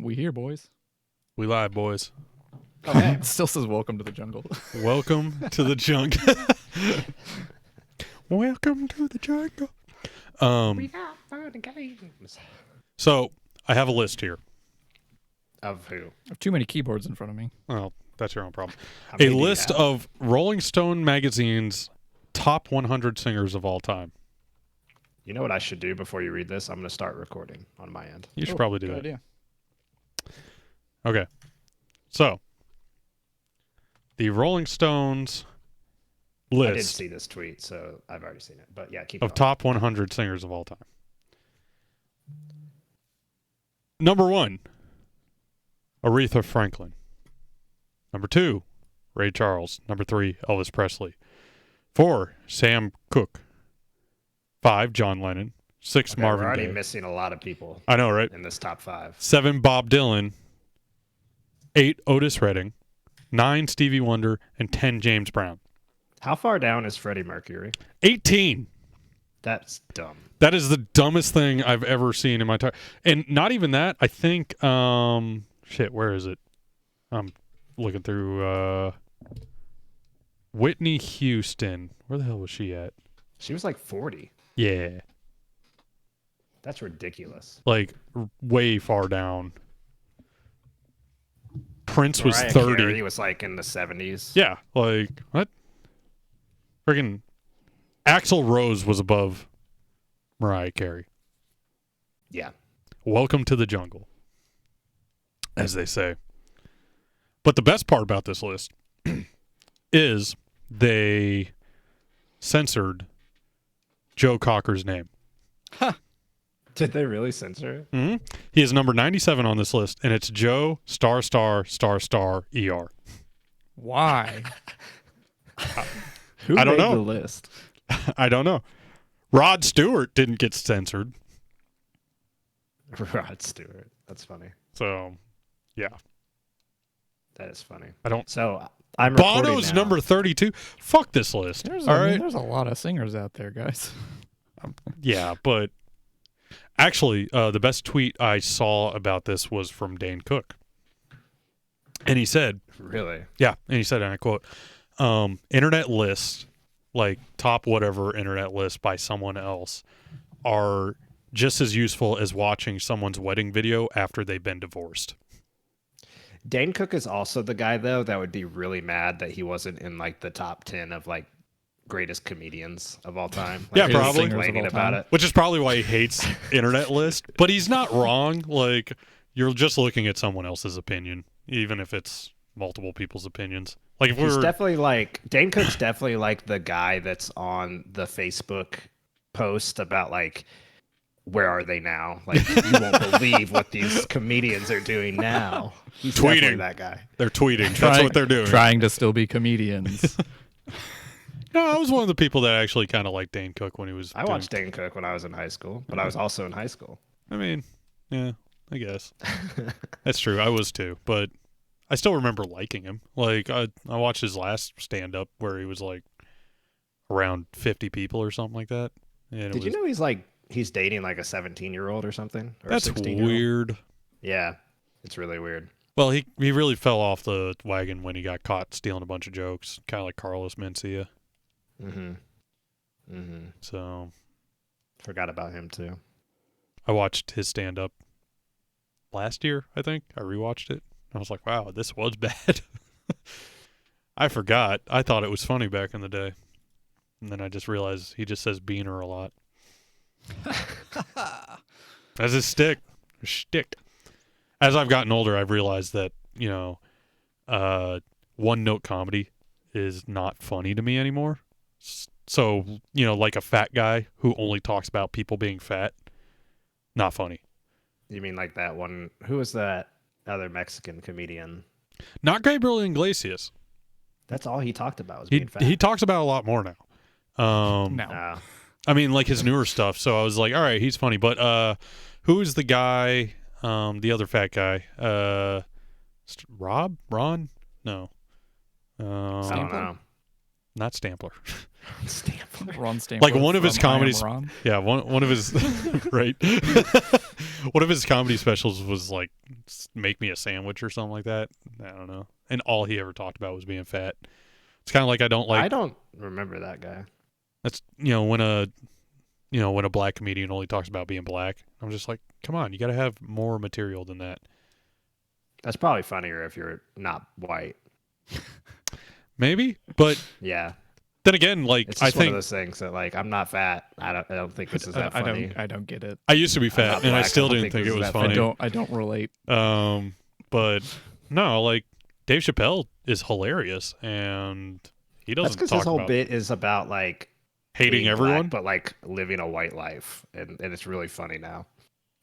We here, boys. We live, boys. Okay. It still says welcome to the jungle. Welcome to the jungle. Welcome to the jungle. We got fun games. So, I have a list here. Of who? I have too many keyboards in front of me. Well, that's your own problem. How A many do you list have? of Rolling Stone magazine's top 100 singers of all time. You know what I should do before you read this? I'm going to start recording on my end. You should probably do Good that. idea. Okay. So, the Rolling Stones I did list see this tweet, so I've already seen it. But yeah, keep of going. top 100 singers of all time. Number 1, Aretha Franklin. Number 2, Ray Charles. Number 3, Elvis Presley. 4, Sam Cooke. 5, John Lennon. 6, Okay, Marvin we're already Gaye. missing a lot of people I know, right? in this top 5. 7, Bob Dylan. 8, Otis Redding. 9, Stevie Wonder. And 10, James Brown. How far down is Freddie Mercury? 18. That's dumb. That is the dumbest thing I've ever seen in my time. And not even that. I think, shit, where is it? I'm looking through, Whitney Houston. Where the hell was she at? She was like 40. Yeah. That's ridiculous. Like, way far down. Prince was Mariah 30. Carey was like in the 70s. Yeah, like, what? Friggin' Axl Rose was above Mariah Carey. Yeah. Welcome to the jungle, as they say. But the best part about this list is they censored Joe Cocker's name. Did they really censor it? Mm-hmm. He is number 97 on this list, and it's Joe *****ER. Why? Who I don't made know. the list? I don't know. Rod Stewart didn't get censored, Rod Stewart. That's funny. so yeah. That is funny. I don't. So I'm recording Bono's now. number 32. Fuck this list. There's, All I mean, right. there's a lot of singers out there, guys. Yeah, but actually, the best tweet I saw about this was from Dane Cook. And he said, Really? yeah, and he said, and I quote, internet lists, like top whatever internet list by someone else, are just as useful as watching someone's wedding video after they've been divorced. Dane Cook is also the guy, though, that would be really mad that he wasn't in like the top 10 of like greatest comedians of all time. Like, Yeah, he was probably. complaining Singers of all about time. it. Which is probably why he hates internet list. But he's not wrong. Like, you're just looking at someone else's opinion, even if it's multiple people's opinions. Like, if He's we're definitely like Dane Cook's definitely like the guy that's on the Facebook post about like where are they now? Like you won't believe what these comedians are doing now. He's definitely Tweeting. that guy. they're tweeting. That's what they're doing. Trying to still be comedians. No, I was one of the people that actually kind of liked Dane Cook when he was I watched Dane Cook when I was in high school, but I was also in high school. I mean, yeah, I guess. That's true. I was too. But I still remember liking him. Like, I watched his last stand-up where he was, like, around 50 people or something like that. And it Did you was- know he's dating like a 17-year-old or something? Or That's a 16-year-old? weird. Yeah, it's really weird. Well, he really fell off the wagon when he got caught stealing a bunch of jokes, kind of like Carlos Mencia. So Forgot about him too. I watched his stand-up last year, I think. I rewatched it. I was like, wow, this was bad. I forgot. I thought it was funny back in the day. And then I just realized he just says beaner a lot. That's his shtick. As I've gotten older, I've realized that, one-note comedy is not funny to me anymore. So, like a fat guy who only talks about people being fat, not funny. You mean like that one? Who was that other Mexican comedian? Not Gabriel Iglesias. That's all he talked about was being fat. He talks about it a lot more now. No. No. I mean, like his newer stuff. So I was like, all right, he's funny. But who is the guy, the other fat guy? Rob? Ron? No. I don't know. Not Stampler. Ron Stampler Like one of his from I Am comedies. Ron. Yeah, one of his right. One of his comedy specials was like make me a sandwich or something like that. I don't know. And all he ever talked about was being fat. It's kind of like I don't remember that guy. That's when a black comedian only talks about being black. I'm just like, come on, you got to have more material than that. That's probably funnier if you're not white. Maybe, but yeah. Then again, like it's I just think one of those things that like I'm not fat. I don't think this is that funny. I don't get it. I used to be fat, and I still didn't think it was funny. I don't relate. But no, like Dave Chappelle is hilarious, and he doesn't. That's because his whole bit is about like hating everyone, but like living a white life, and it's really funny now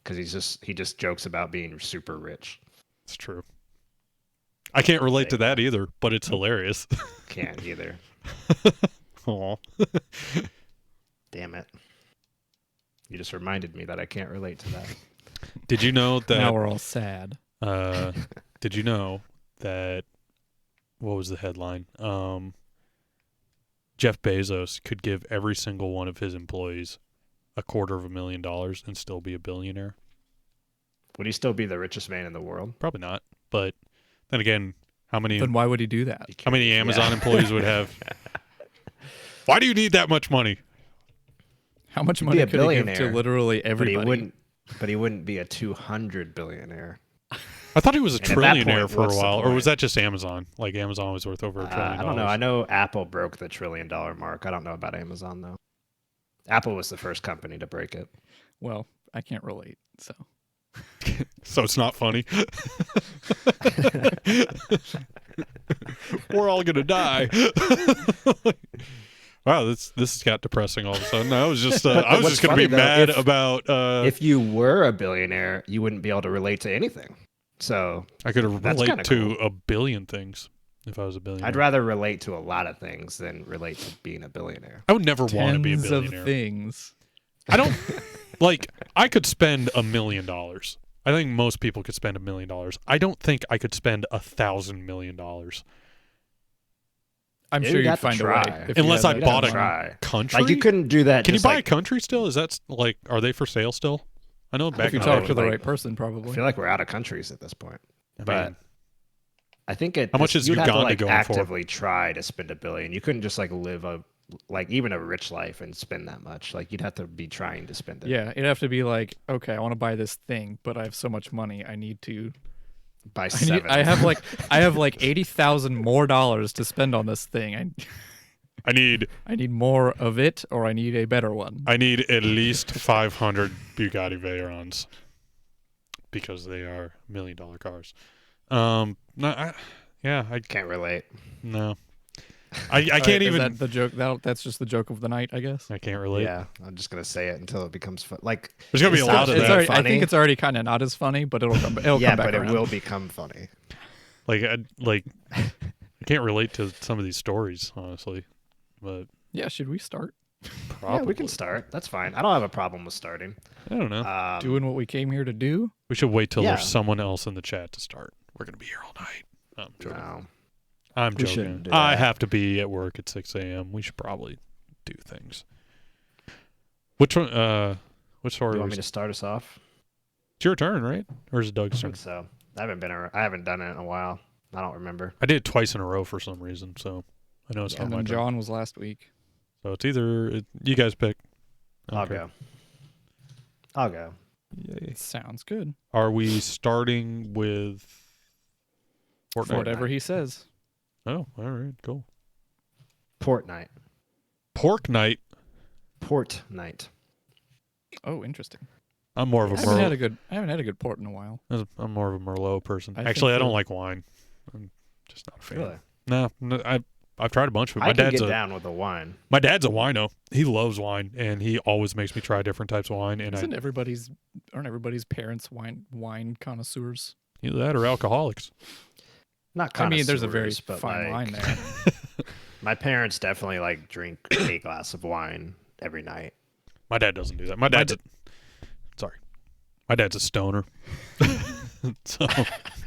because he just jokes about being super rich. It's true. I can't relate to that either, but it's hilarious. Can't either. Aw. Damn it. You just reminded me that I can't relate to that. Did you know that... Now we're all sad. Did you know that... What was the headline? Jeff Bezos could give every single one of his employees $250,000 and still be a billionaire? Would he still be the richest man in the world? Probably not. But then again, how many... Then why would he do that? How many Amazon employees would have... Why do you need that much money? How much money could he give to literally everybody? But he wouldn't be a 200 billionaire. I thought he was a trillionaire for a while, or was that just Amazon? Like Amazon was worth over $1 trillion. I don't know. I know Apple broke the $1 trillion mark. I don't know about Amazon though. Apple was the first company to break it. Well, I can't relate, so. So it's not funny. We're all gonna die. Wow, this got depressing all of a sudden. I was just I was just gonna be mad about. If you were a billionaire, you wouldn't be able to relate to anything. So I could relate to a billion things if I was a billionaire. I'd rather relate to a lot of things than relate to being a billionaire. I would never want to be a Tens billionaire. Of things. I don't like. I could spend $1 million. I think most people could spend $1 million. I don't think I could spend $1,000 million. I'm sure you'd find a way. Unless I bought a country. Like you couldn't do that. Can you buy a country still? Is that like, are they for sale still? I know back if you talk to the right person, probably. I feel like we're out of countries at this point. But I think how much is Uganda going actively try to spend $1 billion. You couldn't just like live even a rich life and spend that much. Like you'd have to be trying to spend it. Yeah, it'd have to be like, okay, I want to buy this thing, but I have so much money, I need to buy 7. I have like $80,000 more to spend on this thing. I need more of it, or I need a better one. I need at least 500 Bugatti Veyrons because they are $1 million cars. I can't relate. No. I can't even. Is that the joke? That's just the joke of the night, I guess. I can't relate. Yeah, I'm just gonna say it until it becomes fun. Like there's gonna be a lot of that. I think it's already kind of not as funny, but it'll come. It'll come back but around. It will become funny. I can't relate to some of these stories, honestly. But yeah, should we start? Probably. Yeah, we can start. That's fine. I don't have a problem with starting. I don't know. Doing what we came here to do. We should wait till there's someone else in the chat to start. We're gonna be here all night. No, I'm joking. No. I'm joking. I have to be at work at 6 a.m. We should probably do things. Which one? Which story? Do you want me to start us off? It's your turn, right? Or is it Doug's turn? I think so. I haven't done it in a while. I don't remember. I did it twice in a row for some reason, so I know it's not and my then turn. John was last week. So it's either you guys pick. I'll go. Yay. Sounds good. Are we starting with Fortnite? Whatever he says. Oh, all right, cool. Fortnite. Pork night. Fortnite. Oh, interesting. I'm more of a I haven't had a good port in a while. I'm more of a Merlot person. I Actually, I don't like wine. I'm just not a fan. Really? No, I've tried a bunch of it. I can get down with the wine. My dad's a wino. He loves wine, and he always makes me try different types of wine. And aren't everybody's parents wine connoisseurs? Either that or alcoholics. Not connoisseurs. I mean, there's a very but fine line there. My parents definitely like drink a glass of wine every night. My dad doesn't do that. My dad's a stoner. So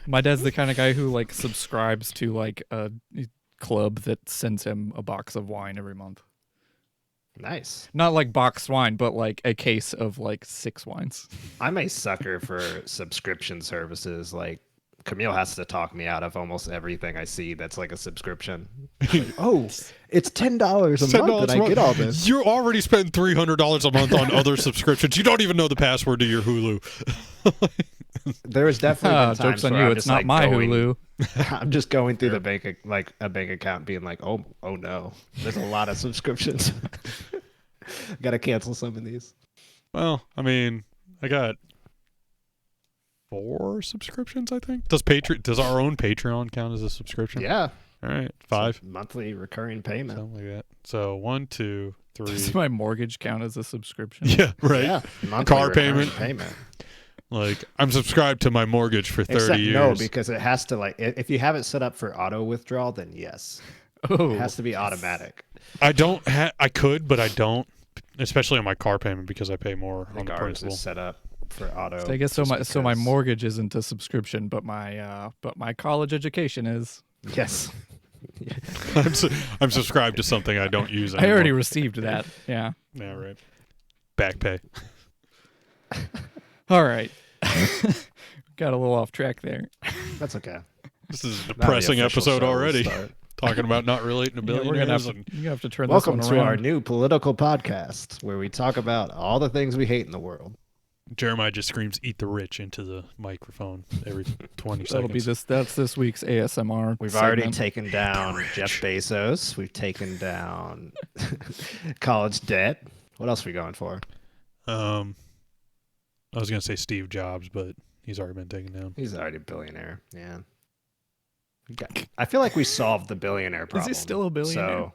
my dad's the kind of guy who like subscribes to like a club that sends him a box of wine every month. Nice. Not like boxed wine, but like a case of like 6 wines. I'm a sucker for subscription services. Like Camille has to talk me out of almost everything I see that's like a subscription. Like, oh, it's $10 a month and I get all this. You already spend $300 a month on other subscriptions. You don't even know the password to your Hulu. There was definitely been times Joke's on where you. I'm It's just, not like, my going- Hulu. I'm just going through the bank account, being like, oh no, there's a lot of subscriptions. Got to cancel some of these. Well, I mean, I got 4 subscriptions, I think. Does our own Patreon count as a subscription? Yeah, All right, 5. it's a monthly recurring payment. Something like that. So 1, 2, 3. Does my mortgage count as a subscription? Yeah, right. Yeah, monthly Car recurring payment. Like, I'm subscribed to my mortgage for 30 Except years. no, because it has to if you have it set up for auto withdrawal, then yes, Oh, it has to be automatic. I don't I could, but I don't, especially on my car payment because I pay more I on think the ours principal. is set up for auto. So I guess so. just My because- mortgage isn't a subscription, but my college education is. Yes. I'm subscribed to something I don't use I anymore. already received that. Yeah. Yeah, right. Back pay. All right. Got a little off track there. That's okay. This is a Not the depressing official episode show will already. start. Talking about not relating to Yeah, we're billionaires. gonna have to, you have to turn Welcome this to one our around. new political podcast where we talk about all the things we hate in the world. Jeremiah just screams "Eat the rich" into the microphone every 20 That'll seconds. be that's this week's ASMR. We've segment. already taken down rich. Jeff Bezos. We've taken down college debt. What else are we going for? I was gonna say Steve Jobs, but he's already been taken down. He's already a billionaire. Yeah. I feel like we solved the billionaire problem. Is he still a billionaire?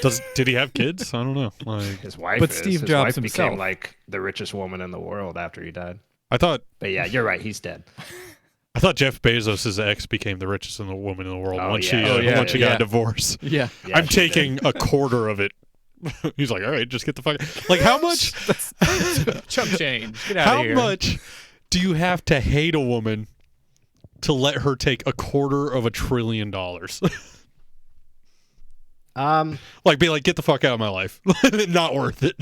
So Did he have kids? I don't know. Like, his wife But is. Steve His Jobs wife himself. became like the richest woman in the world after he died. I thought But yeah, you're right. He's dead. Jeff Bezos' ex became the richest woman in the world Oh, once yeah. she Oh, yeah, once she got yeah. a divorce. Yeah. Yeah, I'm she did. taking a quarter of it. He's like, all right, just get the fuck. Like, how much? Chump change. Get out How of here. much do you have to hate a woman to let her take $250 billion? Like, be like, get the fuck out of my life. Not worth it.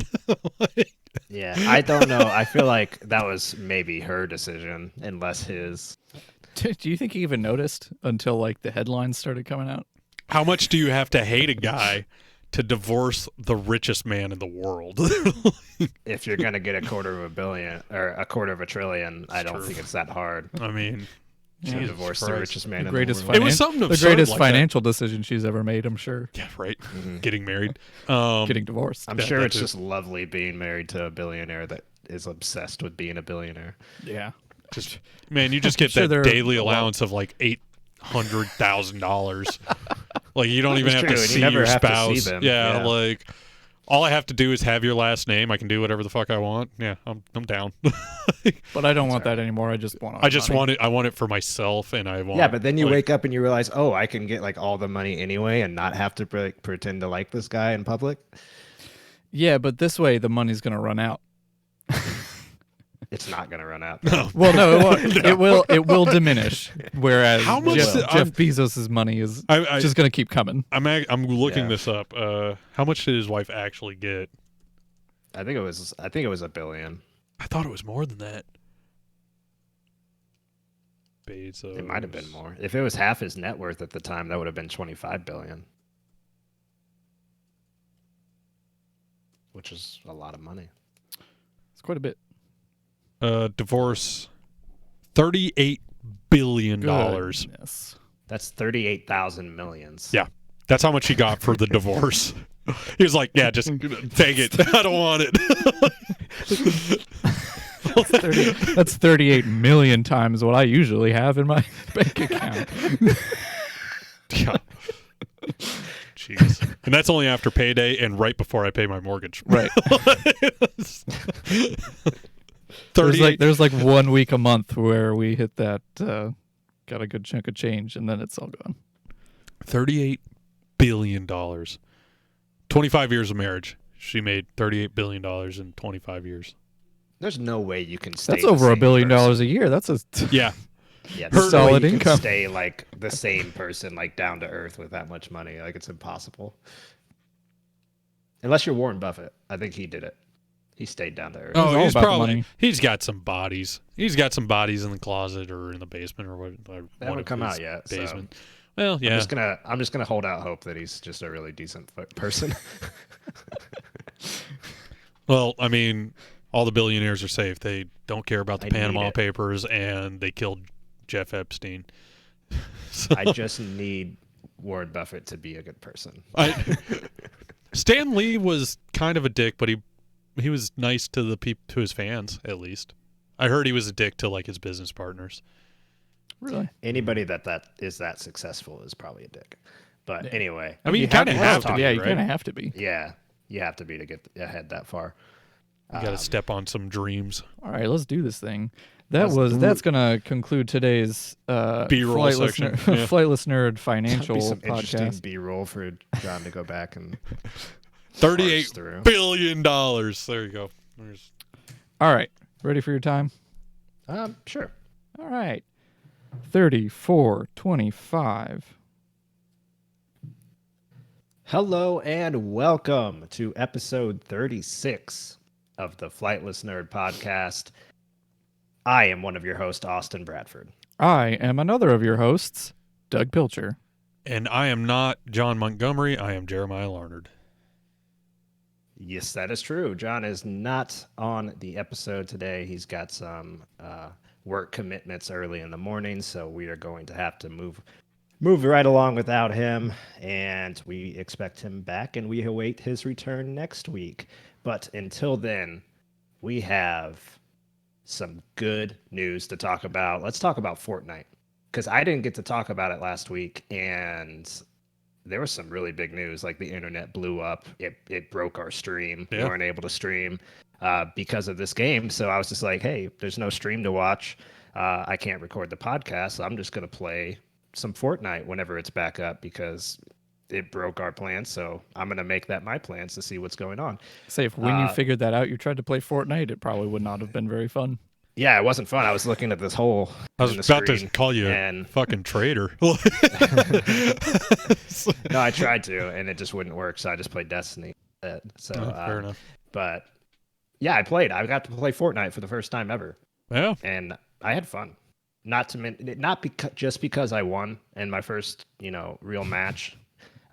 Yeah, I don't know. I feel like that was maybe her decision, unless his. Do you think he even noticed until like the headlines started coming out? How much do you have to hate a guy to divorce the richest man in the world? If you're gonna get $250 million or $250 billion, I don't true. think it's that hard I mean, to Jesus divorce the Christ. richest man The in greatest the world. It was something the absurd greatest like that. financial decision she's ever made, I'm sure. Yeah, right. Mhm. Getting married. Getting divorced. I'm Yeah, sure that it's too. just lovely being married to a billionaire that is obsessed with being a billionaire. Yeah. Just man, you just get sure that there are daily a lot- allowance of like $800,000. Like you don't even That's have true, to and you see never your have to see spouse. them. Yeah, Yeah. like all I have to do is have your last name. I can do whatever the fuck I want. Yeah, I'm down. But I don't want that anymore. I just want. I just want it. I want it for myself, and I want. Yeah, but then you like, wake up and you realize, oh, I can get like all the money anyway and not have to pretend to like this guy in public. Yeah, but this way the money's gonna run out. It's not gonna run out. No. Well, no, it won't. It will diminish. Whereas How much Jeff, did- Jeff Bezos' money is I just gonna keep coming. I'm looking Yeah. this up. How much did his wife actually get? I think it was $1 billion. I thought it was more than that. Bezos. It might have been more. If it was half his net worth at the time, that would have been $25 billion, which is a lot of money. It's quite a bit. Divorce, $38 billion. Goodness. That's 38,000 millions. Yeah. That's how much he got for the divorce. He was like, yeah, just take it. I don't want it. That's 38 million times what I usually have in my bank account. Yeah. Jeez. And that's only after payday and right before I pay my mortgage. Right. 38. There's like 1 week a month where we hit that got a good chunk of change and then it's all gone. $38 billion. 25 years of marriage. She made $38 billion in 25 years. There's no way you can stay. That's the over $1 same billion person. a year. That's a Yeah. Yeah, Her there's no way solid you can income. stay like the same person, like down to earth with that much money. Like it's impossible. Unless you're Warren Buffett. I think he did it. He stayed down there. Oh, all he's about the probably money. he's got some bodies. He's got some bodies in the closet or in the basement or what. They haven't come out yet. Basement. So Well, yeah. I'm just gonna hold out hope that he's just a really decent person. Well, I mean, all the billionaires are safe. They don't care about the I need Panama it. Papers, and they killed Jeff Epstein. I just need Warren Buffett to be a good person. Stan Lee was kind of a dick, but he was nice to to his fans at least. I heard he was a dick to like his business partners. Really? Anybody that is that successful is probably a dick. But anyway, I mean, you kind of have to be, Yeah, you right? kind of have to be. Yeah, you have to be to get ahead that far. You got to step on some dreams. All right, let's do this thing. That's gonna conclude today's B-roll Flightless section. Nerd, Flightless Nerd That'd financial be some interesting podcast. B-roll for John to go back and $38 parse through. billion. There you go. All right, ready for your time? Sure. All right, 34:25. Hello and welcome to episode 36 of the Flightless Nerd podcast. I am one of your hosts, Austin Bradford. I am another of your hosts, Doug Pilcher. And I am not John Montgomery. I am Jeremiah Larnard. Yes, that is true. John is not on the episode today. He's got some work commitments early in the morning, so we are going to have to move right along without him, and we expect him back, and we await his return next week. But until then, we have some good news to talk about. Let's talk about Fortnite, because I didn't get to talk about it last week, and there was some really big news. Like the internet blew up. It broke our stream. Yeah. We weren't able to stream because of this game. So I was just like, hey, there's no stream to watch. I can't record the podcast, so I'm just going to play some Fortnite whenever it's back up because it broke our plans. So I'm going to make that my plans to see what's going on. Say if when you figured that out, you tried to play Fortnite, it probably would not have been very fun. Yeah, it wasn't fun. I was looking at this hole. I was in the about to screen, call you and a fucking traitor. no, I tried to, and it just wouldn't work. So I just played Destiny. So Fair enough. But yeah, I played. I got to play Fortnite for the first time ever, Yeah. and I had fun. Just because I won in my first, real match,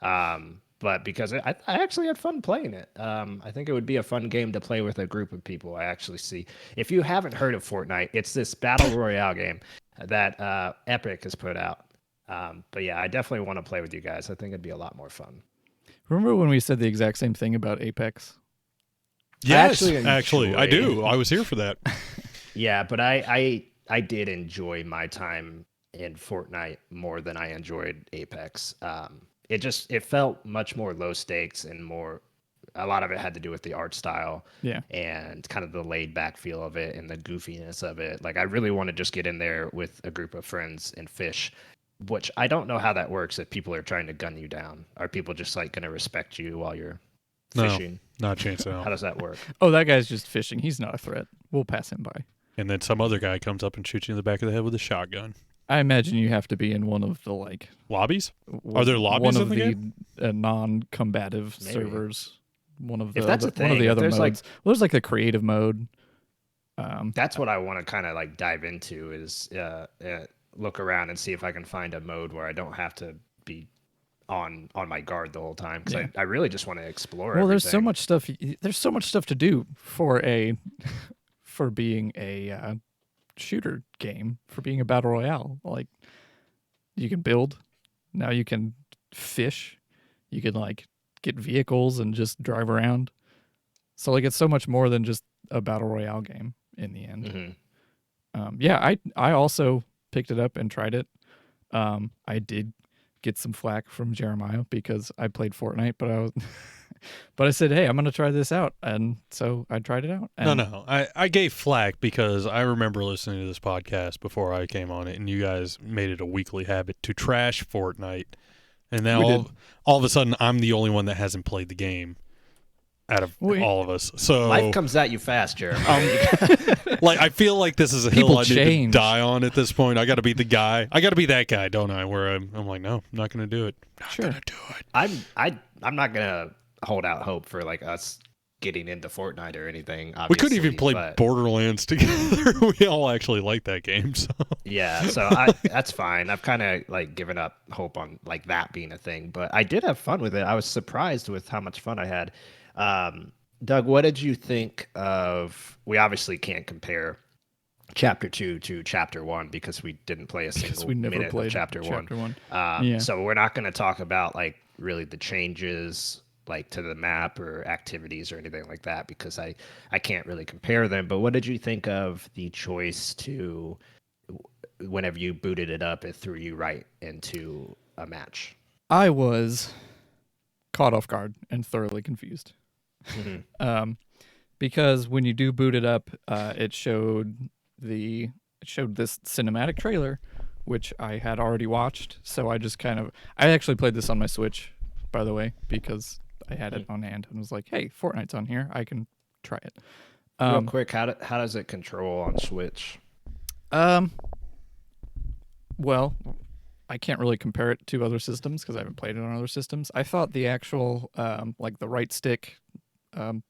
but because I actually had fun playing it. I think it would be a fun game to play with a group of people. I actually see. If you haven't heard of Fortnite, it's this battle royale game that Epic has put out. But yeah, I definitely want to play with you guys. I think it'd be a lot more fun. Remember when we said the exact same thing about Apex? Yes, actually actually, I enjoy- do. I was here for that. Yeah, but I did enjoy my time in Fortnite more than I enjoyed Apex. It felt much more low stakes and a lot of it had to do with the art style, Yeah. and kind of the laid back feel of it and the goofiness of it. Like I really want to just get in there with a group of friends and fish, which I don't know how that works if people are trying to gun you down. Are people just like going to respect you while you're No. fishing? Not a chance How out. does that work? Oh, that guy's just fishing. He's not a threat. We'll pass him by. And then some other guy comes up and shoots you in the back of the head with a shotgun. I imagine you have to be in one of the Lobbies? Are there lobbies one in of the the game? Non-combative Maybe. servers. One of the If that's a one of thing, the if other there's, modes. like- Well, there's like the creative mode. That's what I want to kind of like dive into is look around and see if I can find a mode where I don't have to be on my guard the whole time, because Yeah. I really just want to explore. Well, there's so everything. much stuff. There's so much stuff to do for for being a shooter game, for being a battle royale. Like you can build, now you can fish, you can like get vehicles and just drive around. So like it's so much more than just a battle royale game in the end. Mhm. Yeah, I also picked it up and tried it. I did get some flack from Jeremiah because I played Fortnite, but I said, hey, I'm gonna try this out, and so I tried it out. And No. I gave flack because I remember listening to this podcast before I came on it, and you guys made it a weekly habit to trash Fortnite. And now We all of a sudden, I'm the only one that hasn't played the game out of all of us. So Life comes at you fast, Jeremy. like I feel like this is a hill People I need change. to die on at this point. I got to be the guy. I got to be that guy, don't I? Where I'm like, no, I'm not going to do it. Not Sure. going to do it. I'm not gonna hold out hope for like us getting into Fortnite or anything. We couldn't even Obviously, play but Borderlands together. We all actually like that game. So yeah, so that's fine. I've kind of like given up hope on like that being a thing, but I did have fun with it. I was surprised with how much fun I had. Doug, what did you think of? We obviously can't compare Chapter 2 to Chapter 1 because we didn't play a Because single we never minute of played Chapter 1. Chapter 1. Yeah. So we're not going to talk about like really the changes like to the map or activities or anything like that because I can't really compare them. But what did you think of the choice to whenever you booted it up, it threw you right into a match? I was caught off guard and thoroughly confused. Mhm. Because when you do boot it up, it showed this cinematic trailer, which I had already watched. So I just I actually played this on my Switch, by the way, because I had it on hand and was like, hey, Fortnite's on here. I can try it. Real quick, how does it control on Switch? Well, I can't really compare it to other systems because I haven't played it on other systems. I thought the actual, like the right stick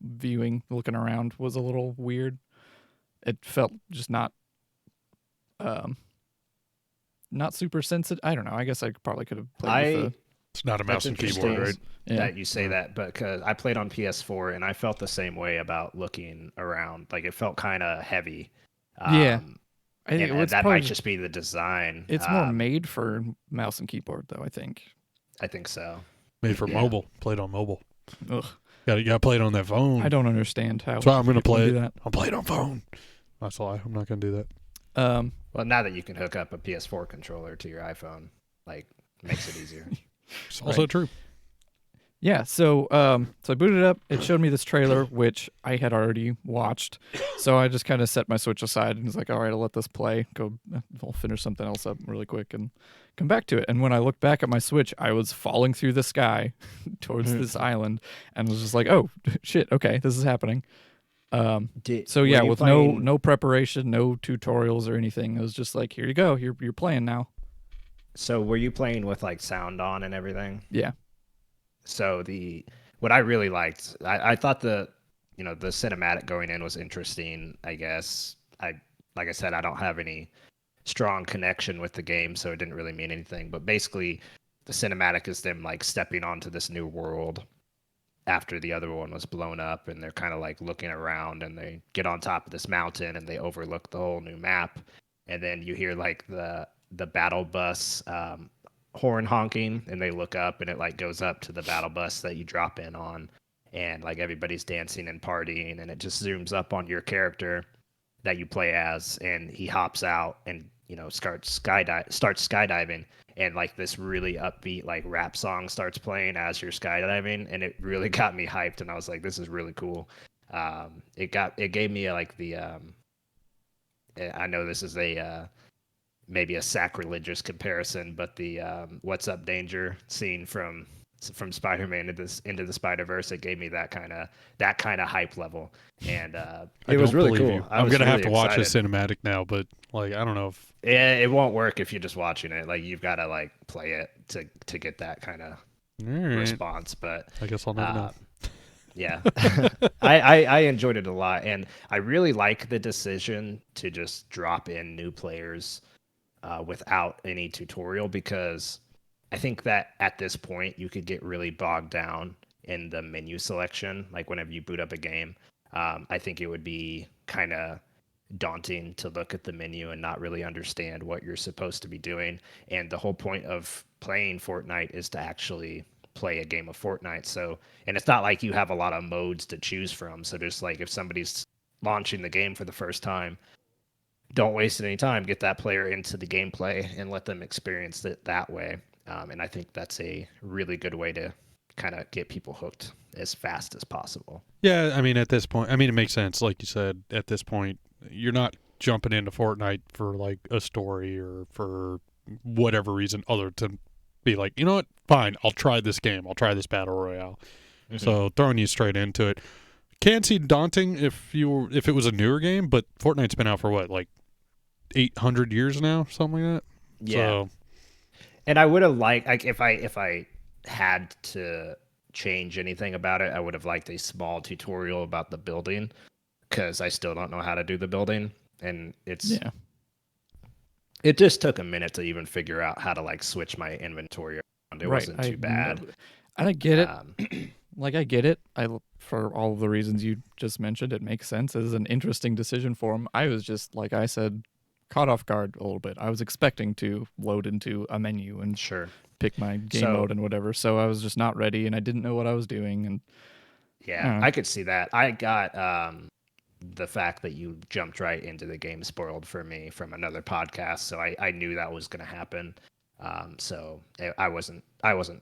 viewing, looking around was a little weird. It felt just not super sensitive. I don't know. I guess I probably could have played with it's not a mouse and keyboard, interesting right? Yeah. that you say that, but because I played on PS4 and I felt the same way about looking around. Like it felt kind of heavy. Yeah. I think And it's that probably might just be the design. it's more made for mouse and keyboard, though. I think. I think so. Made for Yeah. mobile. Played on mobile. Ugh. You gotta play it on that phone. I don't understand how. That's why I'm gonna people play do it. that. I'll play it on phone. That's a lie. I'm not gonna do that. Well, now that you can hook up a PS4 controller to your iPhone, like makes it easier. It's also true. Yeah, so I booted it up. It showed me this trailer, which I had already watched. So I just kind of set my Switch aside and was like, all right, I'll let this play. I'll finish something else up really quick and come back to it. And when I looked back at my Switch, I was falling through the sky towards this island and was just like, oh, shit, okay, this is happening. So yeah, with no preparation, no tutorials or anything. It was just like, here you go. You're playing now. So were you playing with like sound on and everything? Yeah. So what I really liked, I thought the cinematic going in was interesting. I guess like I said, I don't have any strong connection with the game, so it didn't really mean anything. But basically, the cinematic is them like stepping onto this new world after the other one was blown up, and they're kind of like looking around, and they get on top of this mountain, and they overlook the whole new map, and then you hear like the battle bus horn honking, and they look up, and it like goes up to the battle bus that you drop in on, and like everybody's dancing and partying, and it just zooms up on your character that you play as, and he hops out and starts skydiving, and like this really upbeat like rap song starts playing as you're skydiving, and it really got me hyped, and I was like, this is really cool. It gave me like the I know this is a maybe a sacrilegious comparison, but the "What's Up, Danger" scene from Spider-Man into the Spider-Verse, it gave me that kind of hype level, and it was really cool. I'm gonna have to watch the cinematic now, but like I don't know if it won't work if you're just watching it. Like you've got to like play it to get that kind of response. But I guess I'll never know. Yeah, I enjoyed it a lot, and I really like the decision to just drop in new players without any tutorial, because I think that at this point you could get really bogged down in the menu selection. Like whenever you boot up a game, I think it would be kind of daunting to look at the menu and not really understand what you're supposed to be doing. And the whole point of playing Fortnite is to actually play a game of Fortnite. So, and it's not like you have a lot of modes to choose from. So just like if somebody's launching the game for the first time, don't waste any time. Get that player into the gameplay and let them experience it that way. And I think that's a really good way to kind of get people hooked as fast as possible. Yeah, I mean, at this point, it makes sense. Like you said, at this point, you're not jumping into Fortnite for like a story or for whatever reason other than be like, you know what, fine, I'll try this game. I'll try this battle royale. Mm-hmm. So throwing you straight into it can seem daunting if it was a newer game, but Fortnite's been out for what, like 800 years now, something like that. Yeah. So, and I would have liked, like, if I had to change anything about it. I would have liked a small tutorial about the building because I still don't know how to do the building, and Yeah. it just took a minute to even figure out how to like switch my inventory around. It Right. wasn't too bad. I get it. Um, Like, I get it. For all of the reasons you just mentioned, it makes sense. It is an interesting decision for him. I was just, like I said, caught off guard a little bit. I was expecting to load into a menu and sure. pick my game So- mode and whatever. So I was just not ready, and I didn't know what I was doing. And Yeah, I could see that. I got the fact that you jumped right into the game spoiled for me from another podcast, so I knew that was going to happen. So I wasn't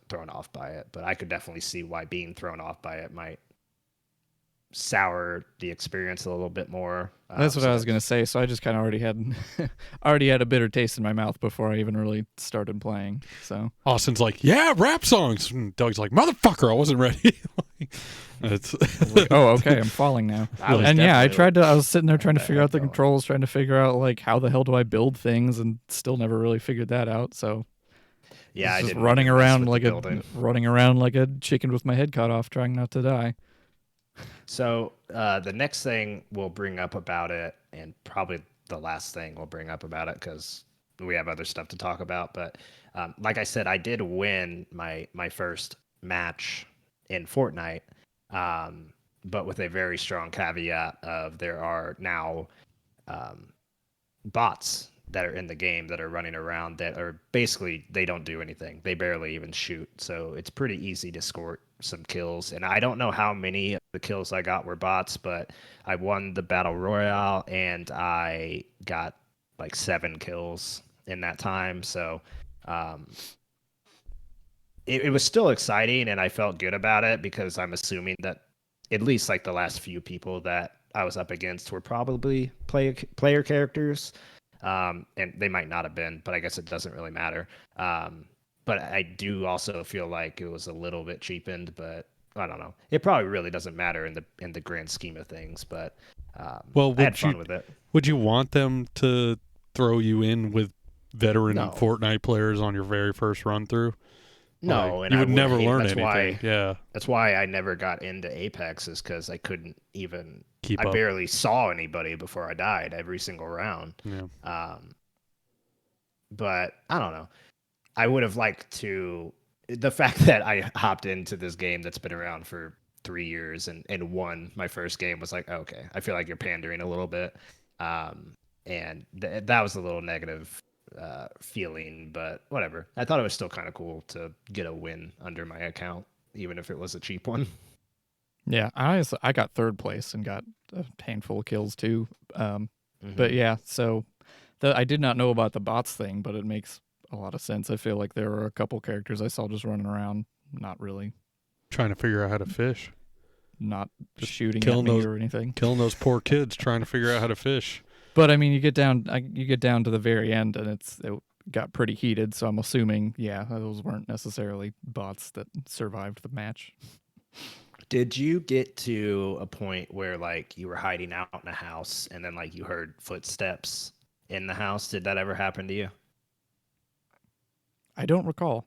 thrown off by it, but I could definitely see why being thrown off by it might sour the experience a little bit more. that's what so I was gonna say. So I just kind of already had a bitter taste in my mouth before I even really started playing. So Austin's like, yeah, rap songs. And Doug's like, motherfucker, I wasn't ready. It's oh, okay, I'm falling now. I was And yeah, definitely I was sitting there trying to figure out the going. controls, trying to figure out like how the hell do I build things, and still never really figured that out. So Yeah, I just didn't running even mess around with like the a building. running around like a chicken with my head cut off, trying not to die. So the next thing we'll bring up about it, and probably the last thing we'll bring up about it, because we have other stuff to talk about. But like I said, I did win my first match in Fortnite, but with a very strong caveat of there are now bots that are in the game that are running around that are basically, they don't do anything. They barely even shoot. So it's pretty easy to score some kills. And I don't know how many of the kills I got were bots, but I won the battle royale and I got like 7 kills in that time. So it was still exciting and I felt good about it because I'm assuming that at least like the last few people that I was up against were probably player characters. And they might not have been, but I guess it doesn't really matter. But I do also feel like it was a little bit cheapened, but I don't know. It probably really doesn't matter in the grand scheme of things, but well, I had fun with it. Would you want them to throw you in with veteran No. Fortnite players on your very first run through? No, Like, and you I would never learn that's anything. why Yeah, that's why I never got into Apex, is because I couldn't even. keep I up. barely saw anybody before I died every single round. Yeah. But I don't know. I would have liked to. The fact that I hopped into this game that's been around for 3 years and won my first game was like, okay, I feel like you're pandering a little bit. And that was a little negative feeling, but whatever. I thought it was still kind of cool to get a win under my account, even if it was a cheap one. Yeah, I got third place and got a handful of kills too. Mm-hmm. But yeah, so I did not know about the bots thing, but it makes a lot of sense. I feel like there were a couple characters I saw just running around, not really, Trying to figure out how to fish. not Just shooting at killing me those- or anything. Killing those poor kids trying to figure out how to fish. But I mean, you get down to the very end, and it got pretty heated. So I'm assuming, yeah, those weren't necessarily bots that survived the match. Did you get to a point where like you were hiding out in a house and then like you heard footsteps in the house? Did that ever happen to you? I don't recall.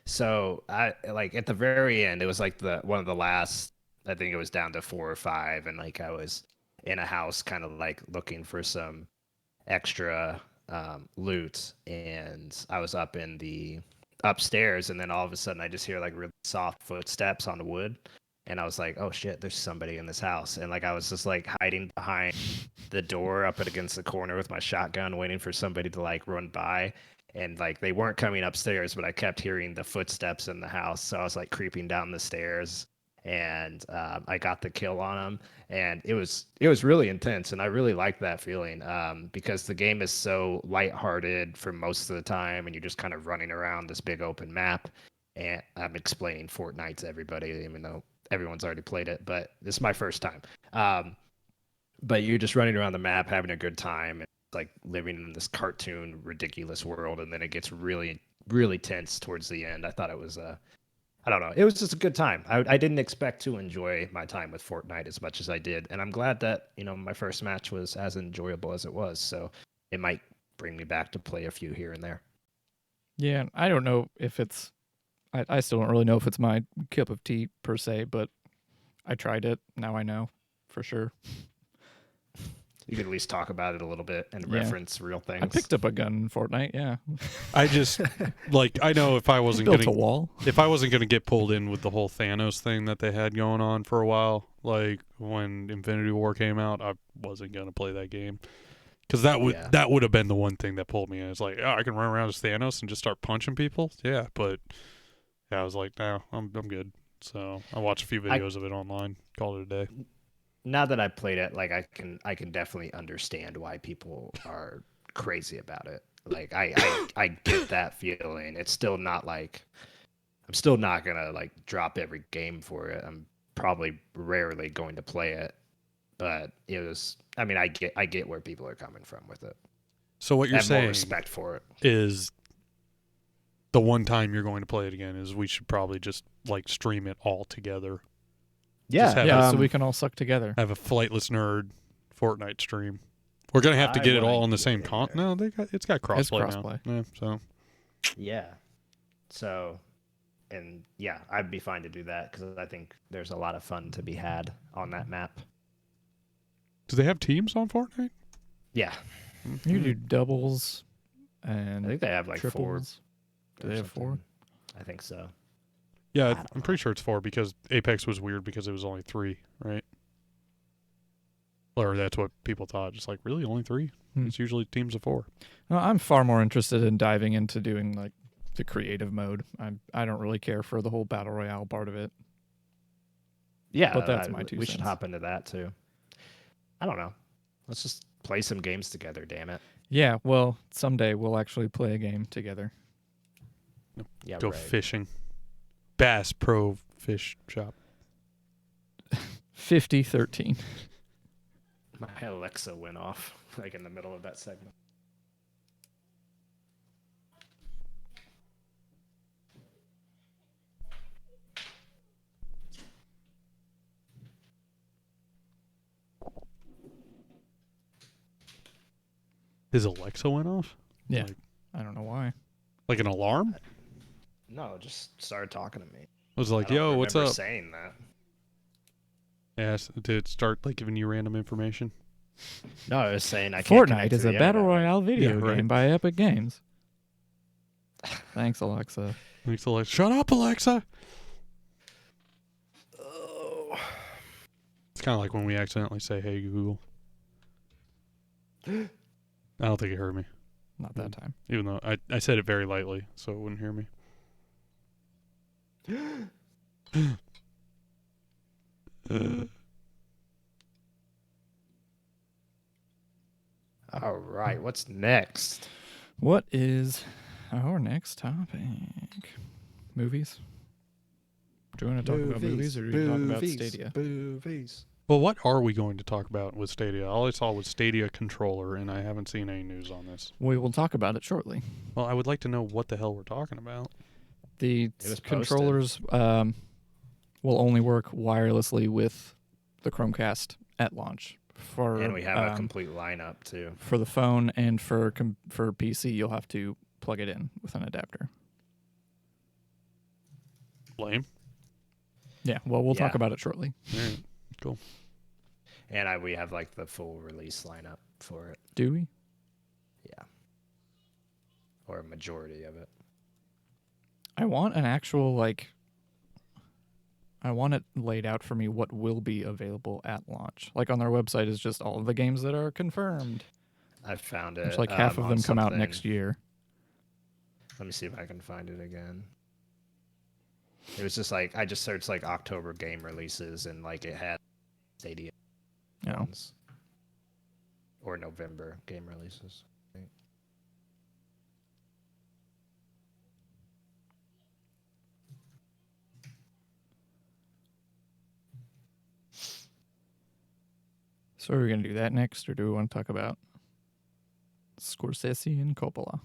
So I like at the very end, it was like one of the last. I think it was down to 4 or 5, and like I was in a house, kind of like looking for some extra loot, and I was up in the upstairs, and then all of a sudden I just hear like really soft footsteps on the wood, and I was like, oh shit, there's somebody in this house, and like I was just like hiding behind the door up against the corner with my shotgun, waiting for somebody to like run by. And like they weren't coming upstairs, but I kept hearing the footsteps in the house. So I was like creeping down the stairs, and I got the kill on them. And it was really intense, and I really liked that feeling because the game is so lighthearted for most of the time, and you're just kind of running around this big open map. And I'm explaining Fortnite to everybody, even though everyone's already played it, but this is my first time. But you're just running around the map, having a good time. Like living in this cartoon ridiculous world, and then it gets really really tense towards the end. I thought it was I don't know, it was just a good time. I didn't expect to enjoy my time with Fortnite as much as I did, and I'm glad that my first match was as enjoyable as it was, so it might bring me back to play a few here and there. Yeah, I don't know if it's I still don't really know if it's my cup of tea per se, but I tried it. Now I know for sure. You could at least talk about it a little bit and Yeah. reference real things. I picked up a gun in Fortnite. Yeah, I just like I know if I wasn't built a gonna wall. get pulled in with the whole Thanos thing that they had going on for a while, like when Infinity War came out, I wasn't gonna play that game because that would have been the one thing that pulled me in. It's like, oh, I can run around as Thanos and just start punching people. Yeah, but I was like, no, I'm good. So I watched a few videos of it online. Called it a day. Now that I played it, like I can definitely understand why people are crazy about it. Like I get that feeling. It's still not like I'm still not gonna like drop every game for it. I'm probably rarely going to play it, but it was. I mean, I get where people are coming from with it. So what you're I have more saying respect for it. is the one time you're going to play it again is we should probably just like stream it all together. Yeah, Yeah, so we can all suck together. Have a Flightless Nerd Fortnite stream. We're gonna have to I get it all wanna on the get same in con. there. No, it's got crossplay It's crossplay. now. Yeah, so Yeah. So, and yeah, I'd be fine to do that because I think there's a lot of fun to be had on that map. do they have teams on Fortnite? Yeah, You do doubles I and think they have like triples. four. Do they have four? I think so. Yeah, don't I'm pretty sure it's 4 because Apex was weird because it was only 3, right? Or that's what people thought. Just like, really, only 3? It's usually teams of 4. Well, I'm far more interested in diving into doing like the creative mode. I don't really care for the whole battle royale part of it. Yeah, But that's my 2 We should cents. hop into that too. I don't know. Let's just play some games together. Damn it. Yeah, well, someday we'll actually play a game together. Yeah, Go right. fishing. Bass Pro Fish Shop. 50-13. My Alexa went off like in the middle of that segment. His Alexa went off? Yeah, Like, I don't know why. like an alarm? No, it just started talking to me. It was like, I don't yo, what's remember up? saying that. Yeah, did it start like giving you random information? No, I was saying I can't Fortnite connect is to a the battle internet. royale video Yeah, right. game by Epic Games. Thanks, Alexa. Thanks, Alexa. Shut up, Alexa! Oh. It's kind of like when we accidentally say, hey, Google. I don't think it heard me, Not that time. even though I said it very lightly, so it wouldn't hear me. All right, what's next? What is our next topic? Movies? Do you want to talk about movies or do you talk about Stadia? Movies. Well, what are we going to talk about with Stadia? All I saw was Stadia controller, and I haven't seen any news on this. We will talk about it shortly. Well, I would like to know what the hell we're talking about. The It was controllers will only work wirelessly with the Chromecast at launch. And we have a complete lineup too. For the phone and for PC, you'll have to plug it in with an adapter. Lame. Yeah, well, we'll talk Yeah. about it shortly. All right, cool. And we have like the full release lineup for it. Do we? Yeah. Or a majority of it. I want an actual, I want it laid out for me what will be available at launch. Like on their website is just all of the games that are confirmed. I found it. There's like half of on them come out something. next year. Let me see if I can find it again. It was just like I just searched like October game releases and like it had Stadia No. ones. Or November game releases. So are we going to do that next, or do we want to talk about Scorsese and Coppola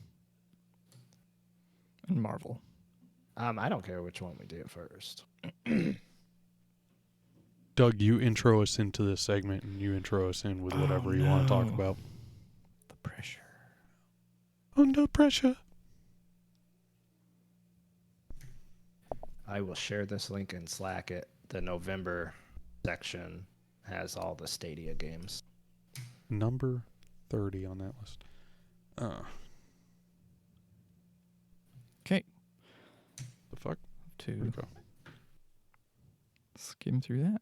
and Marvel? I don't care which one we do first. Doug, you intro us into this segment, and you intro us in with whatever you want to talk no. about. The pressure. Under pressure. I will share this link in Slack. The November section has all the Stadia games. Number 30 on that list. Okay. The fuck? To Where'd it go? skim through that.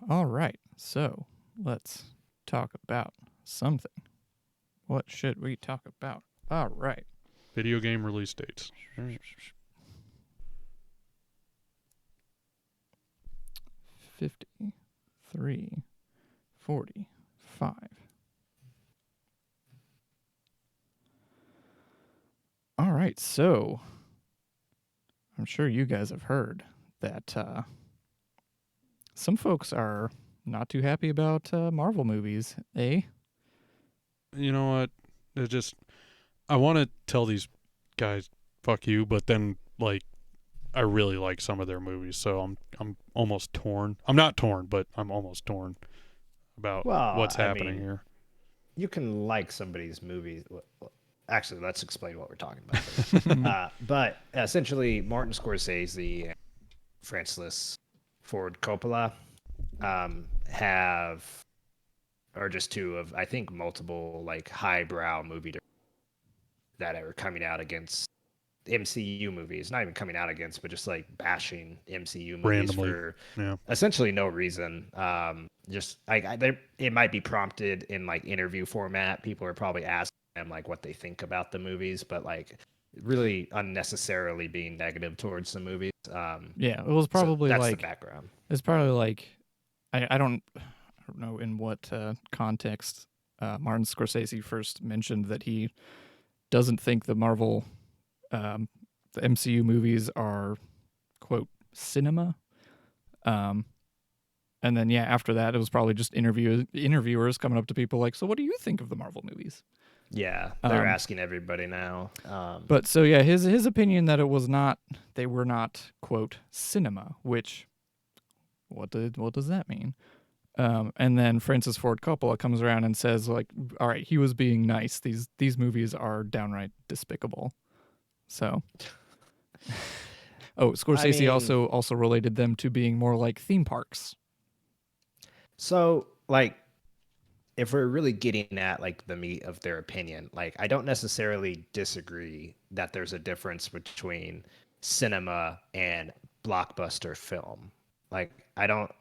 All right. So let's talk about something. What should we talk about? All right. Video game release dates. All right. 53, 45. All right, so I'm sure you guys have heard that some folks are not too happy about Marvel movies, eh? You know what? I want to tell these guys, fuck you, but then, like, I really like some of their movies, so I'm almost torn. I'm not torn, but I'm almost torn about what's happening here. You can like somebody's movies. Actually, let's explain what we're talking about. But essentially, Martin Scorsese and Francis Ford Coppola are just two of, I think, multiple like highbrow movie that are coming out against MCU movies. Not even coming out against, but just like bashing MCU movies Randomly, for yeah. essentially no reason. Just it might be prompted in like interview format. People are probably asking them like what they think about the movies, but like really unnecessarily being negative towards the movies. Yeah, it was probably that's like the background. it's probably like I don't know in what context Martin Scorsese first mentioned that he doesn't think the Marvel the MCU movies are quote cinema. And then after that it was probably just interviewers coming up to people like, so what do you think of the Marvel movies? Yeah, they're asking everybody now. But so his opinion that they were not quote cinema, which what does that mean? And then Francis Ford Coppola comes around and says like, all right, he was being nice. These movies are downright despicable. So Scorsese also related them to being more like theme parks. So like, if we're really getting at like the meat of their opinion, like I don't necessarily disagree that there's a difference between cinema and blockbuster film. Like I don't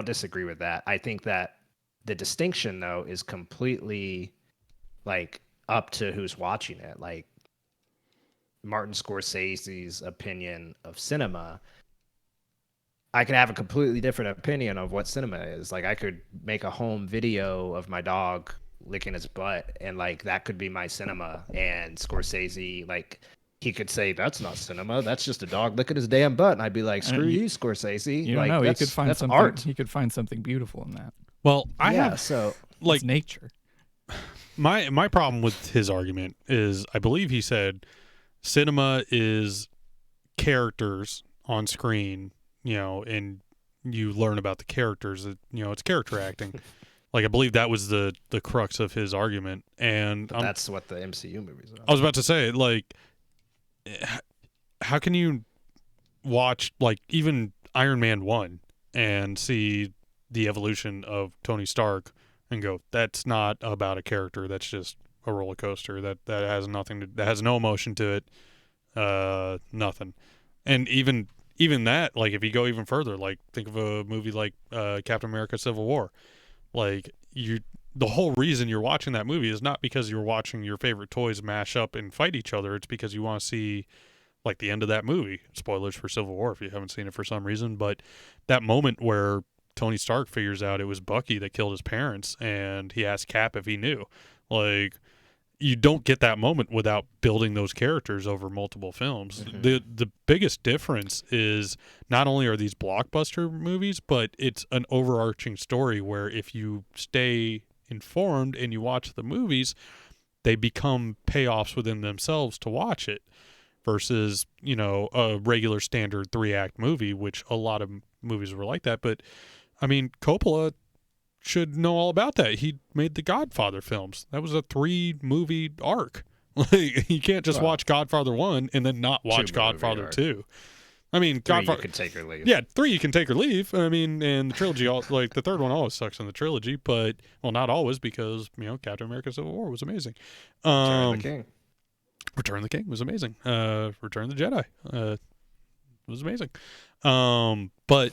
disagree with that. I think that the distinction though is completely like up to who's watching it. Like Martin Scorsese's opinion of cinema, I could have a completely different opinion of what cinema is. Like I could make a home video of my dog licking his butt and like that could be my cinema. And Scorsese, like he could say that's not cinema, that's just a dog licking his damn butt. And I'd be like, screw you, Scorsese. You don't like, know, he could find that's something art. he could find something beautiful in that. Well, so like it's nature. My problem with his argument is I believe he said cinema is characters on screen, and you learn about the characters. It's character acting. Like I believe that was the crux of his argument, and that's what the MCU movies are. I was about to say, like, how can you watch like even Iron Man 1 and see the evolution of Tony Stark and go, that's not about a character, that's just a roller coaster that has that has no emotion to it, nothing. And even that, like if you go even further, like think of a movie like Captain America Civil War. Like the whole reason you're watching that movie is not because you're watching your favorite toys mash up and fight each other. It's because you want to see like the end of that movie. Spoilers for Civil War if you haven't seen it for some reason, but that moment where Tony Stark figures out it was Bucky that killed his parents and he asked Cap if he knew. Like you don't get that moment without building those characters over multiple films. Mm-hmm. The biggest difference is not only are these blockbuster movies, but it's an overarching story where if you stay informed and you watch the movies, they become payoffs within themselves to watch it versus, a regular standard 3-act movie, which a lot of movies were like that. But I mean, Coppola should know all about that. He made the Godfather films. That was a 3-movie arc. Like you can't just watch Godfather 1 and then not watch Godfather 2. I mean, You Godfather. could take or leave. Yeah, 3 you can take or leave. I mean, and the trilogy, like the third one always sucks in the trilogy, but well, not always because Captain America: Civil War was amazing. Return of the King. Return of the King was amazing. Return of the Jedi was amazing. But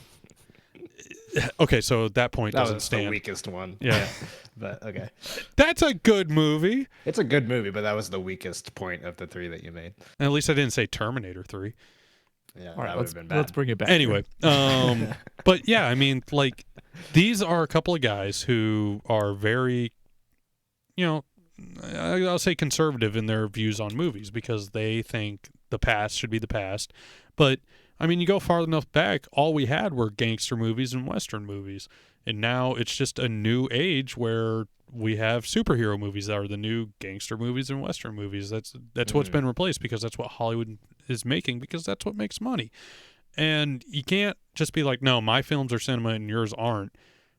okay, so that point That doesn't was stand. the weakest one. Yeah. But okay. That's a good movie. It's a good movie, but that was the weakest point of the 3 that you made. And at least I didn't say Terminator 3. Yeah, All right, that would have been bad. let's bring it back. Anyway, but yeah, I mean, like, these are a couple of guys who are very, I'll say conservative in their views on movies because they think the past should be the past. But I mean, you go far enough back, all we had were gangster movies and Western movies. And now it's just a new age where we have superhero movies that are the new gangster movies and Western movies. That's what's been replaced because that's what Hollywood is making because that's what makes money. And you can't just be like, no, my films are cinema and yours aren't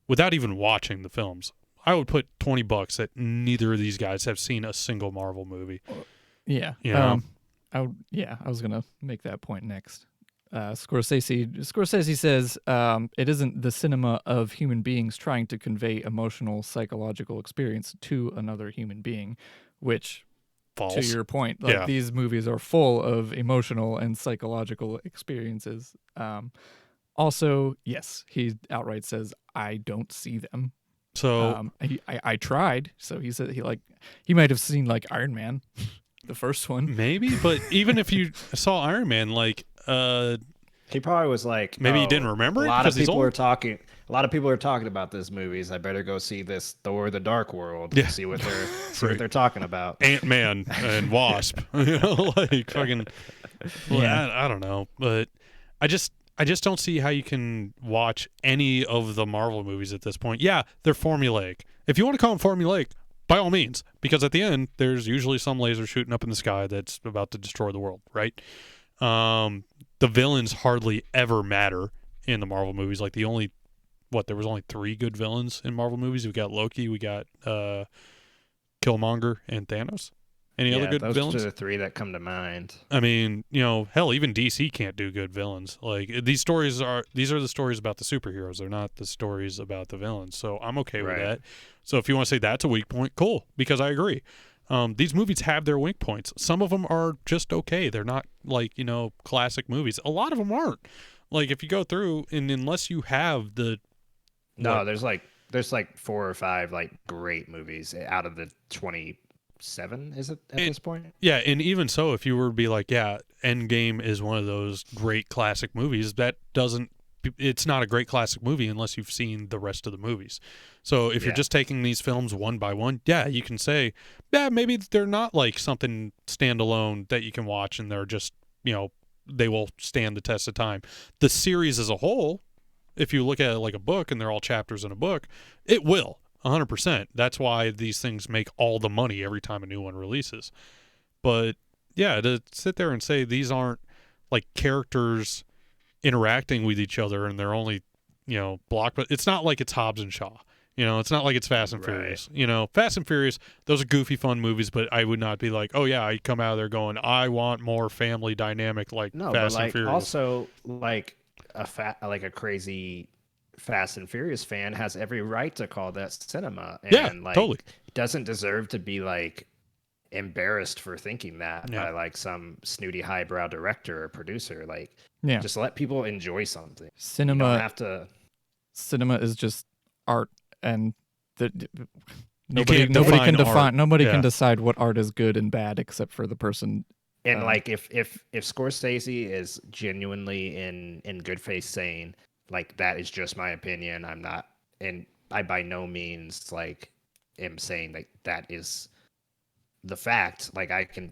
without even watching the films. I would put $20 that neither of these guys have seen a single Marvel movie. Yeah. You know? I was gonna make that point next. Scorsese says it isn't the cinema of human beings trying to convey emotional, psychological experience to another human being, which, False. to your point, like these movies are full of emotional and psychological experiences. Also, yes, he outright says, I don't see them. So I tried. So he said he might have seen like Iron Man, the first one. maybe, but even if you saw Iron Man, like He probably was like, maybe he didn't remember it A lot of because he's people old. are talking. A lot of people are talking about this movies. I better go see this Thor: The Dark World. Yeah. See what they're talking about. Ant-Man and Wasp, like fucking. Well, Yeah. I don't know, but I just don't see how you can watch any of the Marvel movies at this point. Yeah, they're formulaic. If you want to call them formulaic, by all means, because at the end there's usually some laser shooting up in the sky that's about to destroy the world, right? The villains hardly ever matter in the Marvel movies. Like there was only 3 good villains in Marvel movies. We got Loki, we got Killmonger, and Thanos. Any other good those villains? are the 3 that come to mind. I mean, hell, even DC can't do good villains. Like these are the stories about the superheroes. They're not the stories about the villains. So I'm okay with that. So if you want to say that's a weak point, cool, because I agree. These movies have their weak points. Some of them are just okay. They're not like, classic movies. A lot of them aren't. Like if you go through and unless you have the there's like 4 or 5 like great movies out of the 27, is it at this point? Yeah, and even so, if you were to be like, yeah, Endgame is one of those great classic movies, it's not a great classic movie unless you've seen the rest of the movies. So if you're just taking these films one by one, yeah, you can say, yeah, maybe they're not like something standalone that you can watch and they're just, they will stand the test of time. The series as a whole, if you look at it like a book and they're all chapters in a book, it will. 100%. That's why these things make all the money every time a new one releases. But yeah, to sit there and say these aren't like characters interacting with each other and they're only, but it's not like it's Hobbs and Shaw. It's not like it's Fast and Furious. Fast and Furious, those are goofy, fun movies, but I would not be like, oh yeah, I come out of there going, I want more family dynamic like Fast and Furious. Also, like a crazy Fast and Furious fan has every right to call that cinema, and totally doesn't deserve to be like embarrassed for thinking that by like some snooty highbrow director or producer. Like, just let people enjoy something. Cinema You don't have to. Cinema is just art, and nobody can decide what art is good and bad except for the person. And like if Scorsese is genuinely in good faith saying like that is just my opinion, I'm not, and I by no means like am saying like that is the fact. Like I can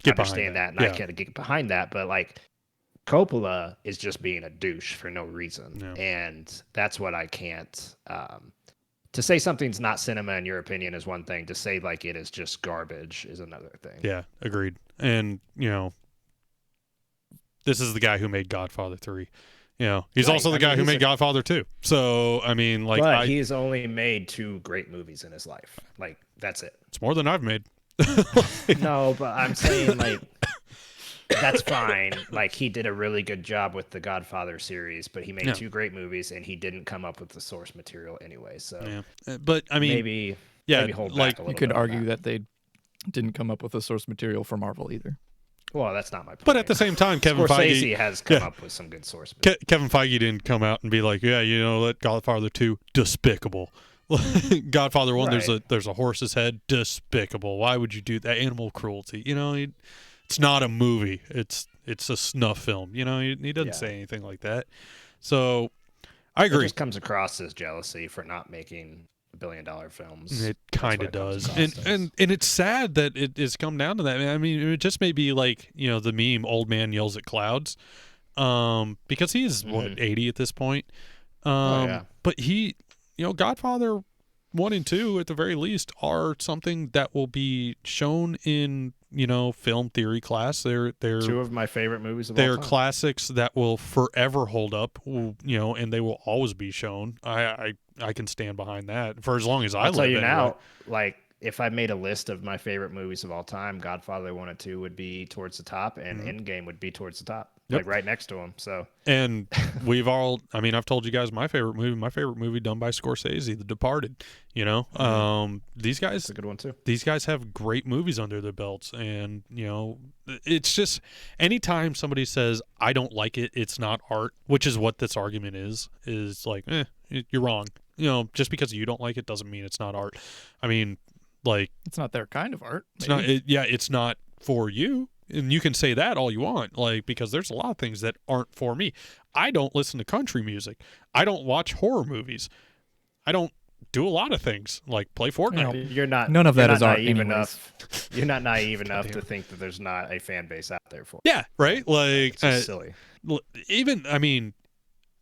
get understand that and I can get behind that, but like Coppola is just being a douche for no reason, and that's what I can't. To say something's not cinema in your opinion is one thing. To say like it is just garbage is another thing. Yeah, agreed. And this is the guy who made Godfather 3. He's also the guy who made Godfather 2. So I mean, like, but he's only made 2 great movies in his life. Like that's it. It's more than I've made. No, but I'm saying like that's fine. Like, he did a really good job with the Godfather series, but he made Yeah. 2 great movies, and he didn't come up with the source material anyway. So Yeah. But I mean, maybe yeah, hold like back a You little could bit on argue that they didn't come up with the source material for Marvel either. Well, that's not my point. but at the same time, Kevin Scorsese Feige has come up with some good source material. Kevin Feige didn't come out and be like, yeah, let Godfather 2 despicable. Godfather 1, Right. there's a horse's head, despicable. Why would you do that? Animal cruelty. It's not a movie. It's a snuff film. He doesn't say anything like that. So I It agree. just comes across as jealousy for not making $1 billion films. It That's kind what of it comes does, across as. and it's sad that it has come down to that. I mean, it just may be like the meme, old man yells at clouds, because he is 80 at this point. Yeah. But he, Godfather 1 and 2 at the very least are something that will be shown in film theory class. They're 2 of my favorite movies of all they're time. classics that will forever hold up, and they will always be shown. I can stand behind that for as long as I I'll live. tell you anyway. now, like, if I made a list of my favorite movies of all time, Godfather 1 and 2 would be towards the top, and Endgame would be towards the top, Yep. like right next to them. So, And I've told you guys my favorite movie done by Scorsese, The Departed. These guys, it's a good one too. these guys have great movies under their belts, and it's just anytime somebody says I don't like it, it's not art, which is what this argument is like, you're wrong. Just because you don't like it doesn't mean it's not art. I mean, like, It's not their kind of art. it's maybe. not. It's not for you, and you can say that all you want, like, because there's a lot of things that aren't for me. I don't listen to country music. I don't watch horror movies. I don't do a lot of things like play Fortnite. You're not. None of you're that not is art naive anyways. enough. You're not naive enough to think that there's not a fan base out there for it. Yeah, right. Like, It's just silly. even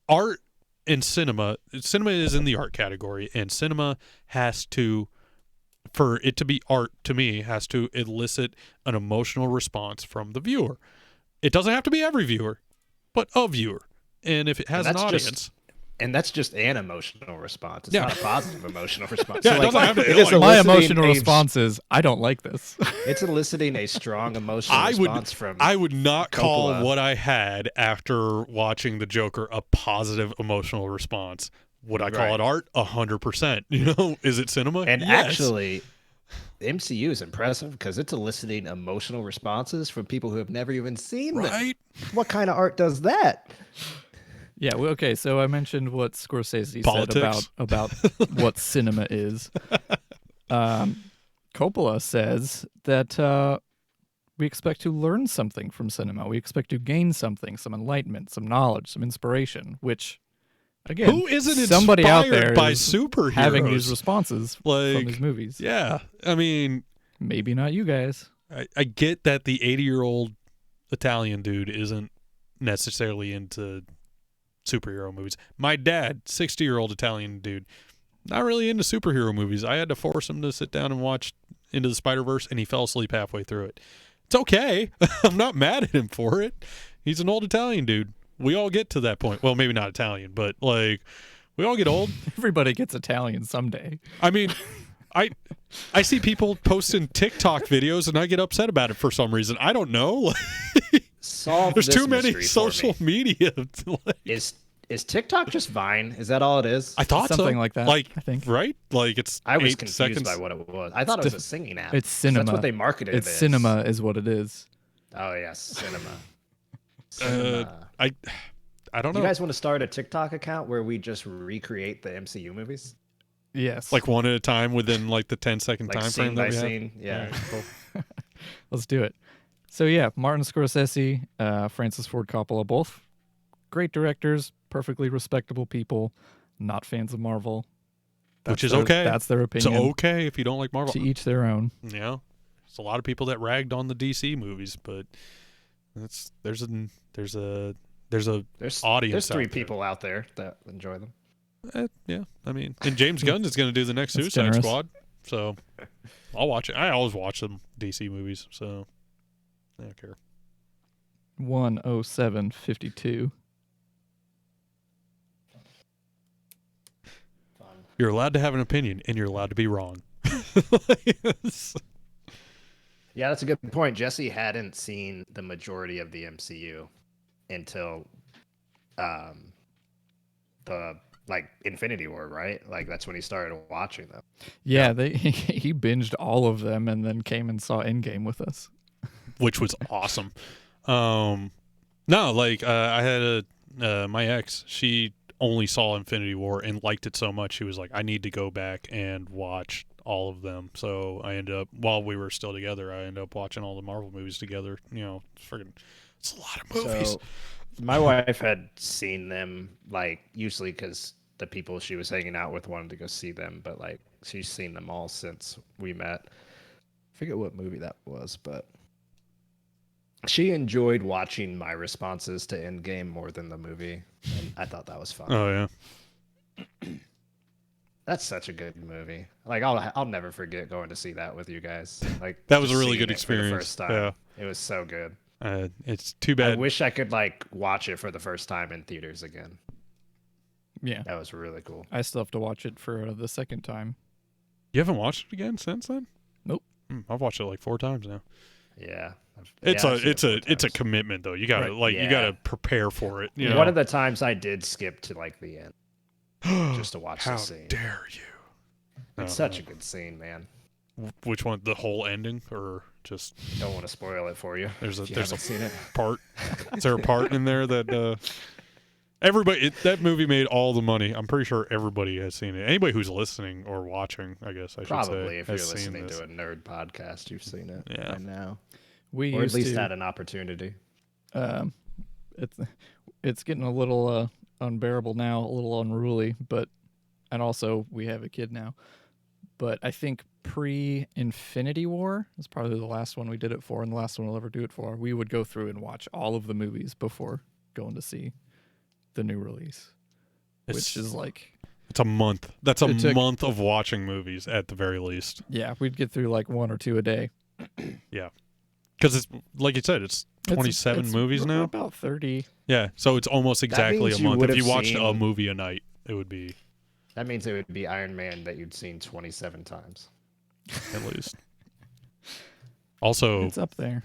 art and cinema is in the art category, and cinema has to, for it to be art to me, has to elicit an emotional response from the viewer. It doesn't have to be every viewer, but a viewer. And if it has an that's just- audience, And that's just an emotional response. It's Yeah. not a positive emotional response. Yeah, So, it doesn't have to be it is like- My eliciting emotional a- response is I don't like this. It's eliciting a strong emotional response from. I would not call Coppola. what I had after watching the Joker a positive emotional response. Would I call Right. it art? 100%. Is it cinema? And Yes. actually, the MCU is impressive because it's eliciting emotional responses from people who have never even seen them. right? What kind of art does that? Yeah, well, okay, so I mentioned what Scorsese Politics. said about what cinema is. Coppola says that we expect to learn something from cinema. We expect to gain something, some enlightenment, some knowledge, some inspiration, which, again, Who isn't somebody out inspired there by is superheroes? having these responses from Like, these movies. yeah. I mean, Maybe not you guys. I get that the 80-year-old Italian dude isn't necessarily into superhero movies. My dad, 60-year-old Italian dude, not really into superhero movies. I had to force him to sit down and watch Into the Spider-Verse, and he fell asleep halfway through it. It's okay. I'm not mad at him for it. He's an old Italian dude. We all get to that point. Well, maybe not Italian, but like, we all get old. Everybody gets Italian someday. I mean, I see people posting TikTok videos, and I get upset about it for some reason. I don't know. Solve There's this too many mystery for social me. media. Is TikTok just Vine? Is that all it is? I thought Something so. like that, Like, I think. right? Like, it's I was 8 confused seconds. by what it was. I thought it was a singing app. It's cinema. That's what they marketed It's it as. cinema is what it is. Oh yes, cinema. Cinema. I don't Do know. you guys want to start a TikTok account where we just recreate the MCU movies? Yes. Like one at a time within like the 10-second Like time scene frame by that we have. scene? Yeah. Alright, cool. Let's do it. So yeah, Martin Scorsese, Francis Ford Coppola, both great directors, perfectly respectable people, not fans of Marvel. Which is their- okay. That's their It's opinion. okay if you don't like Marvel. To each their own. Yeah. There's a lot of people that ragged on the DC movies, but there's a There's audience There's 3 out there. people out there that enjoy them. Yeah. I mean, and James Gunn is going to do the next That's Suicide generous. Squad, so I'll watch it. I always watch them DC movies, so I don't care. 107.52. You're allowed to have an opinion, and you're allowed to be wrong. Yeah, that's a good point. Jesse hadn't seen the majority of the MCU until um the like Infinity War, right? Like that's when he started watching them. Yeah, he binged all of them and then came and saw Endgame with us. which was awesome. No, like I had my ex. She only saw Infinity War and liked it so much. She was like, I need to go back and watch all of them. So I ended up, while we were still together, I ended up watching all the Marvel movies together. You know, it's a lot of movies. So my wife had seen them, like usually because the people she was hanging out with wanted to go see them, but like she's seen them all since we met. I forget what movie that was, but she enjoyed watching my responses to Endgame more than the movie, and I thought that was fun. Oh yeah. That's such a good movie. Like I'll never forget going to see that with you guys. Like That was just a really seeing good it for the experience. first time. Yeah. It was so good. It's too I bad. wish I could like watch it for the first time in theaters again. Yeah, That was really cool. I still have to watch it for the second time. You haven't watched it again since then? Nope. I've watched it like 4 times now. Yeah. It's I've seen it 4 it's a times. commitment though. You gotta Right. you Yeah. gotta prepare for it. You know? One of the times I did skip to like the end just to watch How the scene. dare you? It's such a good scene, man. Which one? The whole ending, or just Don't want to spoil it for you. there's a If you there's haven't a seen it. part? Is there a part in there that everybody? That movie made all the money. I'm pretty sure everybody has seen it. Anybody who's listening or watching, I guess I should Probably say, if you're has seen listening this. to a nerd podcast, you've seen it Yeah. by now. We Or at used least to. had an opportunity. It's getting a little unbearable now, a little unruly, and also we have a kid now. But I think pre-Infinity War is probably the last one we did it for, and the last one we'll ever do it for. We would go through and watch all of the movies before going to see the new release, which is like, It's a month. That's a It took- month of watching movies at the very least. yeah, we'd get through like 1 or 2 a day. Because it's like you said, it's 27 It's movies now. about 30. Yeah, so it's almost exactly means a you month. would If you have watched a seen- movie a night, it would be That means it would be Iron Man that you'd seen 27 times. at least. Also, It's up there.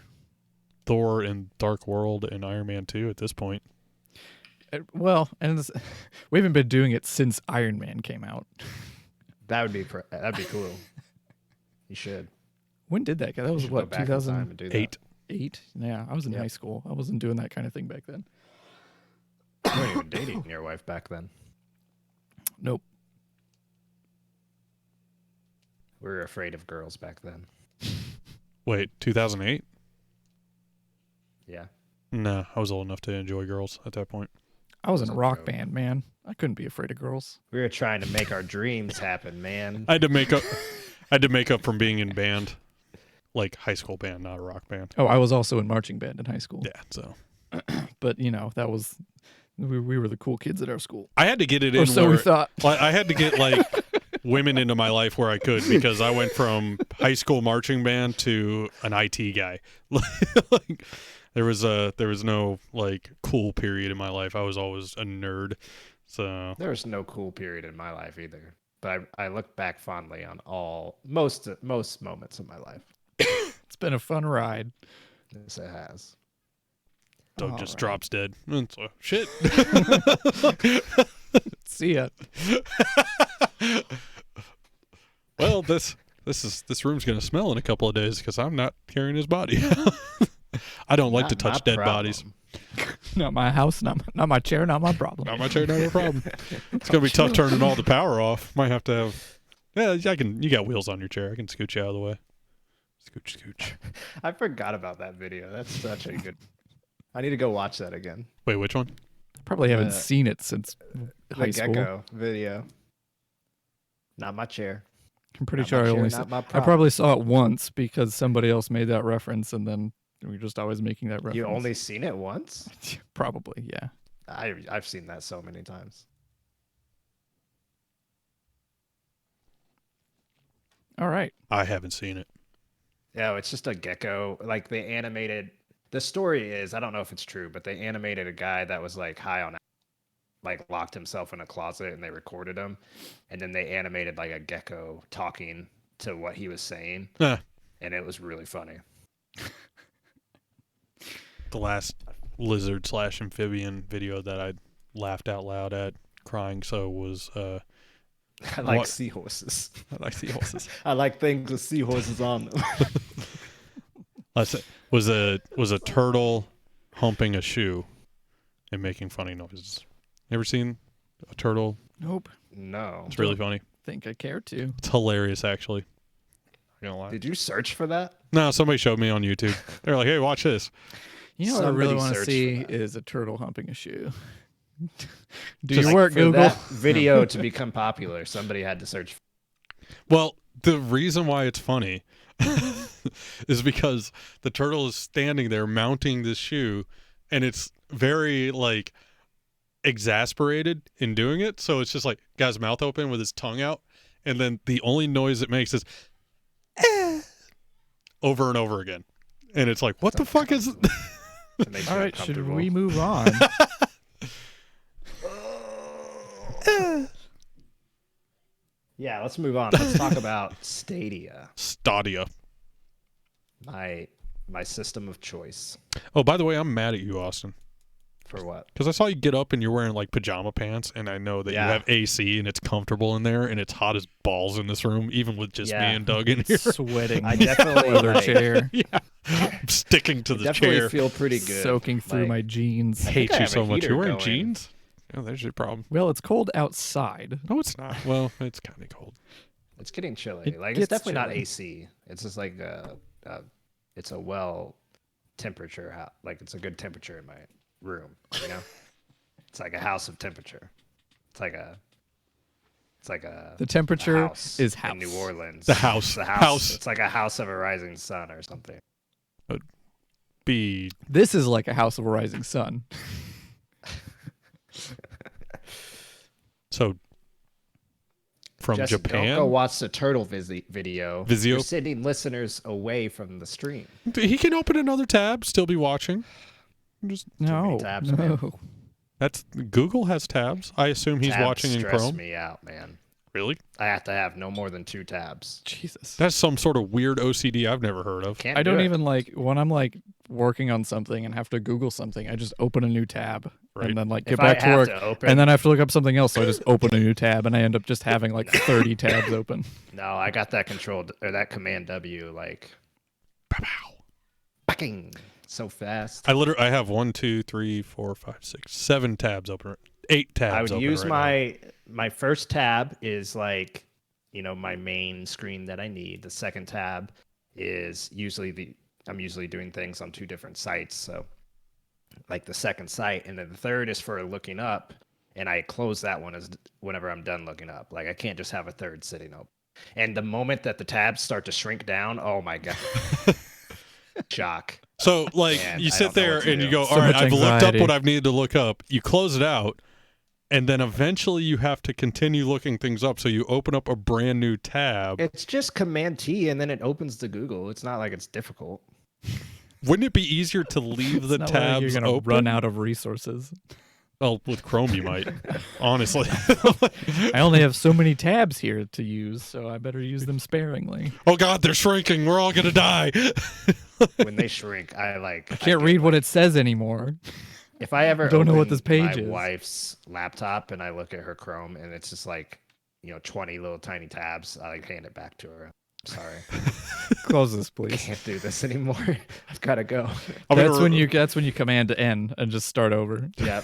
Thor and Dark World and Iron Man 2 at this point. Well, and we haven't been doing it since Iron Man came out. That'd be cool. You should. When did that go? That You was should what, go back in time and do that. 8. Yeah, I was in Yep. high school. I wasn't doing that kind of thing back then. You weren't even dating your wife back then. Nope. We were afraid of girls back then. Wait, 2008? Yeah. Nah, I was old enough to enjoy girls at that point. I was in a That's a rock joke. band, man. I couldn't be afraid of girls. We were trying to make our dreams happen, man. I had to make up. I had to make up from being in band, like high school band, not a rock band. Oh, I was also in marching band in high school. Yeah, so But, that was, we were the cool kids at our school. I had to get it Or in. so we where, thought. like, I had to get like women into my life where I could, because I went from high school marching band to an IT guy. Like, there was no like cool period in my life. I was always a nerd. So There was no cool period in my life either. But I look back fondly on most moments of my life. It's been a fun ride. Yes, it has. Doug All just right. drops dead. It's, shit. See ya. Well, this room's gonna smell in a couple of days because I'm not carrying his body. I don't like to Not my touch dead problem. bodies. Not my house, not my chair, not my problem. Not my chair, not a problem. It's gonna be tough turning all the power off. Might have to have. Yeah, I can. You got wheels on your chair. I can scooch you out of the way. Scooch. I forgot about that video. That's such a good. I need to go watch that again. Wait, which one? Probably haven't The- seen it since high The school. gecko video. Not my chair. I'm pretty Not sure my I chair, only not my I problem. probably saw it once because somebody else made that reference, and then we were just always making that reference. You only seen it once? Probably, yeah. I've seen that so many times. All right. I haven't seen it. Yeah, it's just a gecko. Like they animated. The story is, I don't know if it's true, but they animated a guy that was like high on, like locked himself in a closet, and they recorded him, and then they animated like a gecko talking to what he was saying, Ah, and it was really funny. The last lizard/amphibian video that I laughed out loud at crying was I like What? seahorses. I like seahorses. I like things with seahorses on them. was a turtle humping a shoe and making funny noises. Ever seen a turtle? Nope. No. It's really funny. Think I care to. It's hilarious, actually. Not gonna lie. Did you search for that? No, somebody showed me on YouTube. They're like, "Hey, watch this." You know what I really Somebody want to search see for that. is a turtle humping a shoe. Do Just your work, for Google. that video to become popular, somebody had to search. Well, the reason why it's funny is because the turtle is standing there mounting this shoe, and it's very like exasperated in doing it. So it's just like got his mouth open with his tongue out, and then the only noise it makes is over and over again. And it's like, what the fuck is it? It makes All me right, should uncomfortable. we move on? Yeah, let's move on. Let's talk about Stadia, Stadia. my system of choice. Oh, by the way, I'm mad at you, Austin, For what? because I saw you get up and you're wearing like pajama pants, and I know that Yeah. you have AC and it's comfortable in there, and it's hot as balls in this room, even with just Yeah. me and Doug in here. Sweating. I definitely leather like, chair. Yeah, I'm sticking to the definitely chair. feel pretty good. Soaking through Like, my jeans. I think hate I you have so a much. heater You're wearing going. jeans? Oh, there's your problem. Well, it's cold outside. No, it's not. Well, it's kind of cold. It's getting chilly. It Like it's gets definitely not chilly. AC. It's just like it's a well temperature house. Like it's a good temperature in my room. You know, it's like a house of temperature. It's like a The temperature house is in house. New Orleans. The house. It's a House. It's like a house of a rising sun or something. Be This is like a house of a rising sun. so from Jesse, Japan. don't go watch the turtle video. Vizio? You're sending listeners away from the stream. He can open another tab, still be watching. Just No, tabs, no. man. that's Google has tabs. I assume he's Tabs watching in stress Chrome. me out, man. Really? I have to have no more than 2 tabs. Jesus. That's some sort of weird OCD I've never heard of. Can't I do don't it. even like when I'm like working on something and have to Google something. I just open a new tab Right. and then like If get back I to have work, to open, and then I have to look up something else. So I just open a new tab, and I end up just having like 30 tabs open. no, I got that control or that Command W like fucking so fast. I have 1, 2, 3, 4, 5, 6, 7 tabs open. 8 tabs. I would open use right my first tab is like, you know, my main screen that I need. The second tab is usually I'm usually doing things on 2 different sites, so like the second site, and then the third is for looking up, and I close that one as whenever I'm done looking up. Like I can't just have a third sitting open. And the moment that the tabs start to shrink down, oh my god. Shock. So like Man, you I sit don't know there what to and you do. go, So all right, much I've looked up anxiety. what I've needed to look up. You close it out, and then eventually you have to continue looking things up. So you open up a brand new tab. It's just Command T and then it opens to Google. It's not like it's difficult. Wouldn't it be easier to leave the It's not like tabs you're gonna open? run out of resources. Well, with Chrome you might. Honestly. I only have so many tabs here to use, so I better use them sparingly. Oh God, they're shrinking. We're all gonna die. When they shrink, I Can't read what it says anymore. If I ever Don't know what open this page my is. wife's laptop and I look at her Chrome and it's just like, 20 little tiny tabs, I like hand it back to her. Sorry, Close this, I please. can't do this anymore. I've got to go. That's when you command to N and just start over. Yep.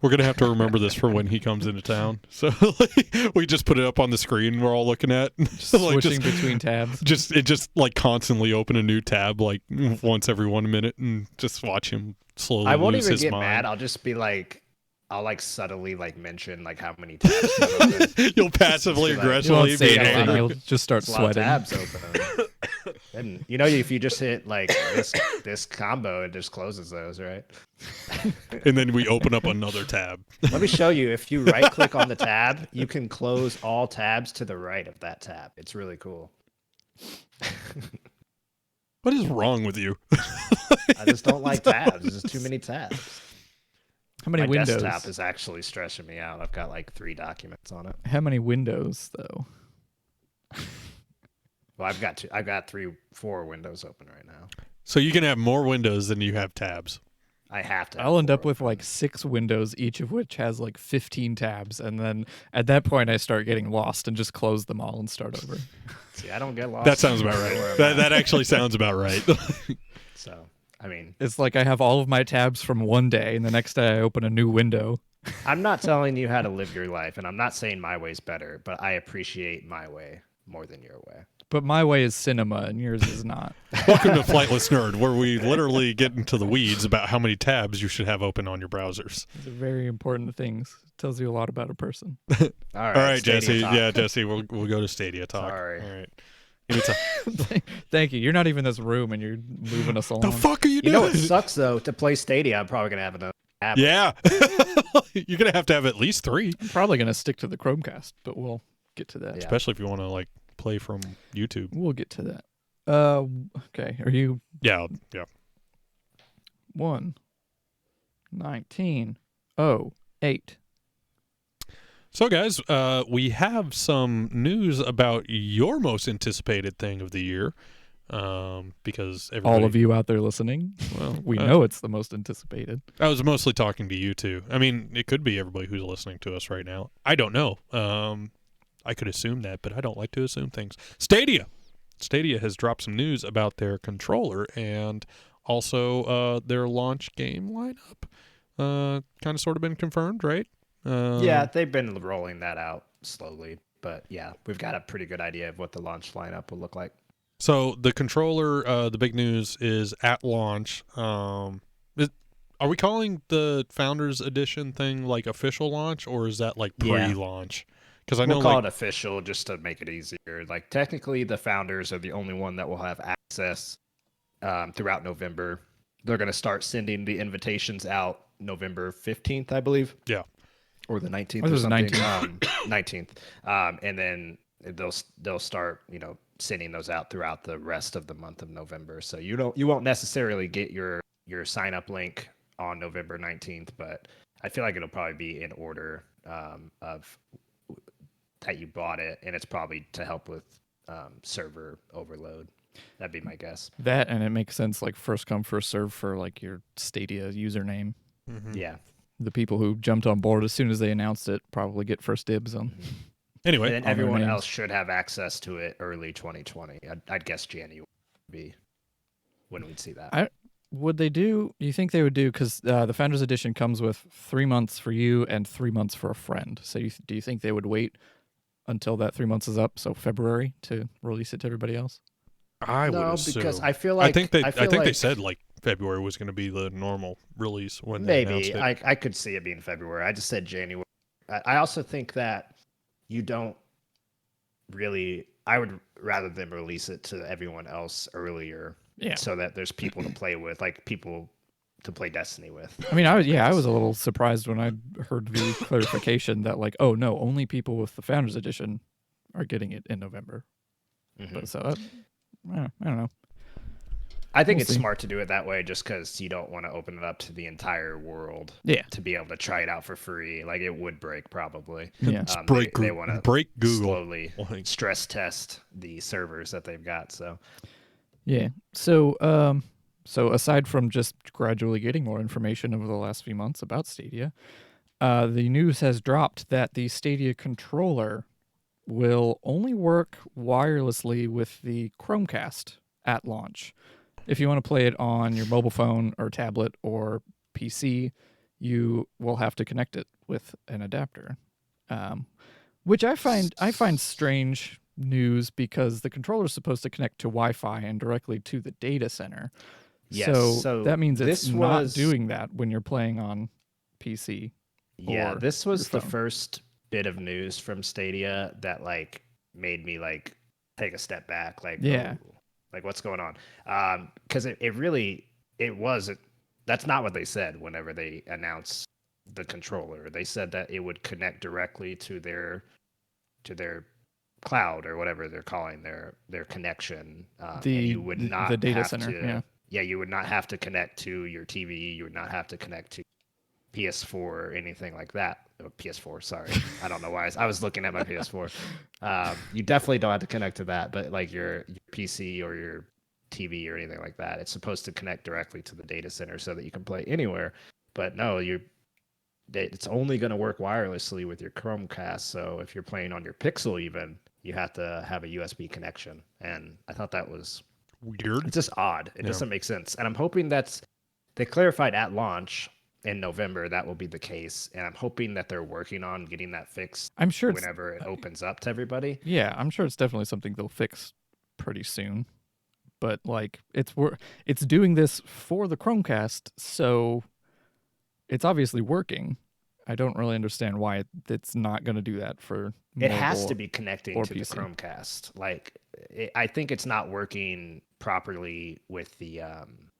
We're gonna have to remember this for when he comes into town. So like, we just put it up on the screen we're all looking at. Switching between tabs. Just like constantly open a new tab like once every 1 minute and just watch him slowly I won't lose even his get mind. mad. I'll just be like, I'll like subtly like mention like how many tabs. I've opened. You'll passively It's like- You aggressively won't say be a lot anything. of- You'll just start There's a lot of sweating. tabs open. And if you just hit like this combo, it just closes those, right? and then we open up another tab. Let me show you. If you right click on the tab, you can close all tabs to the right of that tab. It's really cool. What is wrong with you? I just don't like tabs. There's just too many tabs. How many My windows? desktop is actually stressing me out. I've got like 3 documents on it. How many windows though? Well, I've got 4 windows open right now. So you can have more windows than you have tabs. I have to. I'll have end up 4 with like open. 6 windows, each of which has like 15 tabs, and then at that point I start getting lost and just close them all and start over. See, I don't get lost. That sounds about where right. I'm That at. actually sounds about right. So, I mean, It's like I have all of my tabs from one day, and the next day I open a new window. I'm not telling you how to live your life, and I'm not saying my way's better, but I appreciate my way more than your way. But my way is cinema, and yours is not. Welcome to Flightless Nerd, where we literally get into the weeds about how many tabs you should have open on your browsers. These are very important things. It tells you a lot about a person. All All right, Stadia Jesse. talk. Yeah, Jesse, we'll go to Stadia talk. Sorry. All right. Give me time. Thank you. You're not even in this room, and you're moving us along. The fuck are you You doing? know what sucks though? To play Stadia, I'm probably gonna have another app. Yeah. You're going to have at least 3, I'm probably going to stick to the Chromecast, but we'll get to that. Yeah. especially if you want to like play from YouTube. We'll get to that. Okay. Are you Yeah. 1:19:08? So, guys, we have some news about your most anticipated thing of the year, because everybody, All of you out there listening, well, we know it's the most anticipated. I was mostly talking to you two. I mean, it could be everybody who's listening to us right now. I don't know. I could assume that, but I don't like to assume things. Stadia has dropped some news about their controller and also their launch game lineup. Kind of sort of been confirmed, right? Yeah, they've been rolling that out slowly, but yeah, we've got a pretty good idea of what the launch lineup will look like. So the controller, the big news is at launch. Are we calling the Founders Edition thing like official launch, or is that like Yeah. pre-launch? Because I know We'll call like it official just to make it easier. Like technically, the founders are the only one that will have access throughout November. They're going to start sending the invitations out November 15th, I believe. Yeah. Or the 19th Or or the something. 19th. 19th. And then they'll start, sending those out throughout the rest of the month of November. So you won't necessarily get your sign up link on November 19th, but I feel like it'll probably be in order of that you bought it, and it's probably to help with server overload. That'd be my guess. That, and it makes sense, like first come, first serve for like your Stadia username. Mhm. Yeah. The people who jumped on board as soon as they announced it probably get first dibs on. Anyway, And then their everyone names. else should have access to it early 2020. I'd guess January would be when we'd see that. Would they do? You think they would do? Because the Founders Edition comes with 3 months for you and 3 months for a friend. So do you think they would wait until that 3 months is up, so February, to release it to everybody else? I would No, assume. because I feel like I think they like said like February was going to be the normal release when they announced maybe it. I could see it being February. I just said January. I also think that you don't really. I would rather them release it to everyone else earlier, Yeah. so that there's people to play with, like people to play Destiny with. I mean, I was a little surprised when I heard the clarification that like, oh no, only people with the Founders Edition are getting it in November. Mhm. But so I don't know. I think We'll it's see. smart to do it that way, just because you don't want to open it up to the entire world Yeah. to be able to try it out for free. Like it would break probably. Yeah. They want to break Google. slowly Like, stress test the servers that they've got. So Yeah. So so aside from just gradually getting more information over the last few months about Stadia, the news has dropped that the Stadia controller will only work wirelessly with the Chromecast at launch. If you want to play it on your mobile phone or tablet or PC, you will have to connect it with an adapter, which I find strange news because the controller is supposed to connect to Wi-Fi and directly to the data center. yes, So that means it's this not was doing that when you're playing on PC. yeah. or This was your the phone. first bit of news from Stadia that like made me like take a step back. Like Yeah. oh, like what's going on? Because it really it was that's not what they said whenever they announced the controller. They said that it would connect directly to their cloud or whatever they're calling their connection. And you would not the data have center. to, Yeah. you would not have to connect to your TV. You would not have to connect to PS4 or anything like that. PS4, sorry. I don't know why. I was looking at my PS4. You definitely don't have to connect to that, but like your PC or your TV or anything like that. It's supposed to connect directly to the data center so that you can play anywhere. But no, it's only going to work wirelessly with your Chromecast. So if you're playing on your Pixel, even you have to have a USB connection. And I thought that was Weird. it's just odd. It Yeah. doesn't make sense. And I'm hoping they clarified at launch in November that will be the case. And I'm hoping that they're working on getting that fixed I'm sure it's whenever it opens up to everybody. yeah, I'm sure it's definitely something they'll fix pretty soon. But like it's doing this for the Chromecast, so it's obviously working. I don't really understand why it's not going to do that for It has mobile to be connecting or to the PC. Chromecast. Like, I think it's not working properly with the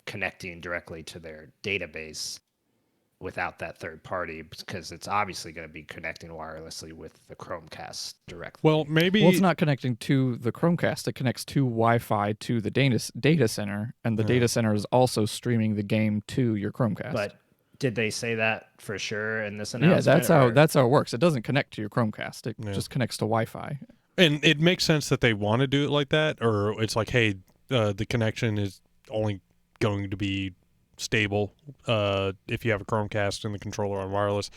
connecting directly to their database without that third party, because it's obviously going to be connecting wirelessly with the Chromecast directly. Well, maybe Well, it's not connecting to the Chromecast. It connects to Wi-Fi to the data center, and the data center is also streaming the game to your Chromecast. But did they say that for sure in this yeah, announcement? that's how it works. It doesn't connect to your Chromecast. It Yeah. just connects to Wi-Fi. And it makes sense that they want to do it like that, or it's like, hey, the connection is only going to be stable if you have a Chromecast and the controller on wireless,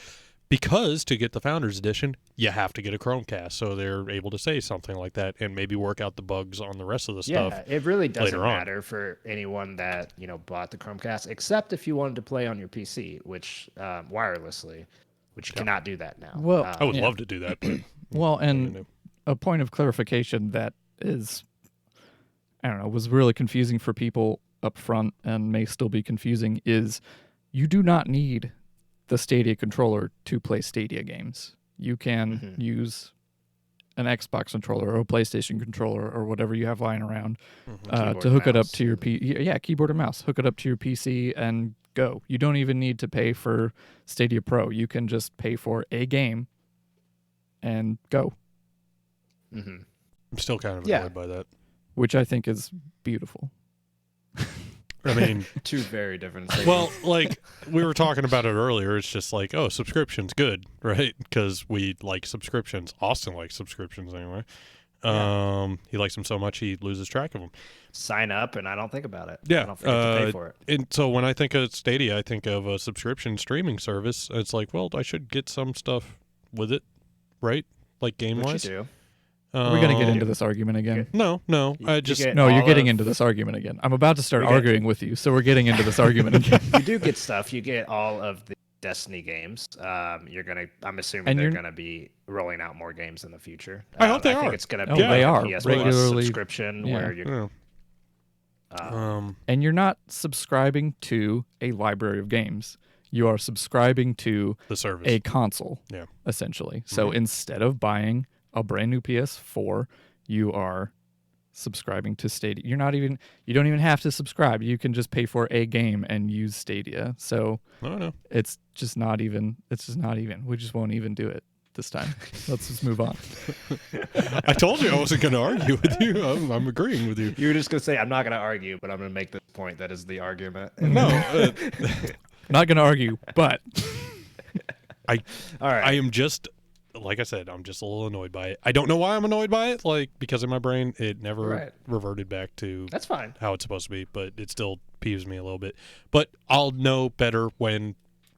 because to get the Founders Edition, you have to get a Chromecast. So they're able to say something like that and maybe work out the bugs on the rest of the stuff. Yeah, it really doesn't later on. matter for anyone that bought the Chromecast, except if you wanted to play on your PC, which wirelessly, which you cannot do that now. Well, I would Yeah. love to do that. But Well, you and know. a point of clarification that is, I don't know, was really confusing for people up front and may still be confusing is you do not need the Stadia controller to play Stadia games. You can use an Xbox controller or a PlayStation controller or whatever you have lying around Keyboard to hook it up mouse. to your keyboard and mouse. Hook it up to your PC and go. You don't even need to pay for Stadia Pro. You can just pay for a game and go, Mhm. I'm still kind of Yeah. annoyed by that. which I think is beautiful. I mean, Two very different things. well, like we were talking about it earlier, it's just like, oh, subscription's good, right? Because we like subscriptions. Austin likes subscriptions anyway. He likes them so much he loses track of them. Sign up and I don't think about it. Yeah, I don't forget to pay for it. And so when I think of Stadia, I think of a subscription streaming service. It's like, well, I should get some stuff with it, right? Like game Which wise. you do. Are we going to get into this argument again? No. I You just get No, you're all getting of- into this argument again. I'm about to start We get- arguing with you, so we're getting into this argument again. You do get stuff. You get all of the Destiny games. I'm assuming And they're you're- gonna be rolling out more games in the future. I hope they I think are. it's gonna Oh, be they like are. a PS Regularly- Plus subscription yeah. where you're Yeah. And you're not subscribing to a library of games. You are subscribing to The service. a console, Yeah. essentially. So instead of buying a brand new PS4, you are subscribing to Stadia. You don't even have to subscribe. You can just pay for a game and use Stadia. So No. it's just not even. We just won't even do it this time. Let's just move on. I told you I wasn't going to argue with you. I'm agreeing with you. You were just gonna say I'm not gonna argue, but I'm gonna make this point that is the argument. No, Not gonna argue, but All right. I am just, like I said, I'm just a little annoyed by it. I don't know why I'm annoyed by it. Like, because in my brain, it never Right. reverted back to That's fine. how it's supposed to be, but it still peeves me a little bit. But I'll know better when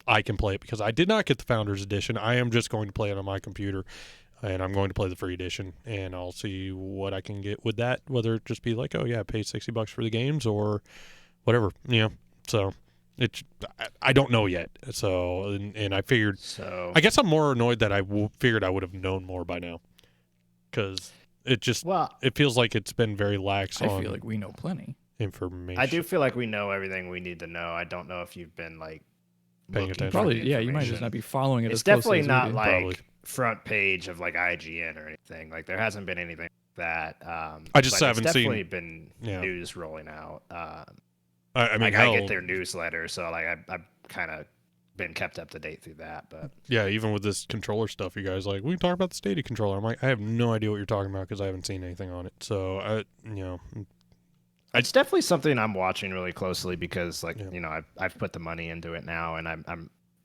I can play it, because I did not get the Founders Edition. I am just going to play it on my computer, and I'm going to play the free edition, and I'll see what I can get with that, whether it just be like, oh yeah, pay $60 for the games or whatever, So it's, I don't know yet. So, and I figured, So I guess I'm more annoyed that I figured I would have known more by now, because it just, well, it feels like it's been very lax I on feel like we know plenty. information. I do feel like we know everything we need to know. I don't know if you've been like Paying looking attention. for Probably, the yeah. You might just information. not be following it It's as closely definitely as not we do. like Probably. front page of like IGN or anything. Like there hasn't been anything like that. I just but haven't it's seen- definitely been Yeah. news rolling out. I mean, Like hell, I get their newsletter, so like I've kind of been kept up to date through that. But yeah, even with this controller stuff, you guys like, we can talk about the Stadia controller. I'm like, I have no idea what you're talking about because I haven't seen anything on it. So it's definitely something I'm watching really closely because like Yeah. I've put the money into it now, and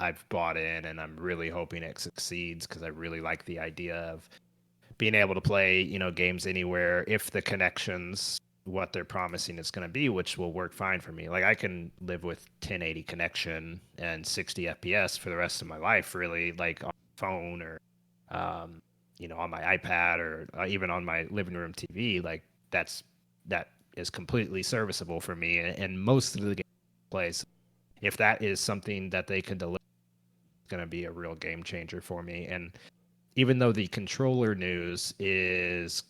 I've bought in, and I'm really hoping it succeeds because I really like the idea of being able to play games anywhere if the connections what they're promising it's going to be, which will work fine for me. Like I can live with 1080 connection and 60 FPS for the rest of my life, really, like on phone or, on my iPad or even on my living room TV. Like that is completely serviceable for me. And most of the game plays, if that is something that they can deliver, it's going to be a real game changer for me. And even though the controller news is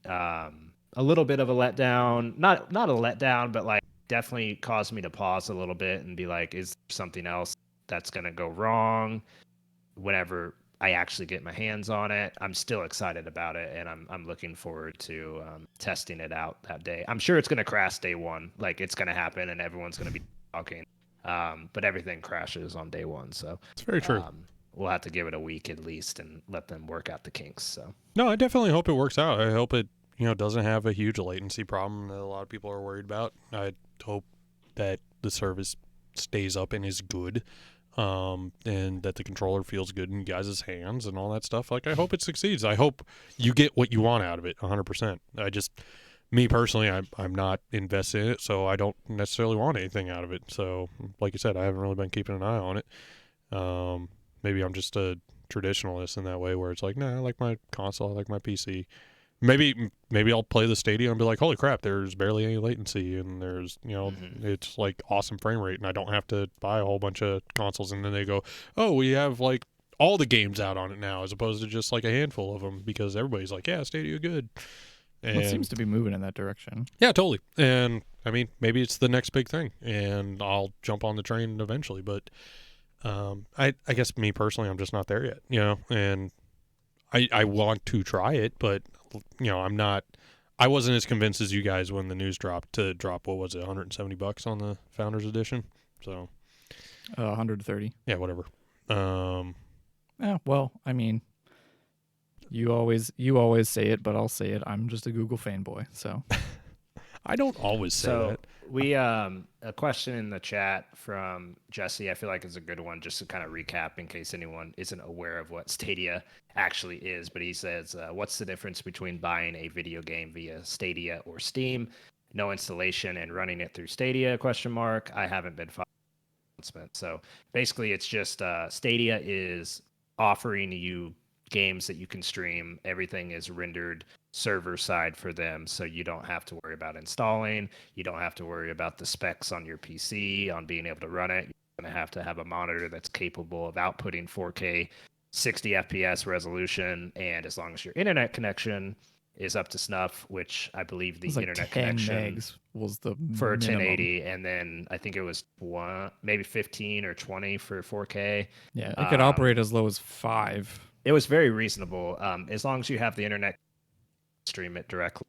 a little bit of a letdown, not a letdown, but like definitely caused me to pause a little bit and be like, is there something else that's going to go wrong whenever I actually get my hands on it? I'm still excited about it, and I'm looking forward to testing it out that day. I'm sure it's going to crash day one. Like it's going to happen and everyone's going to be talking. But everything crashes on day one. So It's very true. We'll have to give it a week at least and let them work out the kinks. So No, I definitely hope it works out. I hope it, doesn't have a huge latency problem that a lot of people are worried about. I hope that the service stays up and is good, and that the controller feels good in you guys' hands and all that stuff. Like, I hope it succeeds. I hope you get what you want out of it 100%. Me personally, I'm not invested in it, so I don't necessarily want anything out of it. So, like you said, I haven't really been keeping an eye on it. Maybe I'm just a traditionalist in that way, where it's like, nah, I like my console, I like my PC. Maybe I'll play the Stadia and be like, holy crap, there's barely any latency, and there's, it's like awesome frame rate, and I don't have to buy a whole bunch of consoles. And then they go, oh, we have like all the games out on it now, as opposed to just like a handful of them, because everybody's like, yeah, Stadia good. And Well, it seems to be moving in that direction. yeah, totally. And I mean, maybe it's the next big thing, and I'll jump on the train eventually. But I guess me personally, I'm just not there yet, and I want to try it, but I wasn't as convinced as you guys when the news dropped to drop, what was it, $170 on the Founders Edition. So 130. yeah, whatever. Yeah, well, I mean, you always say it, but I'll say it. I'm just a Google fanboy, so. I don't always say so that. we a question in the chat from Jesse, I feel like is a good one, just to kind of recap in case anyone isn't aware of what Stadia actually is. But he says, what's the difference between buying a video game via Stadia or Steam? No installation and running it through Stadia, ? I haven't been following the announcement. So basically it's just Stadia is offering you games that you can stream. Everything is rendered server side for them, so you don't have to worry about installing. You don't have to worry about the specs on your PC, on being able to run it. You're going to have a monitor that's capable of outputting 4K 60 FPS resolution, and as long as your internet connection is up to snuff, which I believe the It was like internet 10 connection megs was the for minimum. 1080, and then I think it was maybe 15 or 20 for 4K. Yeah, it could operate as low as 5. It was very reasonable. As long as you have the internet, stream it directly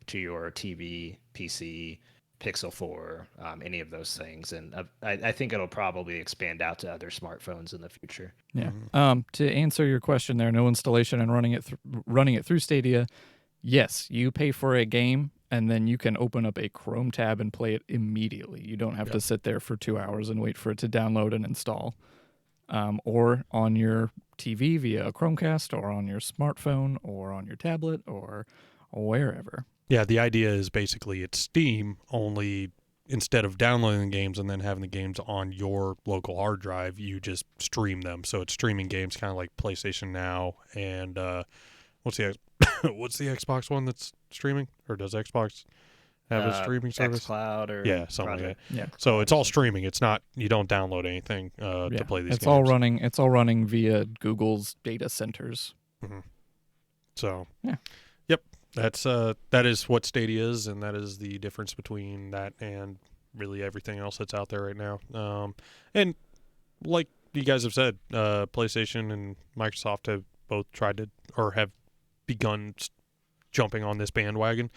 to your TV, PC, Pixel 4, any of those things. And I think it'll probably expand out to other smartphones in the future. Yeah. To answer your question there, no installation and running it through Stadia. Yes, you pay for a game and then you can open up a Chrome tab and play it immediately. You don't have to sit there for 2 hours and wait for it to download and install. Or on your TV via a Chromecast, or on your smartphone, or on your tablet, or wherever. Yeah, the idea is basically it's Steam, only instead of downloading the games and then having the games on your local hard drive, you just stream them. So it's streaming games kind of like PlayStation Now. And what's the Xbox one that's streaming? Or does Xbox have a streaming service? xCloud or something like that. Yeah. So it's all streaming. It's not, you don't download anything to play these It's games. all running via Google's data centers. Mm-hmm. So yeah. Yep. That is what Stadia is, and that is the difference between that and really everything else that's out there right now. And like you guys have said, PlayStation and Microsoft have both tried to, or have begun jumping on this bandwagon.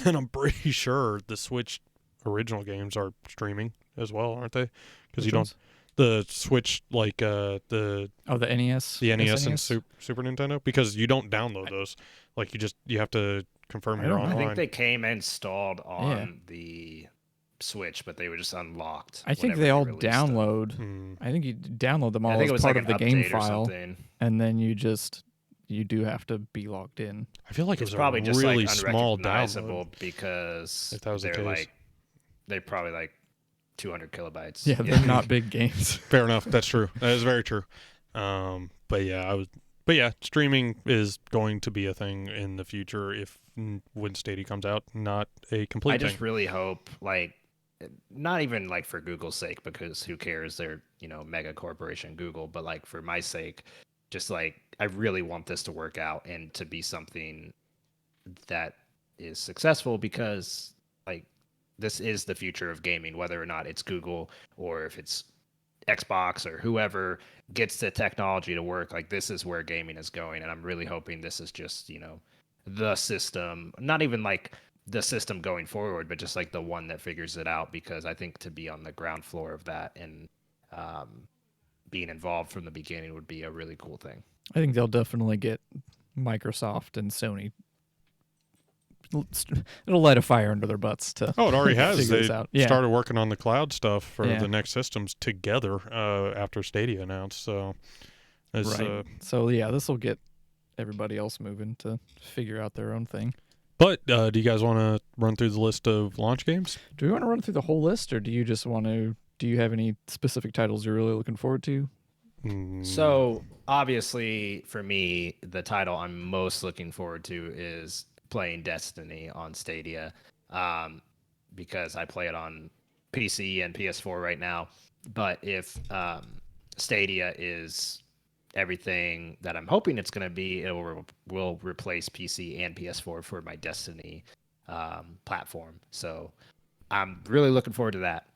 And I'm pretty sure the Switch original games are streaming as well, aren't they? Because the Switch, like the NES, the NES and Super Nintendo, because you don't download those. Like you have to confirm you're online. I think they came installed on the Switch, but they were just unlocked. I think they all download. I think you download them all as part of the game file, and then you just you do have to be logged in. I feel like It's it was probably a just really like small unrecognizable download. because If that was the they're case. like they're probably like 200 kilobytes. Yeah, they're not big games. Fair enough. That's true. That is very true. But yeah, streaming is going to be a thing in the future when Stadia comes out, not a complete I thing. just really hope, like, not even like for Google's sake, because who cares? They're, mega corporation Google, but like for my sake, just like I really want this to work out and to be something that is successful, because like this is the future of gaming, whether or not it's Google or if it's Xbox or whoever gets the technology to work. Like, this is where gaming is going, and I'm really hoping this is just the system, not even like the system going forward, but just like the one that figures it out, because I think to be on the ground floor of that and being involved from the beginning would be a really cool thing. I think they'll definitely get Microsoft and Sony. It'll light a fire under their butts to. Oh, it already has. figure They this out. Yeah. started working on the cloud stuff for Yeah. the next systems together after Stadia announced. So, Right. So yeah, this will get everybody else moving to figure out their own thing. but do you guys want to run through the list of launch games? Do we want to run through the whole list, or do you just want to? Do you have any specific titles you're really looking forward to? So obviously for me, the title I'm most looking forward to is playing Destiny on Stadia, because I play it on PC and PS4 right now. But if Stadia is everything that I'm hoping it's going to be, it will replace PC and PS4 for my Destiny platform. So I'm really looking forward to that.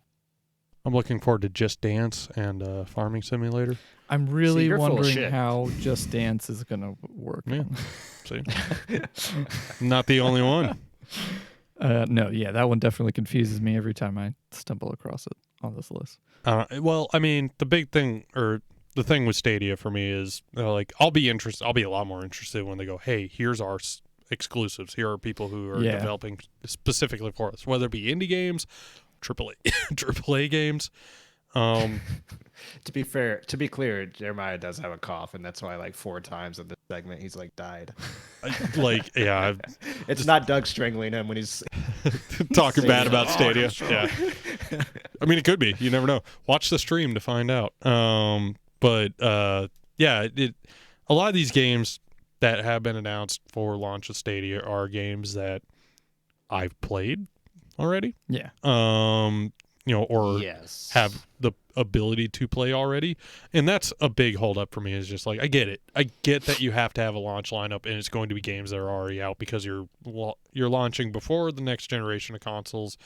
I'm looking forward to Just Dance and Farming Simulator. I'm really you're full of wondering shit. how Just Dance is gonna work. Yeah. See, not the only one. No, yeah, that one definitely confuses me every time I stumble across it on this list. Well, I mean, the big thing or the thing with Stadia for me is like I'll be a lot more interested when they go, hey, here's our exclusives. Here are people who are developing specifically for us, whether it be indie games, AAA games. To be clear, Jeremiah does have a cough, and that's why like 4 times in this segment he's like died. It's not Doug strangling him when he's talking bad about Oh, Stadia. sure. Yeah, I mean it could be. You never know. Watch the stream to find out. A lot of these games that have been announced for launch of Stadia are games that I've played already. Yeah. Or yes. have the ability to play already. And that's a big holdup for me, is just like, I get it. I get that you have to have a launch lineup and it's going to be games that are already out because you're launching before the next generation of consoles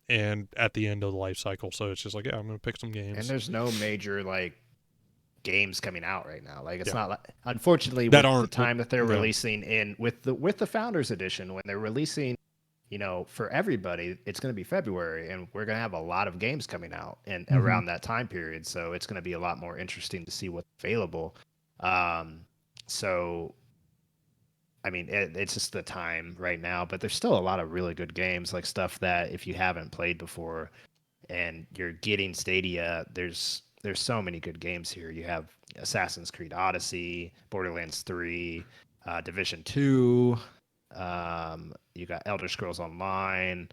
and at the end of the life cycle. So it's just like, yeah, I'm going to pick some games. And there's no major like games coming out right now. Like it's not like, unfortunately, that with aren't the time that they're yeah. releasing in with the Founders Edition, when they're releasing, for everybody, it's going to be February, and we're going to have a lot of games coming out and around that time period. So it's going to be a lot more interesting to see what's available. So, I mean, it's just the time right now, but there's still a lot of really good games, like stuff that if you haven't played before and you're getting Stadia, there's so many good games here. You have Assassin's Creed Odyssey, Borderlands 3, Division 2. You got Elder Scrolls Online.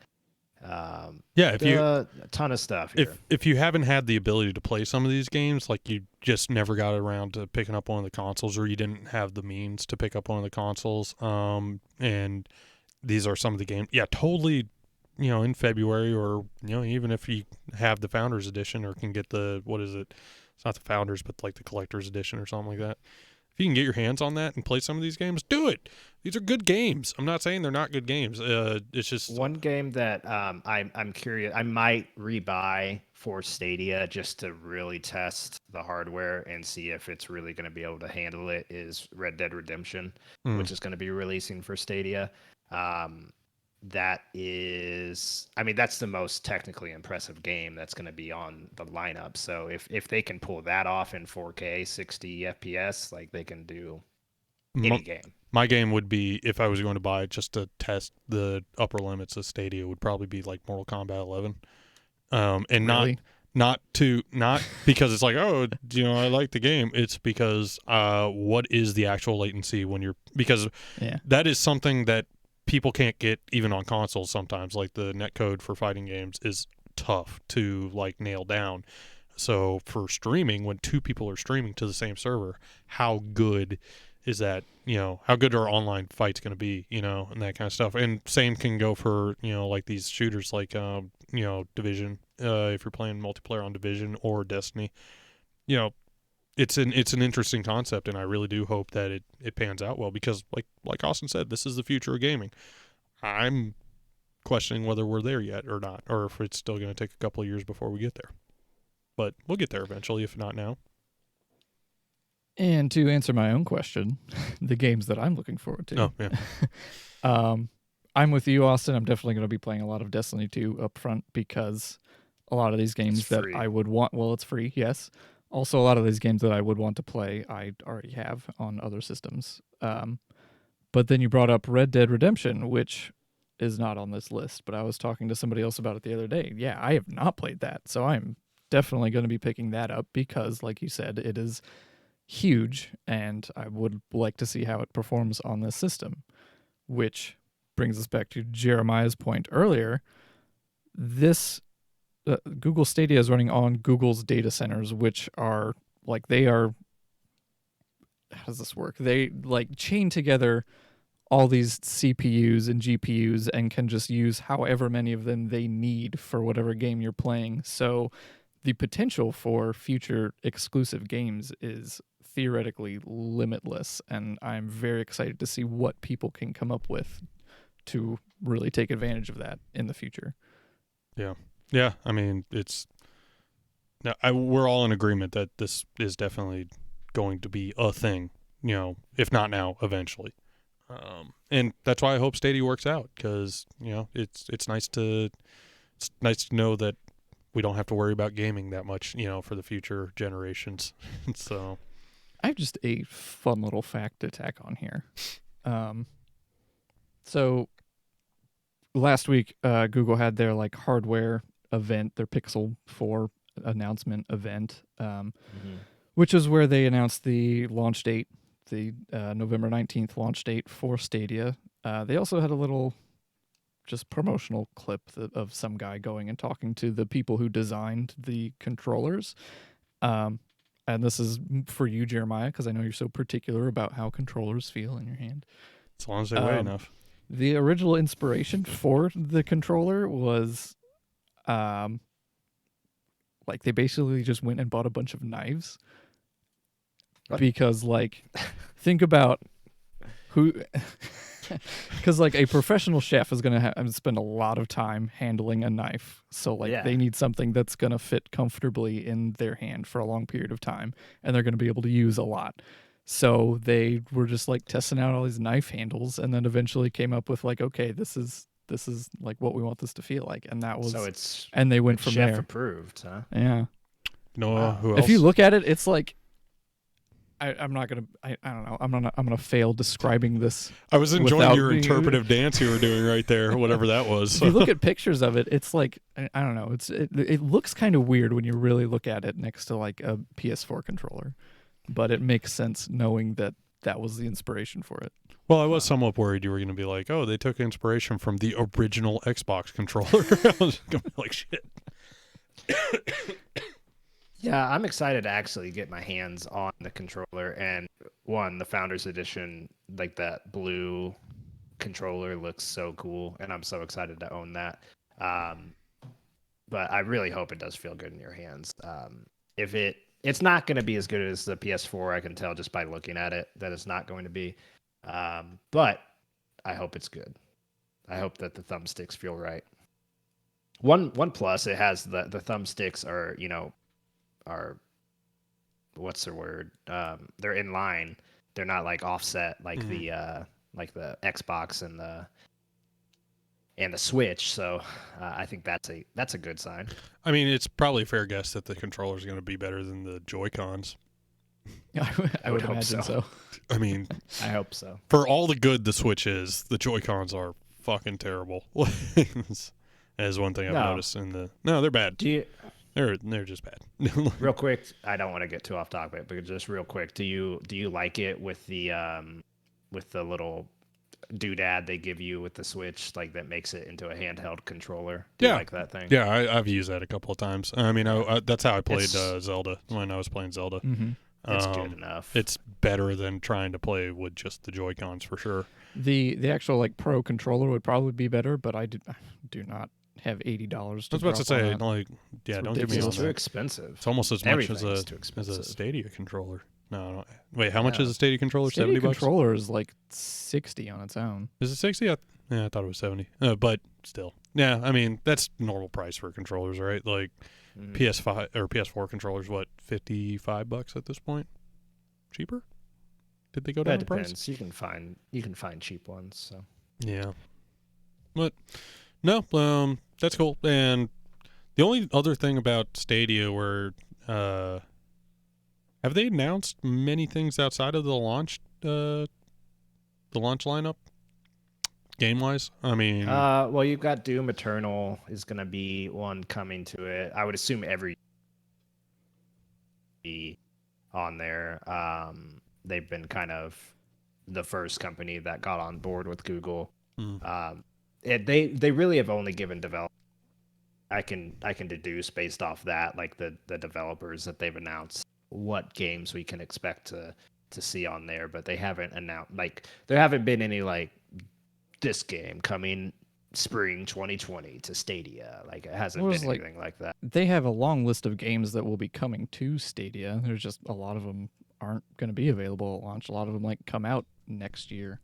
If you a ton of stuff here. if you haven't had the ability to play some of these games, like you just never got around to picking up one of the consoles, or you didn't have the means to pick up one of the consoles, and these are some of the games. Yeah, totally. In February, or even if you have the Founders Edition or can get the it's not the Founders, but like the Collector's Edition or something like that. If you can get your hands on that and play some of these games, do it. These are good games. I'm not saying they're not good games. It's just one game that I'm curious. I might rebuy for Stadia just to really test the hardware and see if it's really going to be able to handle it. Is Red Dead Redemption, which is going to be releasing for Stadia. That is, I mean, that's the most technically impressive game that's going to be on the lineup. So if they can pull that off in 4K, 60 FPS, like they can do any game. My game would be, if I was going to buy it just to test the upper limits of Stadia, would probably be like Mortal Kombat 11. And Really? Not because it's like, oh, I like the game. It's because what is the actual latency because that is something that people can't get even on consoles sometimes. Like the netcode for fighting games is tough to like nail down. So for streaming, when two people are streaming to the same server, how good is that? How good are online fights going to be? And that kind of stuff. And same can go for like these shooters like Division. If you're playing multiplayer on Division or Destiny, it's an interesting concept, and I really do hope that it pans out well, because like Austin said, this is the future of gaming. I'm questioning whether we're there yet or not, or if it's still going to take a couple of years before we get there. But we'll get there eventually, if not now. And to answer my own question, the games that I'm looking forward to. Oh, yeah. I'm with you, Austin. I'm definitely going to be playing a lot of Destiny 2 up front, because a lot of these games that I would want, well, it's free, yes. Also, a lot of these games that I would want to play, I already have on other systems. But then you brought up Red Dead Redemption, which is not on this list, but I was talking to somebody else about it the other day. Yeah, I have not played that, so I'm definitely going to be picking that up, because, like you said, it is huge, and I would like to see how it performs on this system, which brings us back to Jeremiah's point earlier. This Google Stadia is running on Google's data centers, which are how does this work? They chain together all these CPUs and GPUs and can just use however many of them they need for whatever game you're playing. So the potential for future exclusive games is theoretically limitless, and I'm very excited to see what people can come up with to really take advantage of that in the future. Yeah. I mean, we're all in agreement that this is definitely going to be a thing, if not now, eventually. And that's why I hope Stadia works out, because it's nice to know that we don't have to worry about gaming that much, for the future generations. So I have just a fun little fact to tack on here. So last week, Google had their hardware event, their Pixel 4 announcement event, which is where they announced the launch date, the November 19th launch date for Stadia. They also had a little just promotional clip of some guy going and talking to the people who designed the controllers. And this is for you, Jeremiah, because I know you're so particular about how controllers feel in your hand. As long as they weigh enough. The original inspiration for the controller was, they basically just went and bought a bunch of knives. What? Because, think about who... Because, a professional chef is going to spend a lot of time handling a knife. So, they need something that's going to fit comfortably in their hand for a long period of time, and they're going to be able to use a lot. So they were just testing out all these knife handles, and then eventually came up with okay, this is what we want this to feel like, and that was and they went from chef there. Approved, huh? Yeah. Who else? If you look at it, it's I'm not gonna. I don't know. I'm gonna fail describing this. I was enjoying your interpretive dance you were doing right there, whatever that was. If you look at pictures of it, it's I don't know. It looks kind of weird when you really look at it next to a PS4 controller, but it makes sense knowing that was the inspiration for it. Well, I was somewhat worried you were going to be like, oh, they took inspiration from the original Xbox controller. I was going to be like, shit. Yeah, I'm excited to actually get my hands on the controller, and the Founders Edition, that blue controller looks so cool, and I'm so excited to own that. But I really hope it does feel good in your hands. If it's not going to be as good as the PS4, I can tell just by looking at it that it's not going to be. But I hope it's good. I hope that the thumbsticks feel right. One plus, it has the thumbsticks are what's the word? They're in line. They're not offset the Xbox and the Switch. So I think that's a good sign. I mean, it's probably a fair guess that the controller is going to be better than the Joy-Cons. I would imagine so. I mean, I hope so. For all the good the Switch is, the Joy-Cons are fucking terrible. As one thing I've noticed in the... No, they're bad. They're just bad. Real quick, I don't want to get too off topic, but just real quick, do you like it with the little doodad they give you with the Switch, like that makes it into a handheld controller? Do you Yeah. like that thing? Yeah, I've used that a couple of times. I mean, that's how I played It's- Zelda when I was playing Zelda. Mm-hmm. It's good enough. It's better than trying to play with just the Joy-Cons for sure. The actual like Pro controller would probably be better, but I do not have $80. I was about to say, like, yeah, It's don't give me ridiculous. on It's too that. expensive. It's almost as much as Everything's a too as expensive. a Stadia controller. No. Wait, how much Yeah. is a Stadia controller? Stadia $70? controller is like 60 on its own. Is it 60? I thought it was 70. But still. Yeah, I mean, that's normal price for controllers, right? Like Mhm. PS5 or PS4 controllers, what, $55 at this point? Cheaper? Did they go down That in price? depends. You can find cheap ones. So Yeah. But no, that's cool. And the only other thing about Stadia where have they announced many things outside of the launch lineup? Game wise? I mean well, you've got Doom Eternal is going to be one coming to it. I would assume every be on there. They've been kind of the first company that got on board with Google. They really have only given developers. I can deduce based off that, like the developers that they've announced what games we can expect to see on there, but they haven't announced, like, there haven't been any like this game coming spring 2020 to Stadia. Like, it hasn't Well, been it's like- anything like that. They have a long list of games that will be coming to Stadia. There's just a lot of them aren't going to be available at launch. A lot of them like come out next year.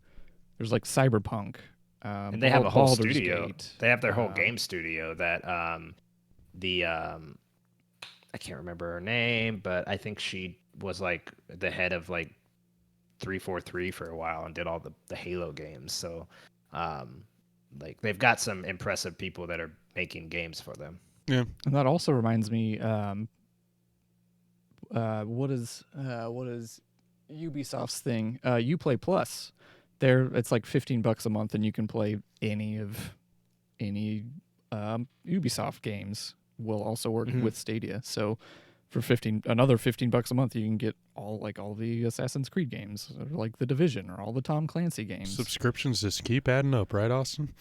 There's like Cyberpunk. And they have a whole Baldur's studio. Gate, They have their whole game studio that I can't remember her name, but I think she was like the head of like 343 for a while and did all the Halo games. So like they've got some impressive people that are making games for them. yeah. And that also reminds me, what is Ubisoft's thing? Uplay Plus. It's like $15 a month, and you can play any Ubisoft games. Will also work Mhm. with Stadia. So for another $15 a month, you can get all the Assassin's Creed games, or like the Division, or all the Tom Clancy games. Subscriptions just keep adding up, right, Austin?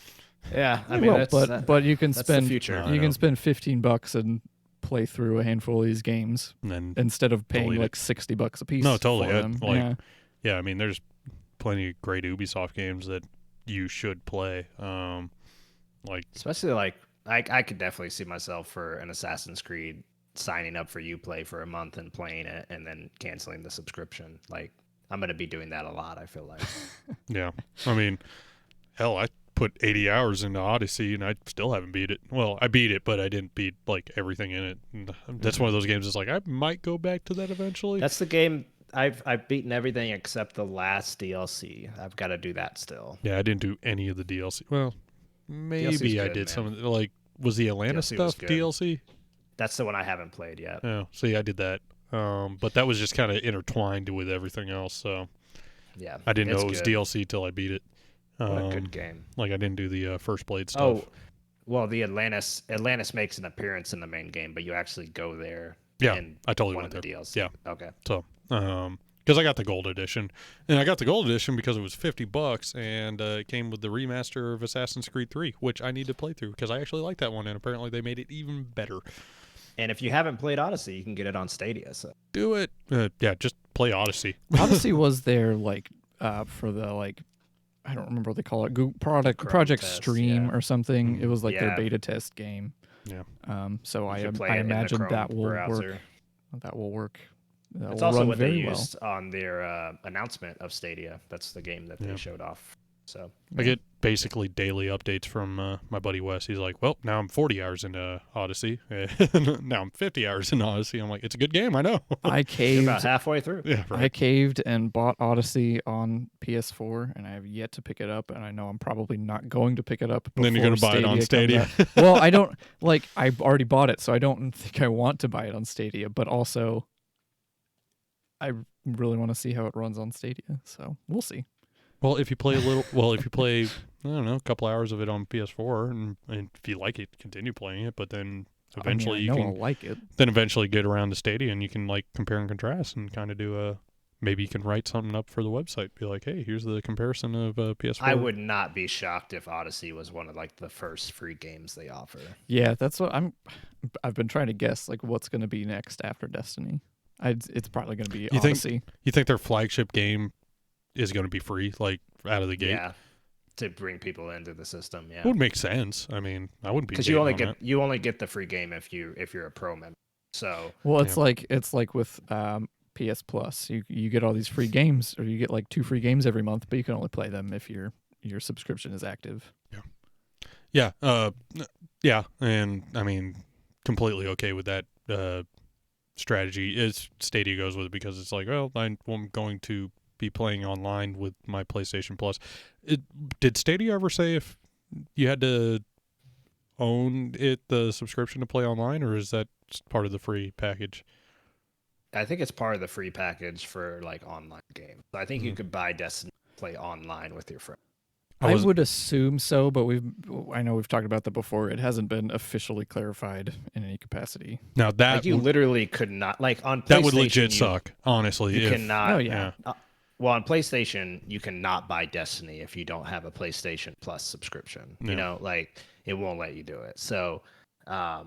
Yeah, I They mean, will, but you can that's the spend future. I you know. can spend $15 and play through a handful of these games And then instead of paying Delete it. like $60 a piece. No, totally. For Yeah, them. like- Yeah. yeah, I mean, there's plenty of great Ubisoft games that you should play. Like Especially like I could definitely see myself for an Assassin's Creed signing up for Uplay for a month and playing it and then canceling the subscription. Like, I'm gonna be doing that a lot, I feel like. yeah, I mean, hell, I put 80 hours into Odyssey and I still haven't beat it. Well, I beat it, but I didn't beat like everything in it. And that's one of those games that's like I might go back to that eventually. That's the game I've beaten everything except the last DLC. I've got to do that still. Yeah, I didn't do any of the DLC. Well, maybe I good, did man. some of the, like, was the Atlanta DLC was stuff good. DLC? That's the one I haven't played yet. Oh, see, I did that. But that was just kind of intertwined with everything else, so Yeah, I didn't know it's it was good. DLC till I beat it. What a good game. Like I didn't do the First Blade stuff. Oh, well, the Atlantis makes an appearance in the main game, but you actually go there. Yeah, in I totally one went of the there. DLC. Yeah. Okay. So, because I got the gold edition, and I got the gold edition because it was $50, and it came with the remaster of Assassin's Creed 3, which I need to play through because I actually like that one, and apparently they made it even better. And if you haven't played Odyssey, you can get it on Stadia. So Do it. Yeah, just play Odyssey. Odyssey was their like for the like I don't remember what they call it, Project Chrome test, Stream yeah. or something. It was like their Yeah. beta test game. Yeah. So you I can play I it in the imagine Chrome that will browser. work. That will work. That It's will also run what they very well. used on their announcement of Stadia. That's the game that Yeah. they showed off. So I get basically daily updates from my buddy Wes. He's like, well, now I'm 40 hours into Odyssey. Now I'm 50 hours into Odyssey. I'm like, it's a good game, I know. I you're caved. about halfway through. Yeah, I right. caved and bought Odyssey on PS4, and I have yet to pick it up. And I know I'm probably not going to pick it up. And then you're going gonna to buy it on Stadia. Well, I don't like. I've already bought it, so I don't think I want to buy it on Stadia. But also, I really want to see how it runs on Stadia. So we'll see. Well, if you play I don't know, a couple hours of it on PS4, and if you like it, continue playing it. But then eventually I you know can I'll like it. then eventually get around to Stadia and you can like compare and contrast and kind of do a maybe you can write something up for the website. Be like, hey, here's the comparison of PS4. I would not be shocked if Odyssey was one of like the first free games they offer. Yeah, that's what I've been trying to guess, like what's going to be next after Destiny. It's probably going to be Odyssey. You think their flagship game is going to be free, like out of the gate? Yeah, to bring people into the system. Yeah, It would make sense. I mean, I wouldn't be because you only get the free game if you're a pro member. So well, it's like with PS Plus. You get all these free games, or you get like 2 free games every month, but you can only play them if your subscription is active. Yeah, and I mean, completely okay with that strategy. Is Stadia goes with it because it's like, well, I'm going to be playing online with my PlayStation Plus. Did Stadia ever say if you had to own the subscription to play online, or is that just part of the free package? I think it's part of the free package for like online games. I think you could buy Destiny and play online with your friend. I would assume so, but I know we've talked about that before. It hasn't been officially clarified in any capacity. Now that like you literally could not like on PlayStation, that would legit suck, honestly. You cannot. Oh yeah. Well, on PlayStation, you cannot buy Destiny if you don't have a PlayStation Plus subscription. Yeah. You know, like it won't let you do it. So, I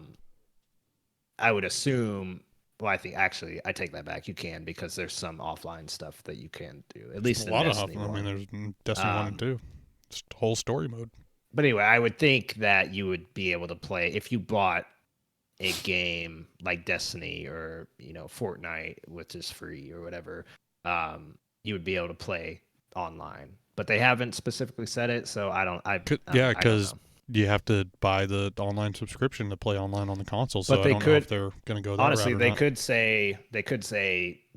would assume. Well, I think actually I take that back. You can because there's some offline stuff that you can do. At least a in lot Destiny of I 1. mean, there's Destiny 1 and 2. It's whole story mode. But anyway, I would think that you would be able to play if you bought a game like Destiny or Fortnite, which is free or whatever. You would be able to play online, but they haven't specifically said it, so I don't. Because you have to buy the online subscription to play online on the console. So but they I don't know if they're going to go that honestly, route or they not. could say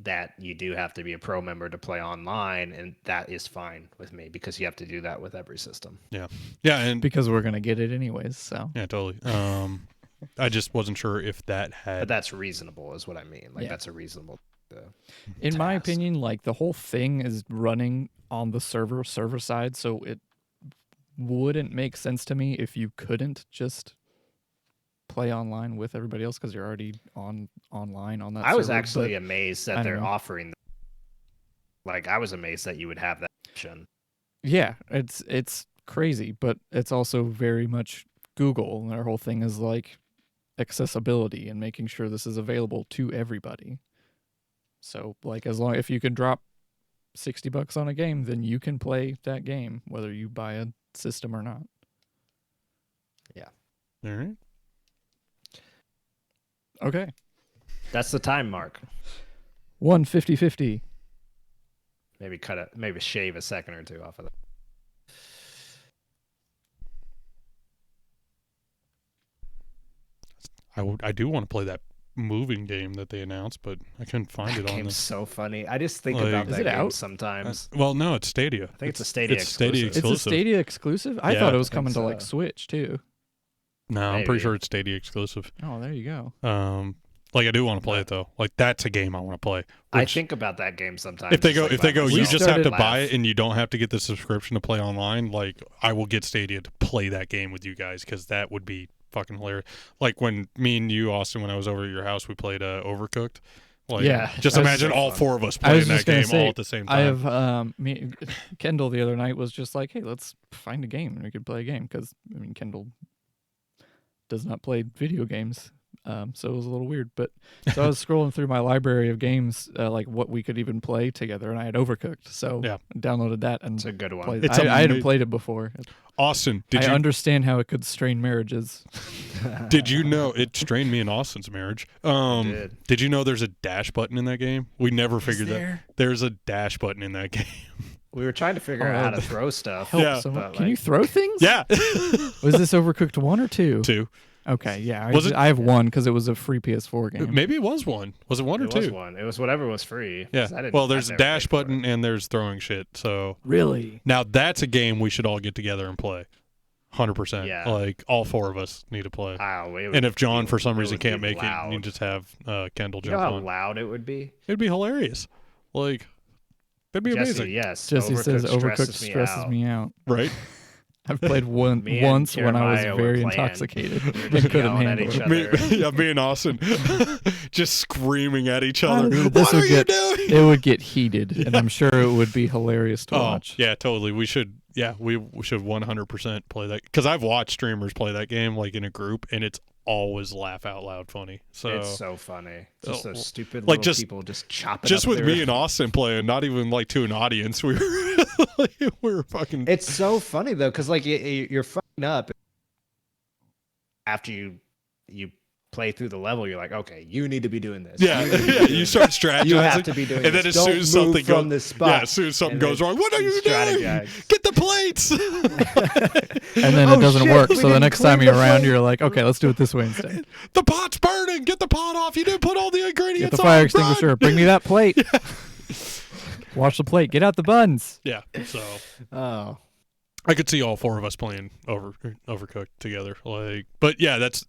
that you do have to be a pro member to play online, and that is fine with me because you have to do that with every system. Yeah, and Because we're gonna get it anyways. So yeah, totally. I just wasn't sure if that had. But that's reasonable, is what I mean. Like that's a reasonable. in my task. opinion, like the whole thing is running on the server side, so it wouldn't make sense to me if you couldn't just play online with everybody else because you're already online on that I was server, actually but amazed that they're offering. Like I was amazed that you would have that option. yeah, it's crazy, but it's also very much Google, and their whole thing is like accessibility and making sure this is available to everybody. So like if you can drop $60 on a game, then you can play that game whether you buy a system or not. Yeah. All right. Okay. That's the time mark. 1:50. Maybe shave a second or two off of that. I do want to play that moving game that they announced, but I couldn't find That it on game's the. so funny. I just think Like- about Is that it game out? sometimes. Well, no, it's Stadia. I think it's a Stadia Stadia exclusive. It's a Stadia exclusive? I Yeah, thought it was I think coming to like so. Switch too. No, I'm Maybe. pretty sure it's Stadia exclusive. Oh, there you go. Like I do want to play it though. Like that's a game I want to play. I which- think about that game sometimes. if they just, go, like, if they by go, you myself. just have to started- buy it and you don't have to get the subscription to play online. Like I will get Stadia to play that game with you guys because that would be fucking hilarious. Like when me and you, Austin, when I was over at your house, we played Overcooked. Like, Yeah. just That was imagine so all fun. 4 of us I was playing that just gonna game say, all at the same I time. have Kendall the other night was just like, hey, let's find a game and we could play a game because Kendall does not play video games, so it was a little weird. But so I was scrolling through my library of games, like what we could even play together, and I had Overcooked, so Yeah. I downloaded that and It's a good one. played. It's I hadn't amazing. played it before. Austin, I understand how it could strain marriages. did you know it strained me and Austin's marriage? Did you know there's a dash button in that game? We never figured that. There's a dash button in that game. We were trying to figure out how to throw stuff. Help Yeah. someone. But, Can you like- throw things? Yeah. Was this Overcooked 1 or 2? 2. Okay, yeah. Was it- I have 1 because it was a free PS4 game. Maybe it was 1. Was it 1 or It 2? was one. It was whatever was free. Yeah. 'Cause I didn't- Well, I there's a never dash paid for it. button and there's throwing shit. So Really? now that's a game we should all get together and play. 100%. Yeah. Like all 4 of us need to play. Oh, it would And if John be- for some it reason would be can't make loud. it, you just have Kendall You know jump how on. loud it would be? It'd be hilarious. Like that'd be Jesse, amazing, yes. Jesse says Overcooked stresses stresses out. me out. right? I've played one Me and once when I was Jeremiah were very playing. intoxicated We were and just couldn't yelling at handle each it. other. Me and Austin just screaming at each other. This What would are get- you doing? It would get heated, and I'm sure it would be hilarious to watch. Yeah, totally. We should 100% play that, because I've watched streamers play that game like in a group, and it's always laugh out loud funny. So It's so funny. Just those stupid like, little just- people just chopping just up with their... me and Austin playing, not even like to an audience, we were fucking. It's so funny though, because like you're fucking up after you play through the level. You're like, okay, you need to be doing this. Yeah, You need to be yeah. doing You this. start strategizing, You have to be doing and then this. as soon Don't as move something from goes, this spot. yeah, as soon as something And goes then wrong, what are you you doing? strategize. Get the plates. And then Oh, it doesn't shit, work. we So the didn't next time clean you're the around, plate. you're like, okay, let's do it this way instead. The pot's burning. Get the pot off. You didn't put all the Get ingredients the on. fire Run. extinguisher. Bring me that plate. Wash the plate. Get out the buns. Yeah. So Oh, I could see all four of us playing Overcooked together. Like, but yeah, that's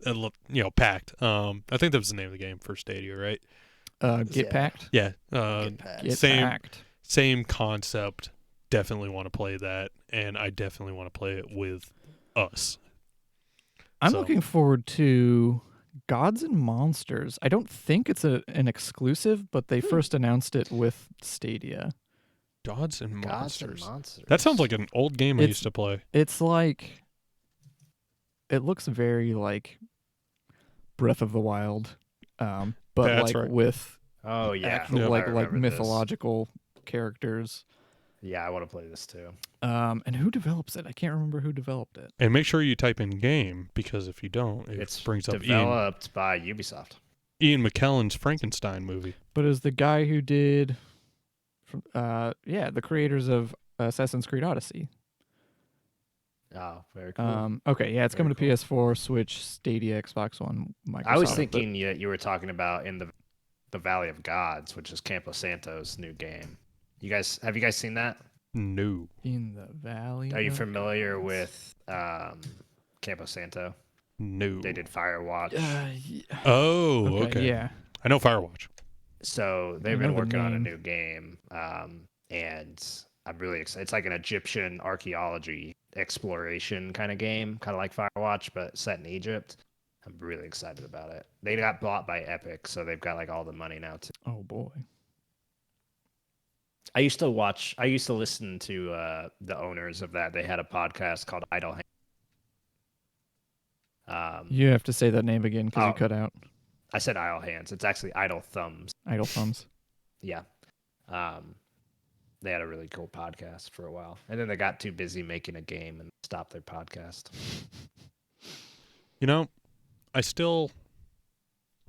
packed. I think that was the name of the game for Stadia, right? Get Yeah. packed. Yeah. Get Same packed. same concept. Definitely want to play that, and I definitely want to play it with us. I'm So- looking forward to Gods and Monsters. I don't think it's an exclusive, but they first announced it with Stadia. Gods and Gods and Monsters. Monsters. That sounds like an old game I It's- used to play. It's like, it looks very like Breath of the Wild, but That's like right. with Oh yeah, actual Yeah. I like remember this. mythological characters. Yeah, I want to play this too. And who develops it? I can't remember who developed it. And make sure you type in game, because if you don't, it It's brings up developed by Ubisoft. Ian McKellen's Frankenstein movie. But it was the guy who did, the creators of Assassin's Creed Odyssey. Oh, very cool. Okay, yeah, it's Very coming to PS4, Switch, Stadia, Xbox One, Microsoft. I was but- thinking you were talking about in the Valley of Gods, which is Campo Santo's new game. Have you guys seen that? No. In the Valley. Are you of familiar Gods. with Campo Santo? No. They did Firewatch. Yeah. Oh, okay. Yeah. I know Firewatch. So they've I been know the working on a name. new game, and I'm really excited. It's like an Egyptian archaeology exploration kind of game, kind of like Firewatch, but set in Egypt. I'm really excited about it. They got bought by Epic, so they've got like all the money now too. Oh boy. I used to listen to the owners of that. They had a podcast called Idle Hands. You have to say that name again because Oh. you cut out. I said Idle Hands. It's actually Idle Thumbs. Idle thumbs. Yeah. They had a really cool podcast for a while. And then they got too busy making a game and stopped their podcast. You know, I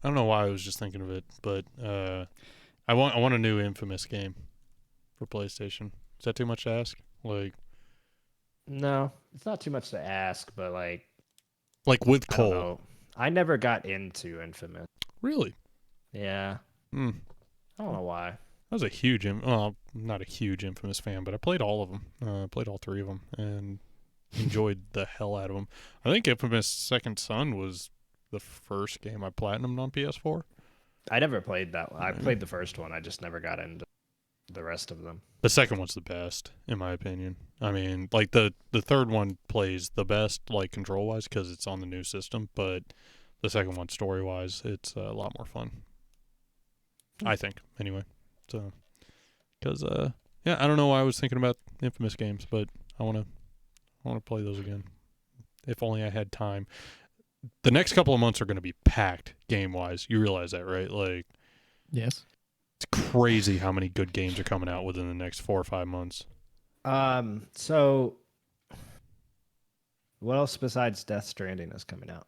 don't know why I was just thinking of it, but I want a new Infamous game for PlayStation. Is that too much to ask? Like No, it's not too much to ask, but like with I don't Cole. know. I never got into Infamous. Really? Yeah. Hmm. I don't know why. I was not a huge Infamous fan, but I played all of them. Played all three of them and enjoyed the hell out of them. I think Infamous Second Son was the first game I platinumed on PS4. I never played that one. I played the first one. I just never got into the rest of them. The second one's the best, in my opinion. I mean, like the third one plays the best, like control-wise, because it's on the new system. But the second one, story-wise, it's a lot more fun. I think, anyway. So, because I don't know why I was thinking about Infamous games, but I want to play those again. If only I had time. The next couple of months are going to be packed game-wise. You realize that, right? Like, Yes. it's crazy how many good games are coming out within the next 4 or 5 months. So what else besides Death Stranding is coming out?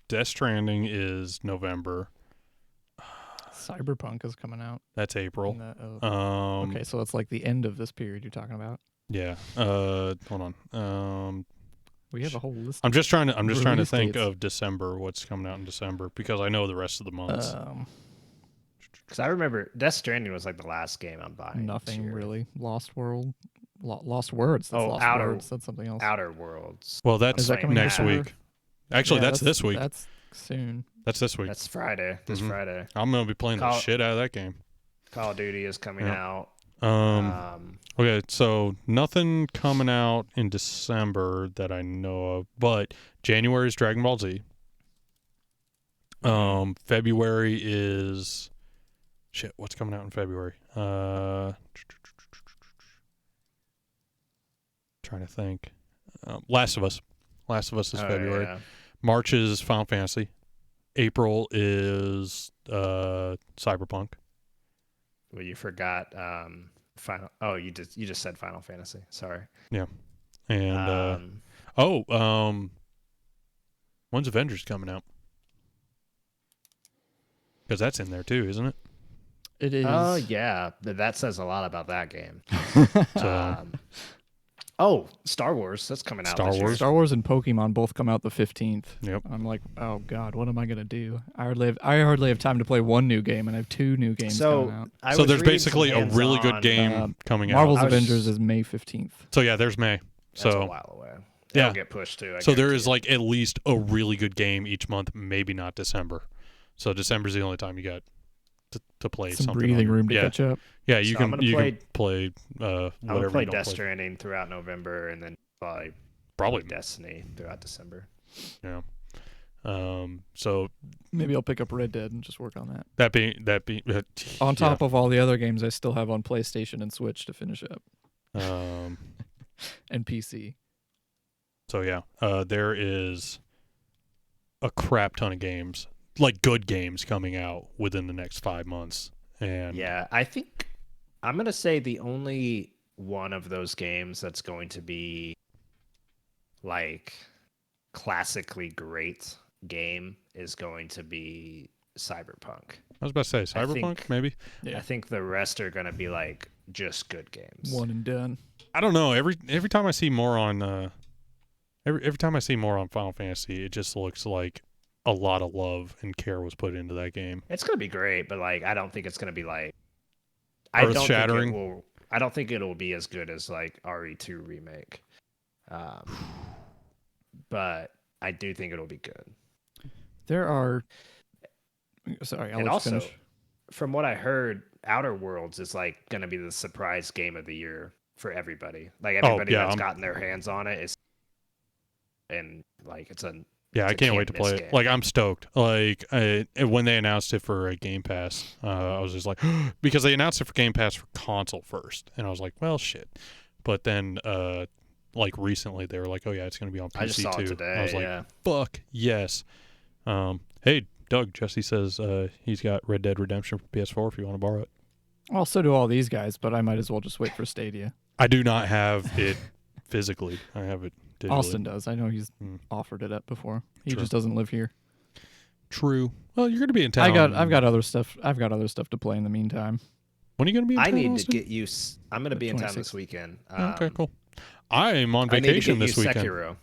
Death Stranding is November. Cyberpunk is coming out. That's April. in the- okay, so it's like the end of this period you're talking about. Yeah. Hold on. We have a whole list. I'm just trying to Release think dates. of December, what's coming out in December, because I know the rest of the months. Because I remember Death Stranding was like the last game I'm buying. this Nothing year. really. Lost World. Lost Words. That's Oh, Lost Outer- Words. That's something else. Outer Worlds. Well, that's Is that coming next December? week. Actually, Yeah, that's this week. That's soon. That's this week. That's Friday. This Mhm. Friday. I'm gonna be playing the Call- shit out of that game. Call of Duty is coming Yeah. out. Okay, so nothing coming out in December that I know of, but January is Dragon Ball Z. February is shit. What's coming out in February? Trying to think. Last of Us. Last of Us is February. Yeah. March is Final Fantasy. April is Cyberpunk. Well, you forgot Final. Oh, you just said Final Fantasy. Sorry. Yeah. And when's Avengers coming out? Because that's in there too, isn't it? It is. Oh yeah, that says a lot about that game. So Star Wars. That's coming out. Star this year. Wars. Star Wars and Pokemon both come out the 15th. Yep. I'm like, oh god, what am I gonna do? I hardly have time to play one new game, and I have 2 new games coming out. So there's basically a really good game coming out. Marvel's Avengers is May 15th. So yeah, there's May. That's So a while away. Yeah. It'll get pushed too. So there is like at least a really good game each month, maybe not December. So December's the only time you got to play Some something. breathing room to catch up. Yeah, you So can I'm gonna play I'm whatever. gonna play you don't Death Stranding throughout November, and then Probably. Destiny throughout December. Yeah. So Maybe I'll pick up Red Dead and just work on that. that being On top of all the other games I still have on PlayStation and Switch to finish up, and PC. So yeah, there is a crap ton of games, like good games, coming out within the next 5 months. And Yeah, I think I'm gonna say the only one of those games that's going to be like classically great game is going to be Cyberpunk. I was about to say Cyberpunk, maybe. Yeah. I think the rest are gonna be like just good games. One and done. I don't know. Every time I see more on every time I see more on Final Fantasy, it just looks like a lot of love and care was put into that game. It's gonna be great, but like I don't think it's gonna be like Earth-shattering? I don't think it'll be as good as like RE2 remake. But I do think it'll be good. There are. Sorry, I'll And let you also, finish. from what I heard, Outer Worlds is like gonna be the surprise game of the year for everybody. Like everybody that's gotten their hands on it is, and like it's a Yeah, I can't wait to play it. game. Like, I'm stoked. Like, when they announced it for Game Pass, I was just like, because they announced it for Game Pass for console first, and I was like, well, shit. But then, like recently, they were like, oh yeah, it's gonna be on PC I just saw too. it today. And I was like, yeah. fuck yes. Hey, Doug, Jesse says he's got Red Dead Redemption for PS4 if you want to borrow it. Well, so do all these guys, but I might as well just wait for Stadia. I do not have it physically. I have it digitally. Austin does. I know he's offered it up before. He True. just doesn't live here. True. Well, you're gonna be in town. I've got other stuff. I've got other stuff to play in the meantime. When are you gonna be in I town, need Austin? to get you. I'm gonna be in town 26th. this weekend. Okay, cool. I am on I need to vacation get this you weekend. Sekiro.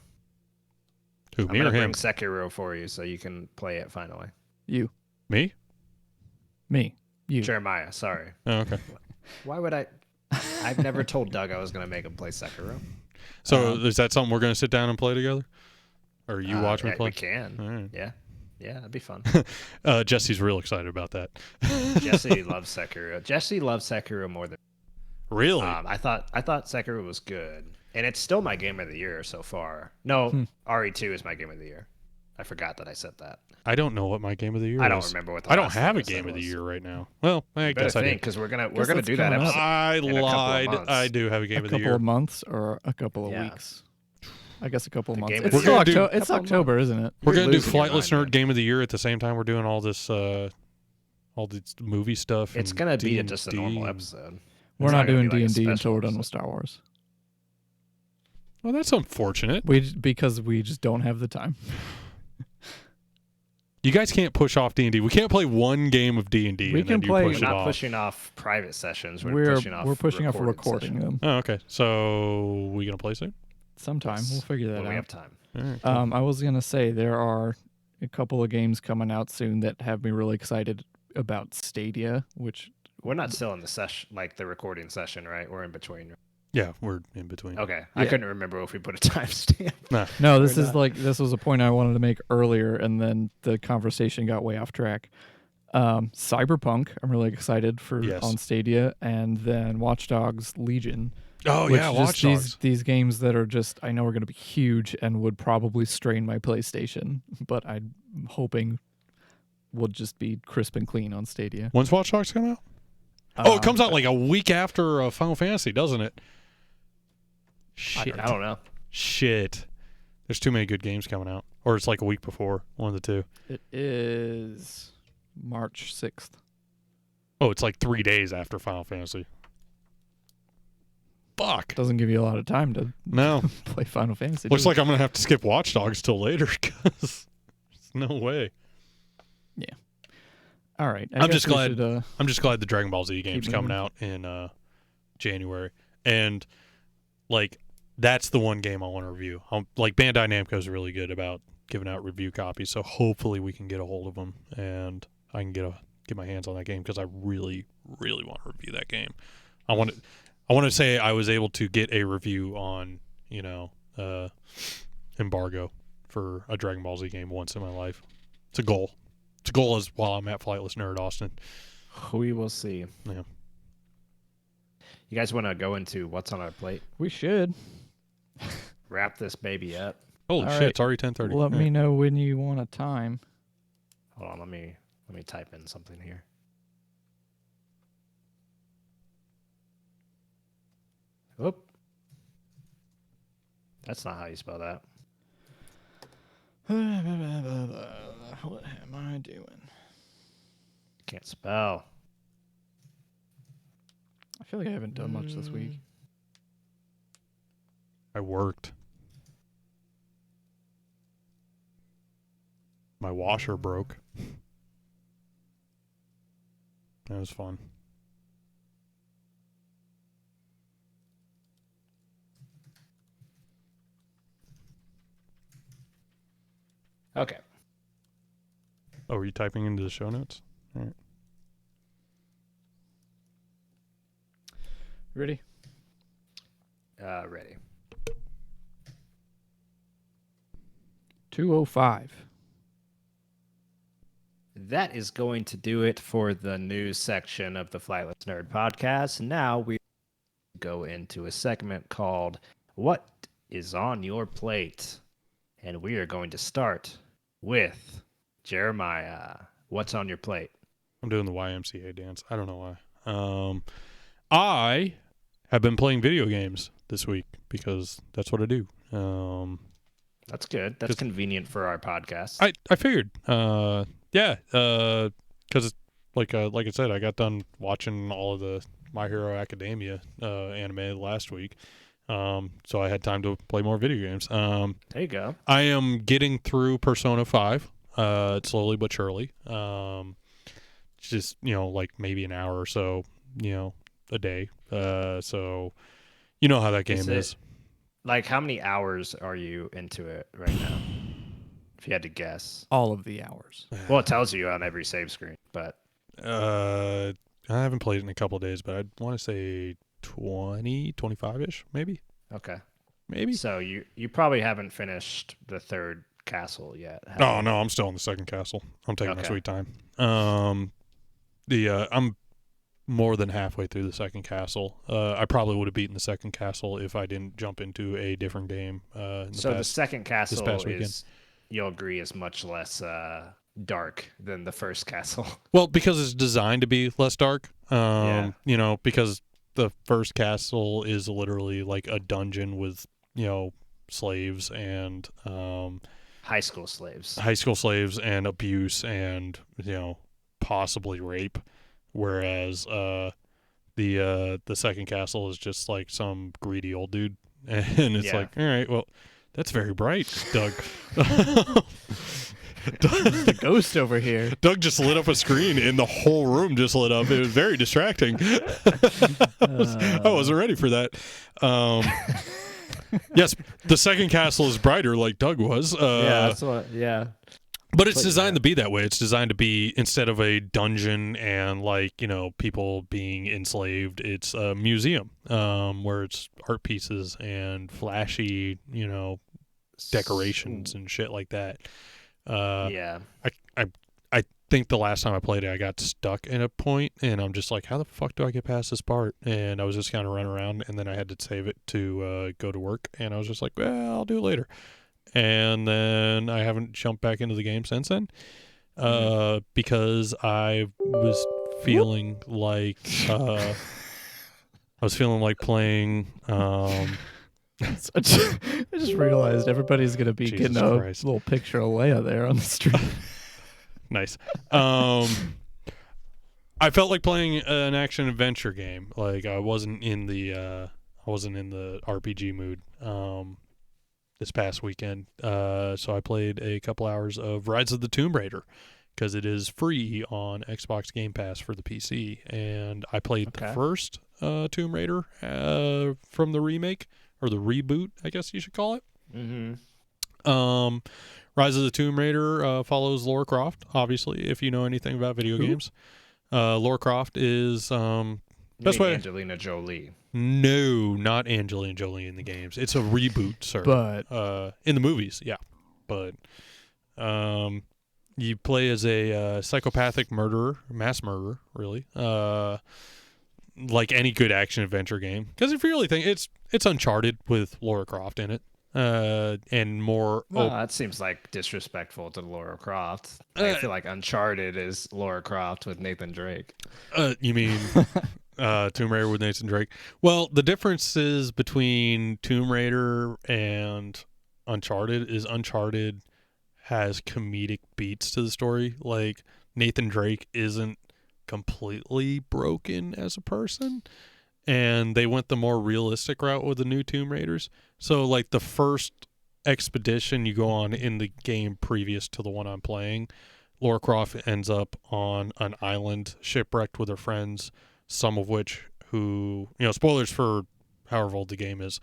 Who, I'm me or gonna bring him? Sekiro for you so you can play it finally. You, Me? me, you. Jeremiah, sorry. Oh, okay. Why would I? I've never told Doug I was gonna make him play Sekiro. So is that something we're going to sit down and play together? Or you watch me yeah, play? We can. All right. Yeah, that'd be fun. Jesse's real excited about that. Jesse loves Sekiro. Jesse loves Sekiro more than Really? I thought Sekiro was good, and it's still my game of the year so far. No, RE2 is my game of the year. I forgot that I said that. I don't know what my game of the year I is. don't remember what. The I don't last have a thing I said game of the was. year right now. Well, I guess I think did. because we're gonna Guess do that's that coming up. episode. I in a couple of lied. months. I do have a game A of the couple year. of months or a couple of Yeah. weeks. I guess a couple of The months. game It's of the still year. It's Couple of October, isn't it? We're You're going to do losing your Flightless mind, Nerd Game of the Year at the same time we're doing all this movie stuff. It's and gonna be D&D. just a normal episode. We're It's not gonna doing be like a D&D until special we're done with episode. Star Wars. Well, that's unfortunate. Because we just don't have the time. You guys can't push off D&D. We can't play one game of D&D. We and then can you play- push We're it not off. pushing off private sessions. We're pushing off pushing off recorded recording sessions them Oh, okay. So we gonna play soon? sometime. Yes, We'll figure that when we out. have time. All right, cool. I was gonna say there are a couple of games coming out soon that have me really excited about Stadia, which We're not still in the session, like the recording session, right? We're in between. Yeah, we're in between. Okay, I Yeah. couldn't remember if we put a timestamp. no, this We're is not. this was a point I wanted to make earlier, and then the conversation got way off track. Cyberpunk, I'm really excited for Yes. on Stadia, and then Watch Dogs Legion. Oh which yeah, just Watch Dogs. these games that are just I know are going to be huge and would probably strain my PlayStation, but I'm hoping will just be crisp and clean on Stadia. When's Watch Dogs come out? Oh, it comes out like a week after Final Fantasy, doesn't it? Shit. I don't know. Shit. There's too many good games coming out. Or it's like a week before, one of the two. It is March 6th. Oh, it's like 3 days after Final Fantasy. Fuck. Doesn't give you a lot of time to No. play Final Fantasy. Looks like I'm going to have to skip Watch Dogs till later because there's no way. All right. I'm just glad. Should, I'm just glad the Dragon Ball Z game's keep coming moving. out in January, and like that's the one game I want to review. Like Bandai Namco is really good about giving out review copies, so hopefully we can get a hold of them and I can get my hands on that game because I really, really want to review that game. I want to say I was able to get a review on embargo for a Dragon Ball Z game once in my life. It's a goal. It's a goal as while I'm at Flightless Nerd Austin. We will see. Yeah. You guys want to go into what's on our plate? we should. Wrap this baby up. Holy All shit! right. It's already 10:30. Let me know when you want a time. Hold on, let me type in something here. Oop. That's not how you spell that. What am I doing? Can't spell. I feel like I haven't done much this week. I worked. My washer broke. That was fun. Okay. Oh, are you typing into the show notes? All right. Ready? Ready. 2:05. That is going to do it for the news section of the Flightless Nerd podcast. Now we go into a segment called What is on Your Plate? And we are going to start with Jeremiah. What's on your plate? I'm doing the YMCA dance. I don't know why. I have been playing video games this week because that's what I do. That's good. That's convenient for our podcast. I figured. Yeah. Because like I said, I got done watching all of the My Hero Academia anime last week. So I had time to play more video games. There you go. I am getting through Persona 5, slowly but surely. Just, like maybe an hour or so, a day. So you know how that game is. Like, how many hours are you into it right now? If you had to guess. All of the hours. Well, it tells you on every save screen, but I haven't played it in a couple of days, but I'd want to say 20, 25-ish, maybe. okay. Maybe. So you probably haven't finished the third castle yet. have Oh you? no, I'm still in the second castle. I'm taking my Okay. sweet time. I'm more than halfway through the second castle. I probably would have beaten the second castle if I didn't jump into a different game. The second castle past weekend. is, you'll agree, is much less dark than the first castle. Well, because it's designed to be less dark. Yeah. Because the first castle is literally like a dungeon with, slaves and High school slaves. and abuse and, possibly rape. Whereas the second castle is just like some greedy old dude. And it's Yeah. like, all right, well, that's very bright, Doug. The ghost over here. Doug just lit up a screen and the whole room just lit up. It was very distracting. I wasn't ready for that. Yes, the second castle is brighter like Doug was. Yeah. But it's But, designed yeah. to be that way. It's designed to be, instead of a dungeon and people being enslaved, it's a museum where it's art pieces and flashy, decorations and shit like that. Yeah. think the last time I played it, I got stuck in a point, and I'm just like, how the fuck do I get past this part? And I was just kind of running around, and then I had to save it to go to work, and I was just like, well, I'll do it later. And then I haven't jumped back into the game since then because I was feeling like playing. I just realized everybody's gonna be Jesus getting a Christ. little picture of Leia there on the street. Nice. I felt like playing an action adventure game. Like I wasn't in the RPG mood this past weekend. So I played a couple hours of Rise of the Tomb Raider because it is free on Xbox Game Pass for the PC, and I played the first Tomb Raider from the remake or the reboot, I guess you should call it. Mm-hmm. Rise of the Tomb Raider follows Lara Croft, obviously, if you know anything about video games. Lara Croft is best way. Angelina Jolie. No, not Angelina Jolie in the games. It's a reboot, sir. But in the movies, yeah. But you play as a psychopathic murderer, mass murderer, really. Like any good action adventure game. Because if you really think it's Uncharted with Lara Croft in it. And more. Well, that seems like disrespectful to Lara Croft. I feel like Uncharted is Lara Croft with Nathan Drake. You mean Tomb Raider with Nathan Drake? Well, the differences between Tomb Raider and Uncharted is Uncharted has comedic beats to the story. Like Nathan Drake isn't completely broken as a person. And they went the more realistic route with the new Tomb Raiders. So, like, the first expedition you go on in the game previous to the one I'm playing, Lara Croft ends up on an island shipwrecked with her friends, some of which spoilers for however old the game is,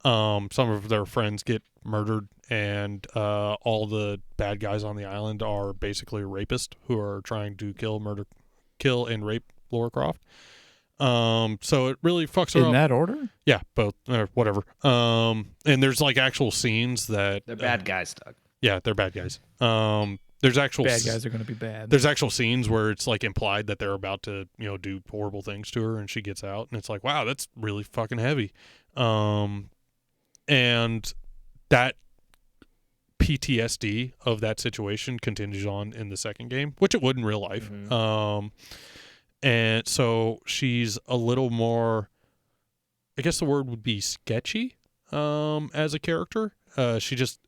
some of their friends get murdered, and all the bad guys on the island are basically rapists who are trying to kill and rape Lara Croft. So it really fucks her up. In that order? Yeah, both, whatever. And there's like actual scenes that They're bad guys, Doug. Yeah, they're bad guys. There's actual bad guys are going to be bad. There's actual scenes where it's like implied that they're about to, do horrible things to her, and she gets out, and it's like, wow, that's really fucking heavy. And that PTSD of that situation continues on in the second game, which it would in real life. Mm-hmm. And so she's a little more, I guess the word would be sketchy, as a character. She just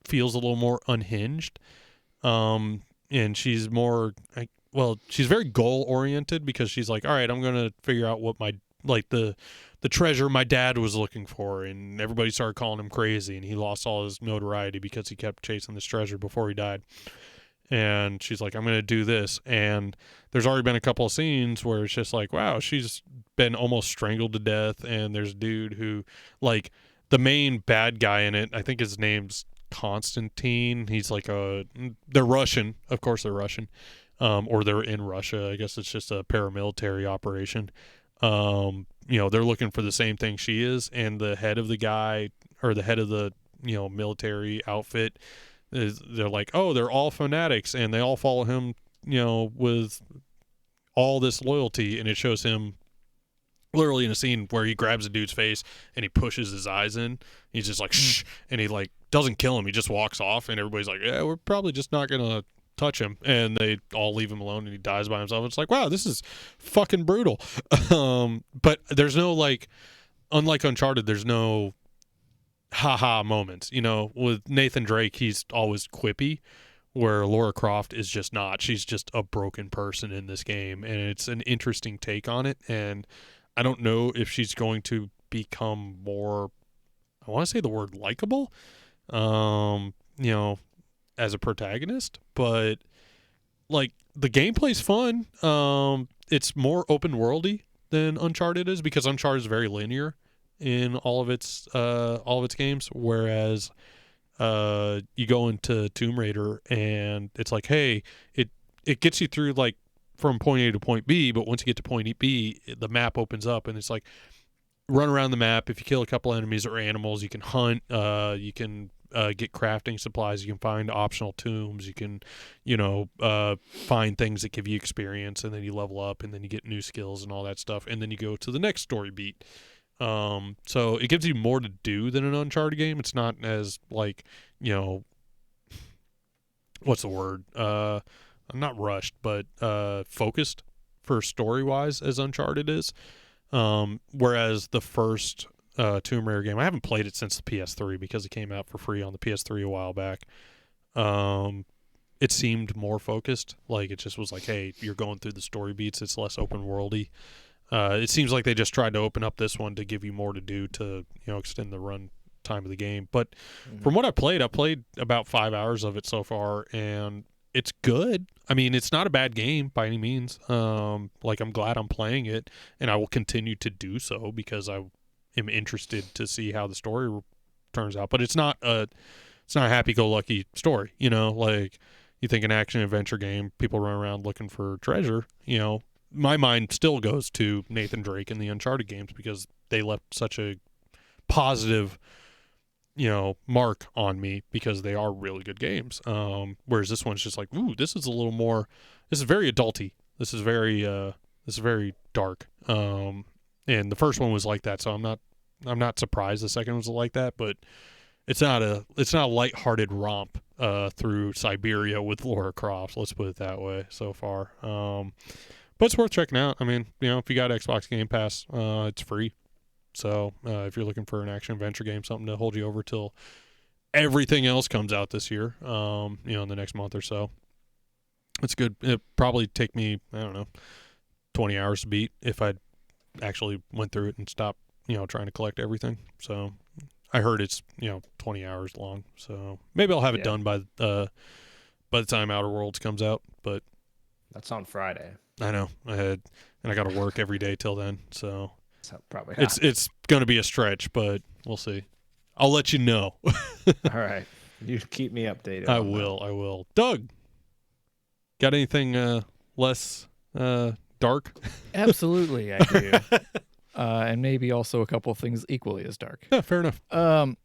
feels a little more unhinged. And she's more she's very goal oriented because she's like, all right, I'm going to figure out what the treasure my dad was looking for, and everybody started calling him crazy, and he lost all his notoriety because he kept chasing this treasure before he died. And she's like, I'm going to do this. And there's already been a couple of scenes where it's just like, wow, she's been almost strangled to death. And there's a dude who, like, the main bad guy in it, I think his name's Constantine. He's like they're Russian. Of course they're Russian. Or they're in Russia. I guess it's just a paramilitary operation. They're looking for the same thing she is. And the head of the guy, or the head of the, military outfit, they're like, oh, they're all fanatics, and they all follow him, with all this loyalty. And it shows him literally in a scene where he grabs a dude's face and he pushes his eyes in. He's just like, shh, and he like doesn't kill him. He just walks off, and everybody's like, yeah, we're probably just not gonna touch him. And they all leave him alone, and he dies by himself. It's like, wow, this is fucking brutal. But there's no, like, unlike Uncharted, there's no haha moments. With Nathan Drake, he's always quippy, where Lara Croft is just not. She's just a broken person in this game, and it's an interesting take on it. And I don't know if she's going to become more, I want to say the word likable, as a protagonist, but like the gameplay's fun. It's more open worldy than Uncharted is, because Uncharted is very linear in all of its games, whereas you go into Tomb Raider and it's like, hey, it gets you through like from point A to point B, but once you get to point B, the map opens up, and it's like run around the map. If you kill a couple enemies or animals, you can hunt, you can get crafting supplies. You can find optional tombs. You can, find things that give you experience, and then you level up, and then you get new skills and all that stuff, and then you go to the next story beat. So it gives you more to do than an Uncharted game. It's not as like, what's the word? Not rushed, but focused for story wise as Uncharted is. Whereas the first Tomb Raider game, I haven't played it since the PS3 because it came out for free on the PS3 a while back. It seemed more focused. Like it just was like, hey, you're going through the story beats. It's less open worldy. It seems like they just tried to open up this one to give you more to do to, extend the run time of the game. But from what I played about 5 hours of it so far, and it's good. I mean, it's not a bad game by any means. Like I'm glad I'm playing it, and I will continue to do so because I am interested to see how the story turns out. But it's not a happy-go-lucky story, like you think an action adventure game, people run around looking for treasure, my mind still goes to Nathan Drake and the Uncharted games because they left such a positive, mark on me because they are really good games. Whereas this one's just like, ooh, this is very adulty. This is very dark. And the first one was like that, so I'm not surprised the second was like that, but it's not a lighthearted romp through Siberia with Lara Croft. Let's put it that way so far. But it's worth checking out. I mean, if you got Xbox Game Pass, it's free. So if you're looking for an action adventure game, something to hold you over till everything else comes out this year, in the next month or so, it's good. It'd probably take me, I don't know, 20 hours to beat if I actually went through it and stopped, trying to collect everything. So I heard it's 20 hours long. So maybe I'll have it done by the time Outer Worlds comes out. But that's on Friday. I know and I got to work every day till then. So probably it's going to be a stretch, but we'll see. I'll let you know. All right, you keep me updated. I will. Doug, got anything less dark? Absolutely, I do. And maybe also a couple of things equally as dark. Yeah, fair enough. I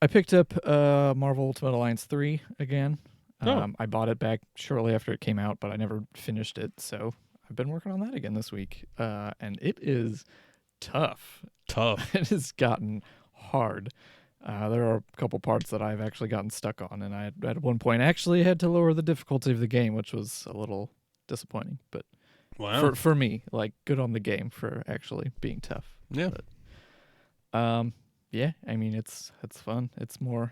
picked up Marvel Ultimate Alliance 3 again. Oh. I bought it back shortly after it came out, but I never finished it, so I've been working on that again this week. And it is tough. It has gotten hard. There are a couple parts that I've actually gotten stuck on, and I at one point actually had to lower the difficulty of the game, which was a little disappointing. But wow. for me, like, good on the game for actually being tough. Yeah. But, yeah, I mean it's fun. It's more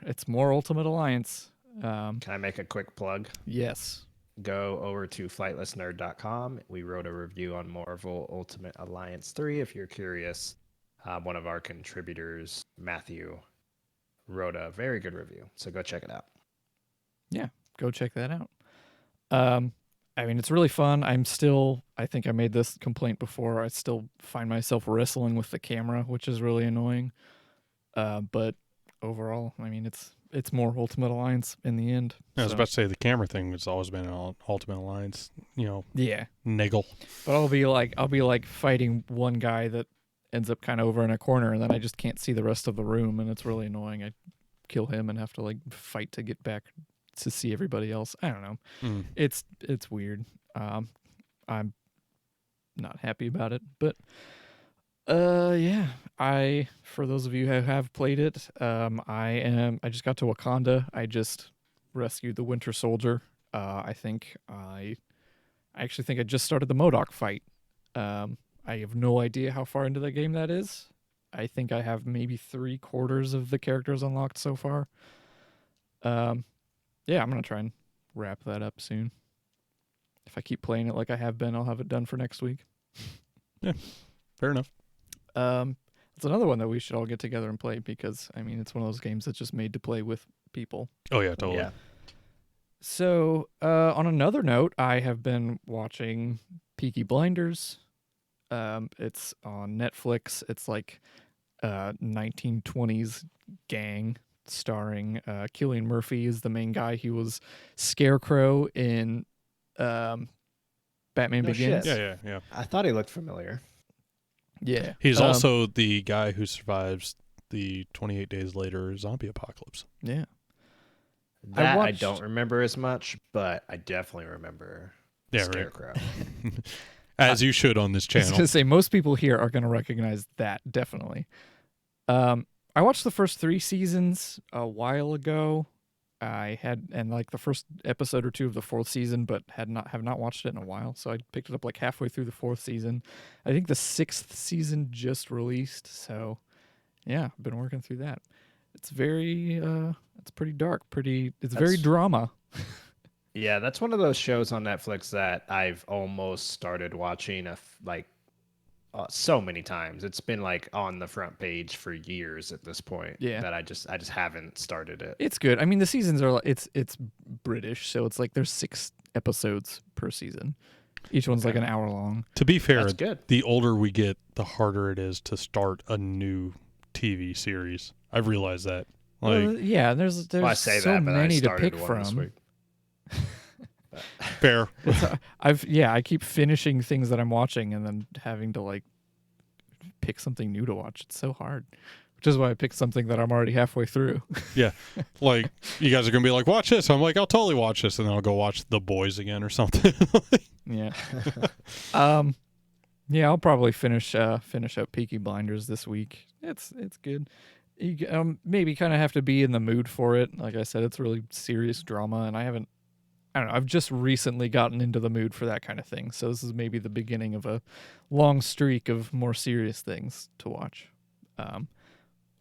Ultimate Alliance. Can I make a quick plug? Yes. Go over to flightlessnerd.com. We wrote a review on Marvel Ultimate Alliance 3. If you're curious, one of our contributors, Matthew, wrote a very good review. So go check it out. Yeah, go check that out. I mean, it's really fun. I think I made this complaint before. I still find myself wrestling with the camera, which is really annoying. But overall, I mean, it's more Ultimate Alliance in the end. I was about to say the camera thing has always been an Ultimate Alliance, Yeah. niggle. But I'll be like fighting one guy that ends up kind of over in a corner, and then I just can't see the rest of the room, and it's really annoying. I kill him and have to like fight to get back to see everybody else. I don't know. It's weird. I'm not happy about it, but yeah. For those of you who have played it, I just got to Wakanda. I just rescued the Winter Soldier. I actually think I just started the MODOK fight. I have no idea how far into the game that is. I think I have maybe 3/4 of the characters unlocked so far. Yeah, I'm gonna try and wrap that up soon. If I keep playing it like I have been, I'll have it done for next week. Yeah, fair enough. It's another one that we should all get together and play because, I mean, it's one of those games that's just made to play with people. Oh, yeah, totally. Yeah. So, on another note, I have been watching Peaky Blinders. It's on Netflix. It's like 1920s gang starring Cillian Murphy is the main guy. He was Scarecrow in Batman Begins. Shit. Yeah. I thought he looked familiar. Yeah. He's also the guy who survives the 28 Days Later zombie apocalypse. Yeah. That I watched- don't remember as much, but I definitely remember Yeah, right. Scarecrow. As you should on this I was channel. going to say, most people here are going to recognize that, definitely. I watched the first 3 seasons a while ago. And like the first episode or 2 of the 4th season, but have not watched it in a while. So I picked it up like halfway through the 4th season. I think the 6th season just released. So yeah, I've been working through that. It's very, it's pretty dark. It's very drama. Yeah, that's one of those shows on Netflix that I've almost started watching so many times. It's been like on the front page for years at this point. Yeah. That I just haven't started it. It's good. I mean, the seasons are it's British, so it's like there's 6 episodes per season. Each one's like an hour long. To be fair, That's good. the older we get, the harder it is to start a new TV series. I've realized that. Like, Yeah, there's Well, I say so that, but I many to started pick one this from. week. fair. I keep finishing things that I'm watching and then having to like pick something new to watch. It's so hard. Which is why I picked something that I'm already halfway through. Yeah. Like, you guys are going to be like, watch this. I'm like, I'll totally watch this. And then I'll go watch The Boys again or something. Yeah. Yeah, I'll probably finish up Peaky Blinders this week. It's good. You maybe kind of have to be in the mood for it. Like I said, it's really serious drama, and I don't know, I've just recently gotten into the mood for that kind of thing. So this is maybe the beginning of a long streak of more serious things to watch.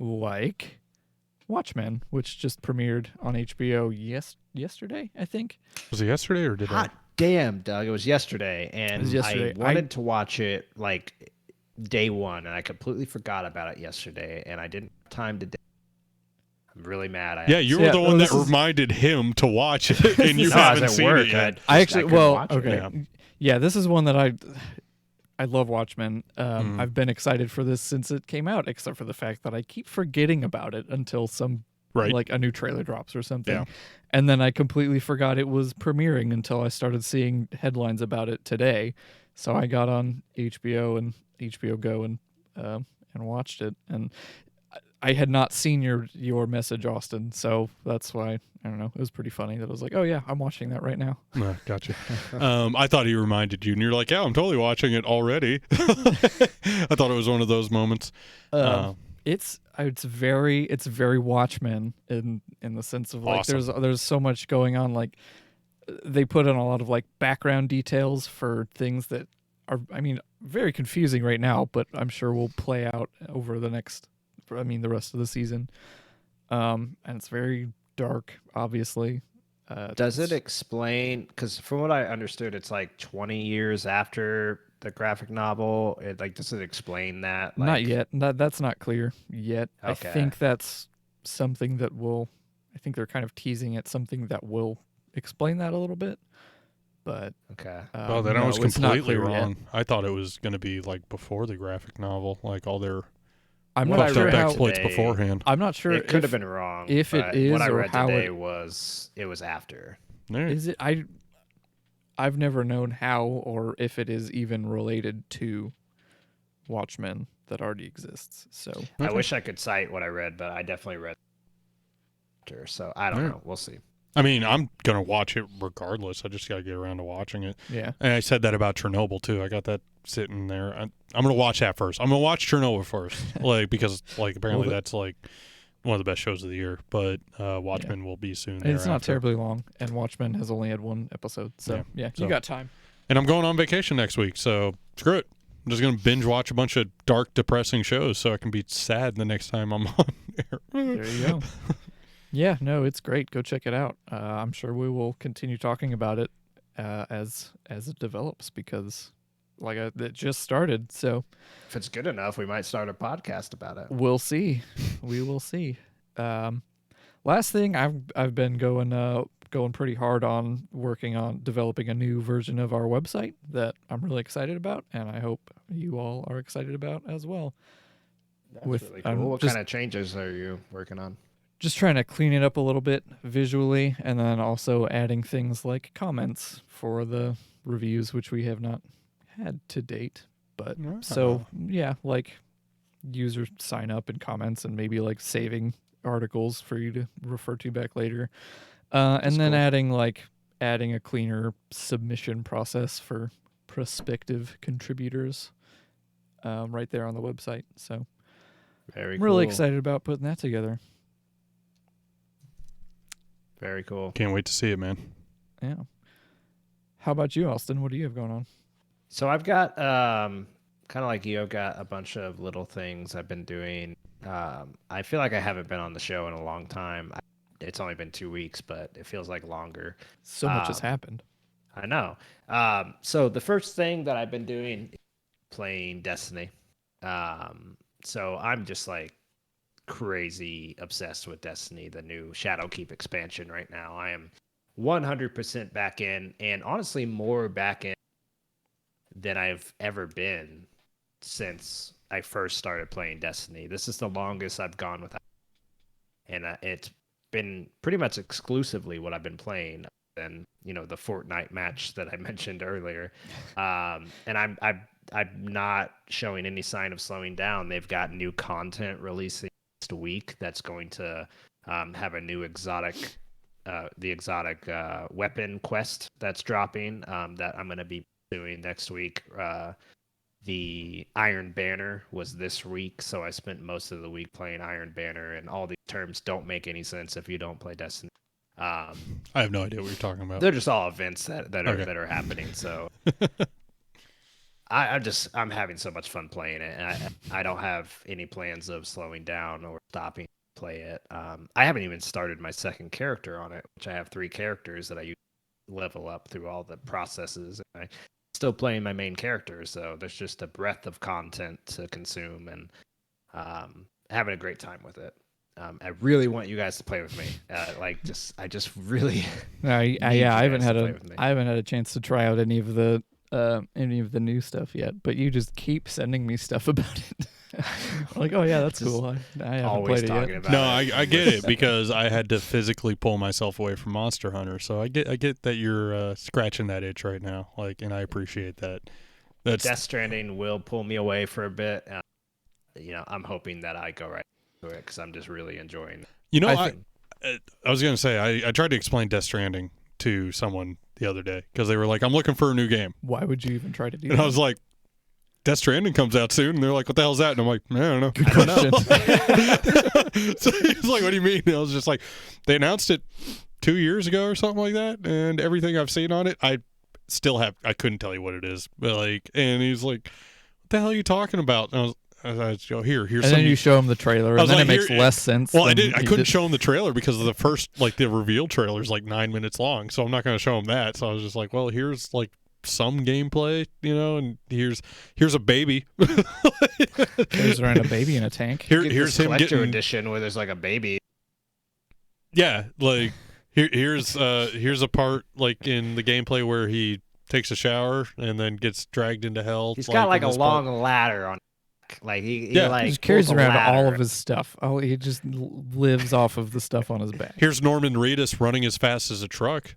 Like Watchmen, which just premiered on HBO yesterday, I think. Was it yesterday or did Hot damn, Doug. It was yesterday. And It was yesterday. I wanted to watch it like day one, and I completely forgot about it yesterday, and I didn't have time to. I'm really mad. Yeah, you were the one that reminded him to watch it, and you haven't seen it yet. I actually, watch it. okay. Yeah, this is one that I love Watchmen. I've been excited for this since it came out, except for the fact that I keep forgetting about it until like a new trailer drops or something. Yeah. And then I completely forgot it was premiering until I started seeing headlines about it today. So I got on HBO and HBO Go and watched it. And I had not seen your message, Austin, so that's why, I don't know, it was pretty funny that I was like, oh yeah, I'm watching that right now. Gotcha. I thought he reminded you, and you're like, yeah, I'm totally watching it already. I thought it was one of those moments. It's very Watchmen in the sense of like Awesome. there's so much going on. Like they put in a lot of like background details for things that are, I mean, very confusing right now, but I'm sure will play out over the rest of the season. And it's very dark, obviously. Does it explain? Because from what I understood, it's like 20 years after the graphic novel. Does it explain that? Not yet. That's not clear yet. Okay. I think that's something that will. I think they're kind of teasing at something that will explain that a little bit. But Okay. Well, then I no, was it's not completely clear yet. wrong. I thought it was going to be like before the graphic novel, like all their I'm What not I sure read how. exploits today- beforehand. I'm not sure. It could have been wrong. if it but is what I or read how today it- was after. Yeah. Is it? I've never known how or if it is even related to Watchmen that already exists. So I Okay. wish I could cite what I read, but I definitely read after. So I don't Yeah. know. We'll see. I mean, I'm going to watch it regardless. I just got to get around to watching it. yeah. And I said that about Chernobyl, too. I got that sitting there. I'm going to watch that first. I'm going to watch Chernobyl first, because apparently Well, that's like one of the best shows of the year. But Watchmen will be soon. And it's not thereafter. terribly long, and Watchmen has only had 1 episode. So yeah, So- you got time. And I'm going on vacation next week, so screw it. I'm just going to binge watch a bunch of dark, depressing shows so I can be sad the next time I'm on air. There you go. Yeah, no, it's great. Go check it out. I'm sure we will continue talking about it as it develops because, it just started. So If it's good enough, we might start a podcast about it. we'll see. We will see. Last thing, I've been going pretty hard on working on developing a new version of our website that I'm really excited about, and I hope you all are excited about as well. That's With- really cool. I'm What just- kind of changes are you working on? Just trying to clean it up a little bit visually, and then also adding things like comments for the reviews, which we have not had to date. But so yeah, like user sign up and comments and maybe like saving articles for you to refer to back later. And then cool. adding a cleaner submission process for prospective contributors right there on the website. So Very I'm cool. really excited about putting that together. Very cool. Can't wait to see it, man. Yeah. How about you, Austin? What do you have going on? So I've got kind of like you, I've got a bunch of little things I've been doing. I feel like I haven't been on the show in a long time. It's only been 2 weeks, but it feels like longer. So much has happened. I know. So the first thing that I've been doing is playing Destiny. So I'm just like crazy obsessed with Destiny, the new Shadowkeep expansion right now. I am 100% back in, and honestly more back in than I've ever been since I first started playing Destiny. This is the longest I've gone without, and it's been pretty much exclusively what I've been playing. Than the Fortnite match that I mentioned earlier, and I'm not showing any sign of slowing down. They've got new content releasing next week that's going to have a new exotic weapon quest that's dropping that I'm going to be doing next week. The Iron Banner was this week, so I spent most of the week playing Iron Banner, and all these terms don't make any sense if you don't play Destiny. I have no idea what you're talking about. They're just all events that Okay. are happening. So I'm having so much fun playing it, and I don't have any plans of slowing down or stopping to play it. I haven't even started my second character on it, which I have 3 characters that I use to level up through all the processes. And I'm still playing my main character, so there's just a breadth of content to consume, and having a great time with it. I really want you guys to play with me. I just really. I need you haven't guys had to play with me. I haven't had a chance to try out any of the new stuff yet. But you just keep sending me stuff about it. Like, oh yeah, that's Just cool. I haven't always played it talking yet. about No, it. I get it because I had to physically pull myself away from Monster Hunter. So I get that you're scratching that itch right now. Like, and I appreciate that. That's Death Stranding will pull me away for a bit. I'm hoping that I go right to it because I'm just really enjoying it. I was gonna say I tried to explain Death Stranding to someone the other day because they were like, I'm looking for a new game, Why would you even try to do and that? I was like, Death Stranding comes out soon, and they're like, what the hell's that? And I'm like, I don't know. Good question. So he was like, what do you mean? And I was just like, they announced it 2 years ago or something like that, and everything I've seen on it, I couldn't tell you what it is, but like, and he's like, what the hell are you talking about? And I was go, here's And some. then you show him the trailer, I and was then like, it makes here- less sense. Well, I than couldn't he did. show him the trailer because of the first, like the reveal trailer is like 9 minutes long, so I'm not going to show him that. So I was just like, well, here's like some gameplay, and here's a baby. Goes around a baby in a tank. Get Here's this him collector getting, edition where there's like a baby. yeah, like here's a part like in the gameplay where he takes a shower and then gets dragged into hell. He's got like in a this long part. ladder on. Like he Yeah. like He just carries pulls a around all ladder. of his stuff. Oh, he just lives off of the stuff on his back. Here's Norman Reedus running as fast as a truck.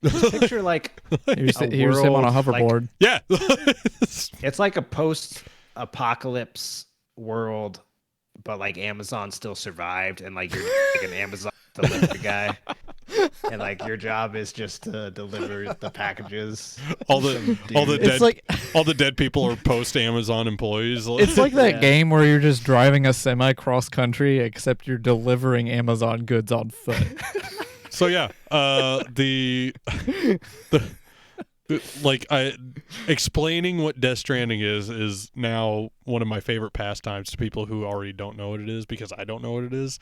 Just picture like Here's a him on a world, like- hoverboard. Yeah. it's like a post-apocalypse world, but like Amazon still survived, and like you're like an Amazon delivery guy, and like your job is just to deliver the packages. all the It's dead like all the dead people are post Amazon employees. it's like that Yeah. game where you're just driving a semi cross country, except you're delivering Amazon goods on foot. So yeah, the like I explaining what Death Stranding is now one of my favorite pastimes to people who already don't know what it is, because I don't know what it is.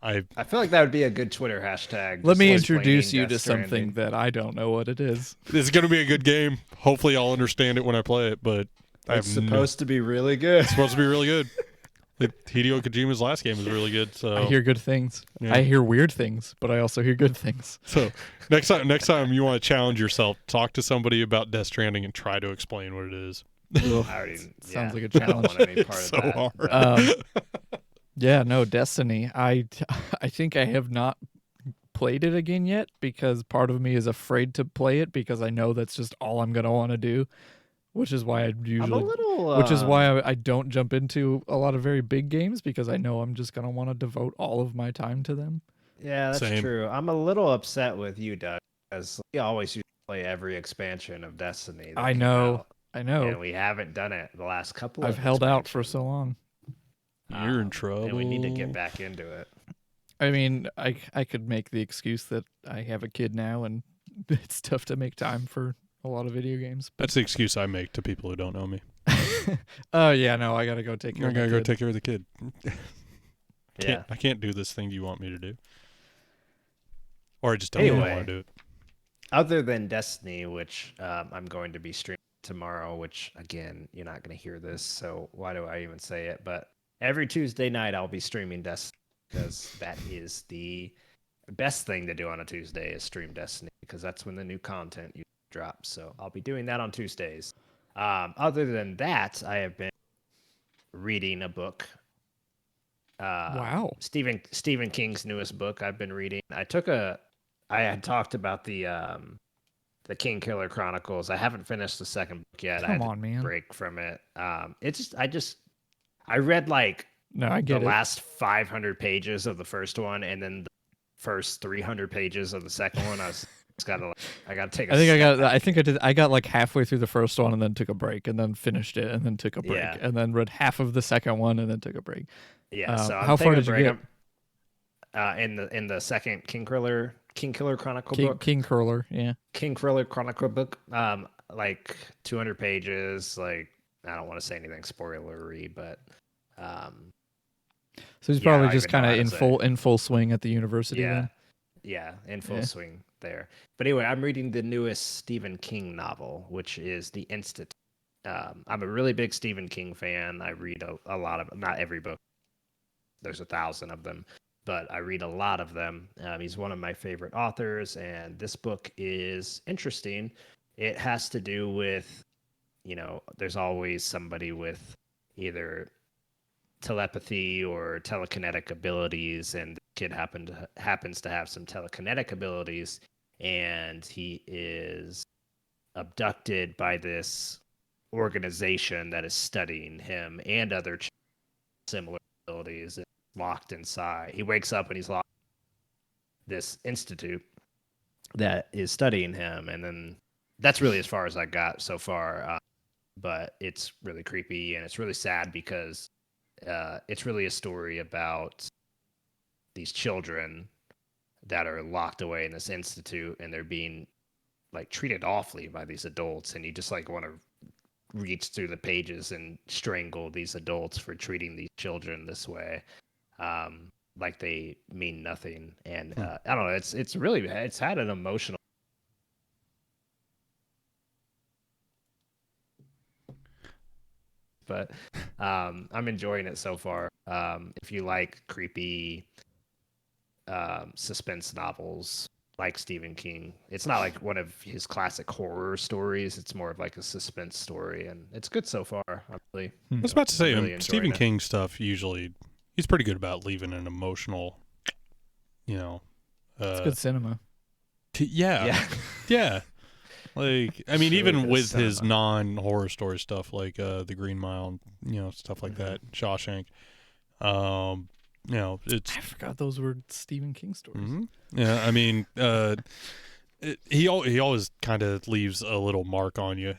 I feel like that would be a good Twitter hashtag. Let just me explaining introduce you Death to something Stranding. that I don't know what it is. It's going to be a good game. Hopefully, I'll understand it when I play it. But It's supposed to be really good. it's supposed to be really good. Hideo Kojima's last game was really good. So I hear good things. Yeah. I hear weird things, but I also hear good things. So next time you want to challenge yourself, talk to somebody about Death Stranding and try to explain what it is. I already, Sounds like a I don't challenge. want any part It's of so that. hard. Yeah, no, Destiny. I think I have not played it again yet because part of me is afraid to play it because I know that's just all I'm going to want to do which is why I I'm a usually, little. which is why I don't jump into a lot of very big games because I know I'm just gonna want to devote all of my time to them. Yeah, that's Same. true. I'm a little upset with you, Doug, because we always used to play every expansion of Destiny that I came know, out, I and know. we haven't done it the last couple I've of held out for expansions. so long. You're in trouble. And we need to get back into it. I mean, I could make the excuse that I have a kid now and it's tough to make time for a lot of video games. That's the excuse I make to people who don't know me. Oh yeah, no, I gotta go take care I of my gotta go kid. take care of the kid. Yeah. I can't do this thing you want me to do. Or I just don't even Anyway. want to do it. Other than Destiny, which I'm going to be streaming tomorrow, which again, you're not going to hear this, so why do I even say it? But every Tuesday night, I'll be streaming Destiny because that is the best thing to do on a Tuesday is stream Destiny because that's when the new content drops. So I'll be doing that on Tuesdays. Other than that, I have been reading a book. Wow. Stephen King's newest book I've been reading. I had talked about the King Killer Chronicles. I haven't finished the second book yet. I had Come on, man. break from it. I read like No, I get the it. last 500 pages of the first one, and then the first 300 pages of the second one. I gotta take. I got like halfway through the first one and then took a break and then finished it and then took a break Yeah. and then read half of the second one and then took a break. Yeah. So I'm how far taking did a you break. get? In the second King Killer Chronicle book. King Curler, yeah. King Killer Chronicle book. Like 200 pages. Like I don't want to say anything spoilery, but So he's yeah, I probably don't just even know kind how of to say. in full swing at the university Yeah. then. Yeah, in full Yeah. swing there. But anyway, I'm reading the newest Stephen King novel, which is The Institute. I'm a really big Stephen King fan. I read a lot of, not every book. There's 1,000 of them, but I read a lot of them. He's one of my favorite authors, and this book is interesting. It has to do with, there's always somebody with either telepathy or telekinetic abilities, and the kid happens to have some telekinetic abilities, and he is abducted by this organization that is studying him and other similar abilities, and locked inside. He wakes up and he's locked in this institute that is studying him, and then that's really as far as I got so far. But it's really creepy and it's really sad because it's really a story about these children that are locked away in this institute, and they're being like treated awfully by these adults, and you just like want to reach through the pages and strangle these adults for treating these children this way, like they mean nothing. And I don't know, it's had an emotional. But I'm enjoying it so far. If you like creepy suspense novels like Stephen King, it's not like one of his classic horror stories. It's more of like a suspense story, and it's good so far. I'm really, I was about to say, really Stephen enjoying it. King stuff usually, he's pretty good about leaving an emotional, It's good cinema. Yeah. Like, I mean, Really even good with his cinema. non-horror story stuff, like The Green Mile, stuff like that, Shawshank. It's I forgot those were Stephen King stories. mhm. Yeah. I mean, he always kind of leaves a little mark on you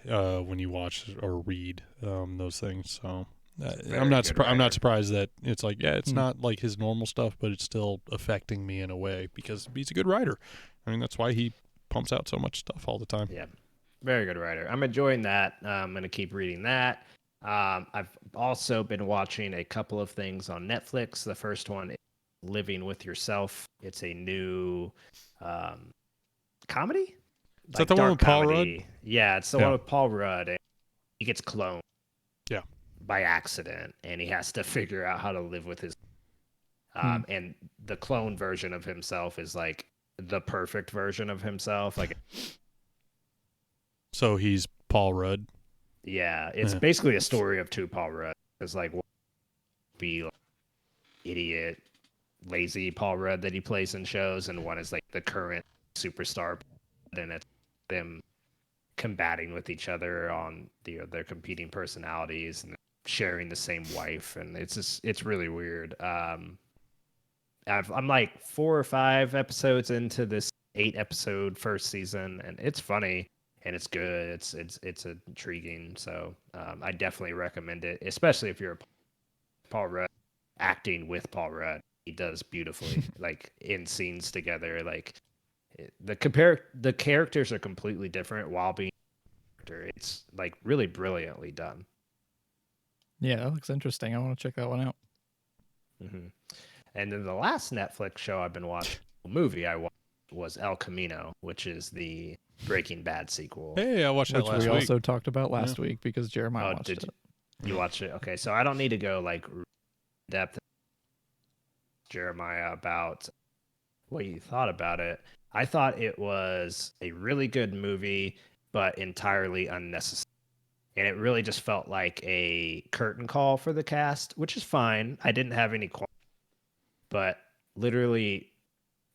when you watch or read those things. So Very I'm not good I'm not writer. surprised that it's like, yeah, it's not like his normal stuff, but it's still affecting me in a way because he's a good writer. I mean, that's why he pumps out so much stuff all the time. Yeah, very good writer. I'm enjoying that. I'm going to keep reading that. I've also been watching a couple of things on Netflix. The first one is Living with Yourself. It's a new comedy. Is that the one with Paul Rudd? Yeah, it's the one with Paul Rudd. And he gets cloned. Yeah. By accident, and he has to figure out how to live with his. And the clone version of himself is like the perfect version of himself. Like, So he's Paul Rudd. yeah, it's basically a story of two Paul Rudd. It's like one be like idiot, lazy Paul Rudd that he plays in shows, and one is like the current superstar, and it's them combating with each other on their competing personalities and sharing the same wife, and it's really weird. I'm like 4 or 5 episodes into this 8-episode first season, and it's funny and it's good. It's intriguing. So I definitely recommend it, especially if you're a Paul Rudd acting with Paul Rudd. He does beautifully, like in scenes together. Like the characters are completely different while being character. It's like really brilliantly done. Yeah, that looks interesting. I want to check that one out. Mm-hmm. And then the last Netflix show I've been watching, movie I watched, was El Camino, which is the Breaking Bad sequel. Hey, I watched that Which last we week. also talked about last week because Jeremiah watched did it. you watch it? Okay, so I don't need to go like depth, Jeremiah, about what you thought about it. I thought it was a really good movie, but entirely unnecessary. And it really just felt like a curtain call for the cast, which is fine. I didn't have any questions, but literally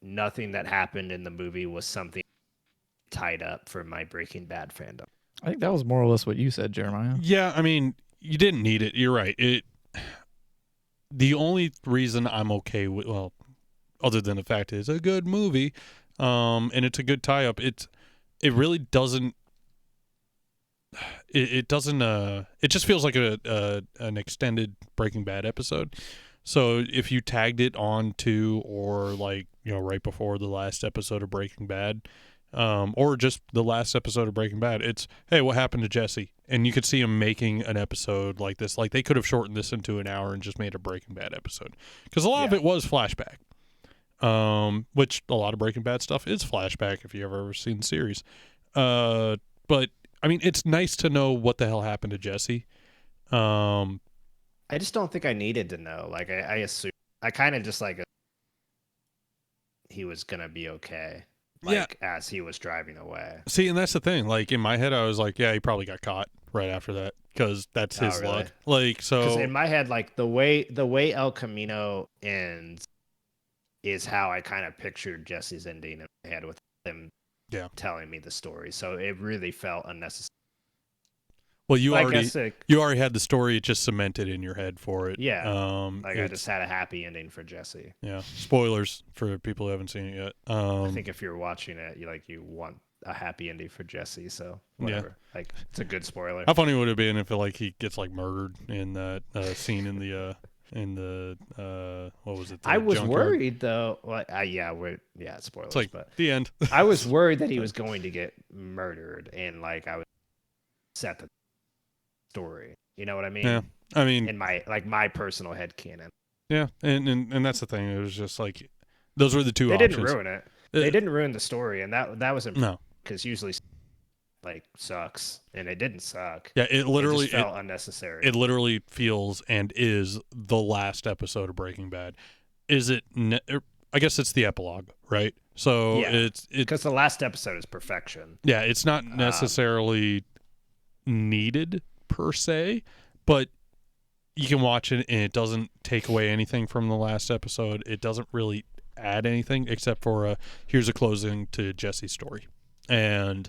nothing that happened in the movie was something tied up for my Breaking Bad fandom. I think that was more or less what you said, Jeremiah. Yeah, I mean, you didn't need it. You're right. The only reason I'm okay with, well, other than the fact it's a good movie, and it's a good tie-up, it really doesn't. It doesn't. It just feels like an extended Breaking Bad episode. So if you tagged it on to, or like, right before the last episode of Breaking Bad, or just the last episode of Breaking Bad, it's, hey, what happened to Jesse? And you could see them making an episode like this. Like, they could have shortened this into an hour and just made a Breaking Bad episode, because a lot of it was flashback. Which a lot of Breaking Bad stuff is flashback if you've ever seen the series. But I mean, it's nice to know what the hell happened to Jesse. I just don't think I needed to know. Like, I assume, I kind of just like he was gonna be okay. Like, as he was driving away. See, and that's the thing. Like, in my head, I was like, yeah, he probably got caught right after that, because that's his luck. Like, so. Because in my head, like the way El Camino ends is how I kind of pictured Jesse's ending in my head, with him telling me the story. So it really felt unnecessary. Well, you already had the story. It just cemented in your head for it. Yeah. I just had a happy ending for Jesse. Yeah. Spoilers for people who haven't seen it yet. I think if you're watching it, you want a happy ending for Jesse. So whatever. Yeah. Like, it's a good spoiler. How funny would it have been if he gets like murdered in that scene in the what was it? I was junkyard? Worried though. Like, spoilers. It's like, but the end. I was worried that he was going to get murdered, and like I was set the story. You know what I mean? Yeah. I mean, in my personal headcanon. Yeah, and that's the thing. It was just like, those were the two They options. didn't ruin it. They didn't ruin the story, and that was no, because usually like sucks, and it didn't suck. Yeah, it literally felt unnecessary. It literally feels and is the last episode of Breaking Bad. Is it? I guess it's the epilogue, right? So it's because the last episode is perfection. Yeah, it's not necessarily needed per se, but you can watch it and it doesn't take away anything from the last episode. It doesn't really add anything except for here's a closing to Jesse's story. And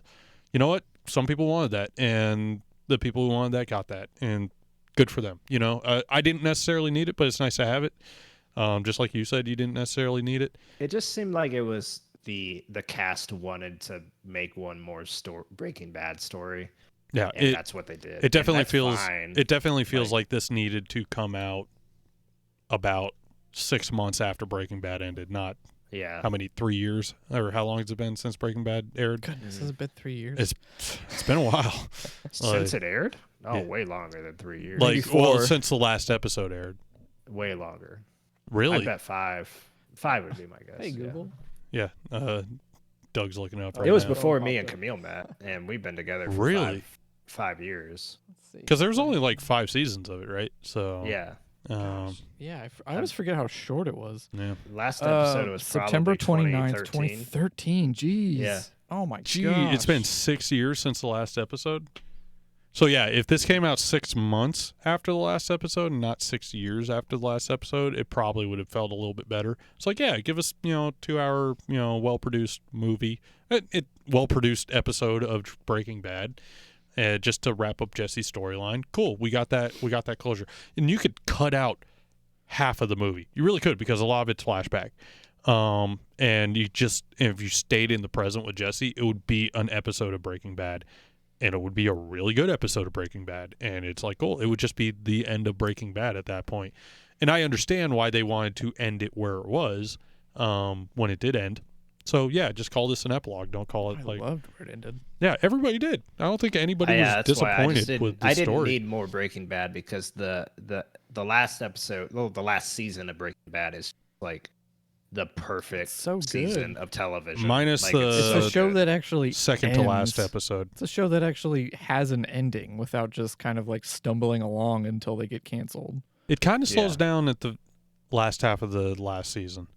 you know what? Some people wanted that, and the people who wanted that got that, and good for them. I didn't necessarily need it, but it's nice to have it. Just like you said, you didn't necessarily need it. It just seemed like it was the cast wanted to make one more Breaking Bad story. Yeah, and that's what they did. It definitely feels. Fine. It definitely feels like this needed to come out about 6 months after Breaking Bad ended, not how many 3 years, or how long has it been since Breaking Bad aired? Goodness, has it been 3 years? It's been a while since it aired. Oh, way longer than 3 years. Like, well, since the last episode aired. Way longer. Really? I bet 5. 5 would be my guess. Hey, Google. Yeah. Doug's looking up right now. It was now. Before me and Camille met, and we've been together for 5 years. Because there's only like 5 seasons of it, right? So yeah. I always forget how short it was. Yeah. Last episode was September probably 29th, 2013. Jeez. Yeah. Oh my god. gosh. It's been 6 years since the last episode. So yeah, if this came out 6 months after the last episode and not 6 years after the last episode, it probably would have felt a little bit better. It's like, yeah, give us, 2 hour, well produced movie. It well-produced episode of Breaking Bad, just to wrap up Jesse's storyline. Cool, we got that closure. And you could cut out half of the movie. You really could, because a lot of it's flashback. And if you stayed in the present with Jesse, it would be an episode of Breaking Bad, and it would be a really good episode of Breaking Bad. And it's like, cool, it would just be the end of Breaking Bad at that point. And I understand why they wanted to end it where it was, when it did end. So yeah, just call this an epilogue. Don't call it I like. loved where it ended. Yeah, everybody did. I don't think anybody Yeah, was that's why disappointed with the I didn't story. need more Breaking Bad, because the last episode, well, the last season of Breaking Bad is like the perfect So good. season of television. Minus like, the- It's a show that actually Second to last ends. episode. It's a show that actually has an ending without just kind of like stumbling along until they get canceled. It kind of slows Yeah. down at the last half of the last season.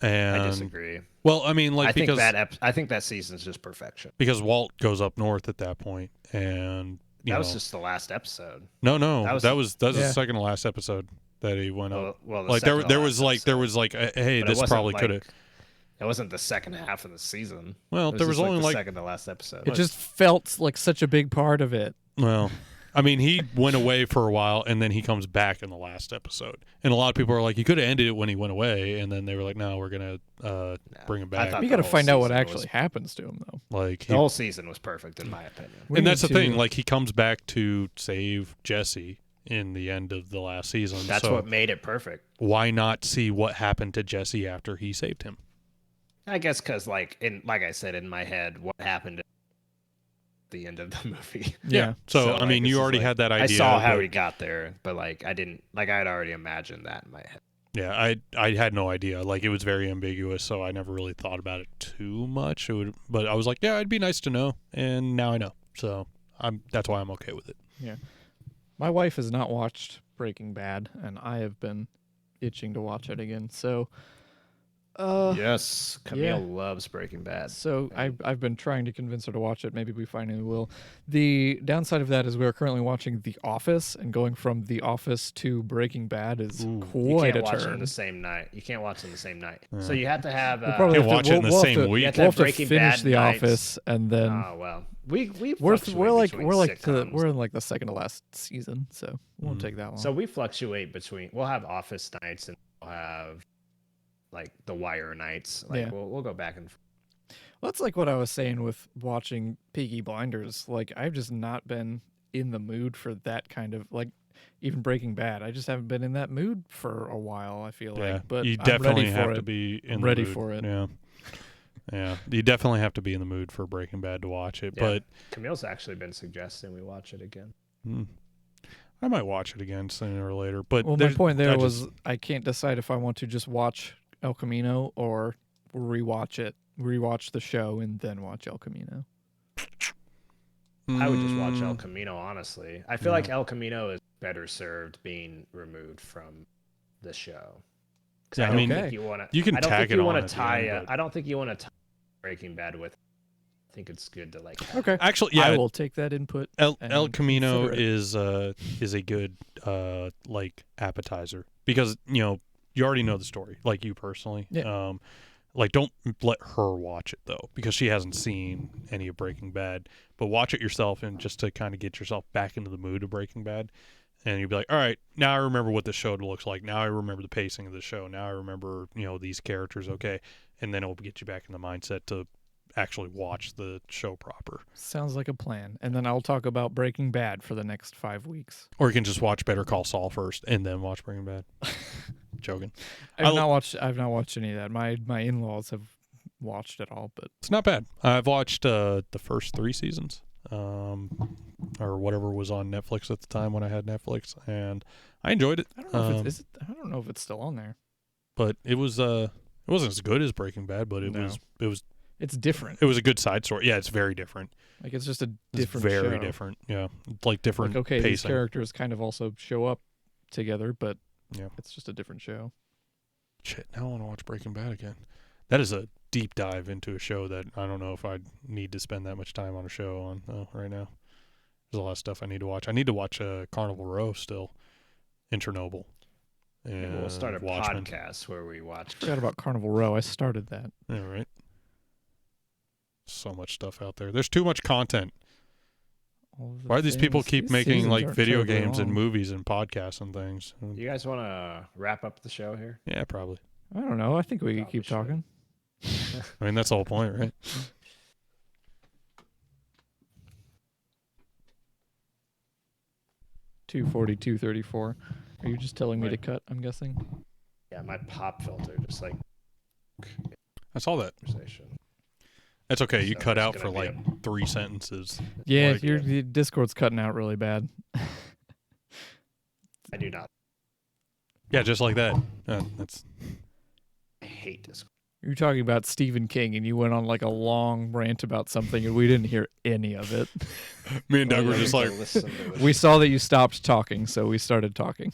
And I disagree. well, I mean, like I think because I think that season's just perfection. because Walt goes up north at that point, and you That know, was just the last episode. no, that was yeah. the second to last episode that he went up. Well, the Like second to there last was like episode. hey, But it this wasn't probably like- could have. It wasn't the second half of the season. Well, It was there was just, only the like second to last episode. It just felt like such a big part of it. well, I mean, he went away for a while, and then he comes back in the last episode. And a lot of people are like, you could have ended it when he went away, and then they were like, no, we're gonna bring him I back. thought You the got to whole find out what season actually was- happens to him, though. Like the he, whole season was perfect in my opinion. We and that's the need thing. to- Like he comes back to save Jesse in the end of the last season. That's so what made it perfect. why not see what happened to Jesse after he saved him? I guess because, like I said in my head, what happened at the end of the movie. Yeah. So, So, I like, mean, this you is already like- had that idea. I saw how but- he got there, but like I didn't, like I'd already imagined that in my head. Yeah, I had no idea. Like it was very ambiguous, so I never really thought about it too much. But I was like, yeah, it'd be nice to know, and now I know. So that's why I'm okay with it. My wife has not watched Breaking Bad, and I have been itching to watch it again. So, Yes, Camille yeah. loves Breaking Bad. So I've been trying to convince her to watch it. Maybe we finally will. The downside of that is we're currently watching The Office, and going from The Office to Breaking Bad is You quite can't a watch it turn. in the same night. You can't watch it in the same night. So you have to have. We'll probably Can't have watch to, it in the we'll have same to- week. You have to We'll have have to Breaking finish Bad The nights. Office, and then Oh well, we we're fluctuate like between we're like sitcoms. we're in like the second to last season, so it won't take that long. So we fluctuate between. We'll have Office nights and we'll have like The Wire nights. Like Yeah. we'll go back and. Well, that's like what I was saying with watching Peaky Blinders. Like, I've just not been in the mood for that kind of, like, even Breaking Bad. I just haven't been in that mood for a while, I feel Yeah, like. But you I'm definitely ready for have it. to be in the ready mood. for it. Yeah, yeah, you definitely have to be in the mood for Breaking Bad to watch it. Yeah. But Camille's actually been suggesting we watch it again. I might watch it again sooner or later. But Well, my there's- point there I was just- I can't decide if I want to just watch El Camino or rewatch the show, and then watch El Camino. I would just watch El Mm, Camino, honestly. I feel like El Camino is better served being removed from the show. 'Cause Yeah, I I don't mean, think you want to. you can I don't tag think it you on want at to the tie. end, but- I don't think you want to tie Breaking Bad with. I think it's good to like. have- Okay. Actually, yeah, I will take that input. El and Camino consider it. is a good like appetizer, because you already know the story, like you personally. Yeah. Like don't let her watch it though, because she hasn't seen any of Breaking Bad. But watch it yourself, and just to kind of get yourself back into the mood of Breaking Bad, and you'll be like, all right, now I remember what the show looks like. Now I remember the pacing of the show. Now I remember these characters. Okay, and then it'll get you back in the mindset to actually watch the show proper. Sounds like a plan. And then I'll talk about Breaking Bad for the next 5 weeks. Or you can just watch Better Call Saul first and then watch Breaking Bad. Joking. I've not watched any of that. My in-laws have watched it all, but It's not bad. I've watched the first 3 seasons, or whatever was on Netflix at the time when I had Netflix, and I enjoyed it. I don't know if I don't know if it's still on there. But it wasn't as good as Breaking Bad, but it No. was It's different. a good side story. Yeah, it's very different. Like, it's just a It's different very show. different. Yeah, it's like different Like, okay, these pacing. characters kind of also show up together, but Yeah. it's just a different show. Shit, now I want to watch Breaking Bad again. That is a deep dive into a show that I don't know if I'd need to spend that much time on a show on right now. There's a lot of stuff I need to watch. I need to watch Carnival Row still, in Chernobyl. Maybe we'll start a Watchmen. podcast where we watch. Forgot about Carnival Row. I started that. Yeah, right. So much stuff out there. There's too much content. All of the Why do these people things- keep these making seasons like aren't video terribly games and long. movies and podcasts and things? You guys want to wrap up the show here? Yeah, probably. I don't know. I think we could Probably keep should. talking. I mean, that's the whole point, right? $240, $234. Are you just telling me to Right. cut? I'm guessing. Yeah, my pop filter just like I saw that. conversation. That's okay. You So cut there's out gonna for be like 3 sentences. Yeah, Like- your Discord's cutting out really bad. I do not. Yeah, just like that. That's I hate Discord. You're talking about Stephen King, and you went on like a long rant about something, and we didn't hear any of it. me and Doug Well, were you just need like, to listen to it. We saw that you stopped talking, so we started talking.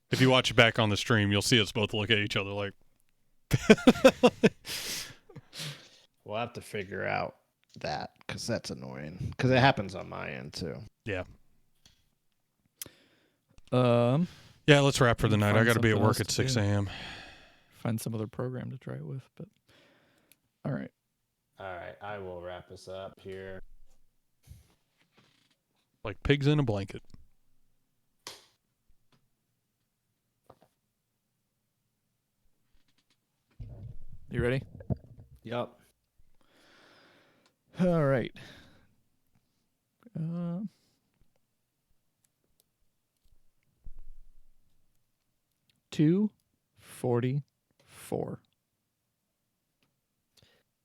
if you watch it back on the stream, you'll see us both look at each other like, We'll have to figure out that because that's annoying. Because it happens on my end too. yeah. Yeah, Let's wrap for the night. I Find got to be at something work else at to 6 do. a.m. Find some other program to try it with, but all right. All right, I will wrap us up here. Like pigs in a blanket. You ready? Yup. All right. 244.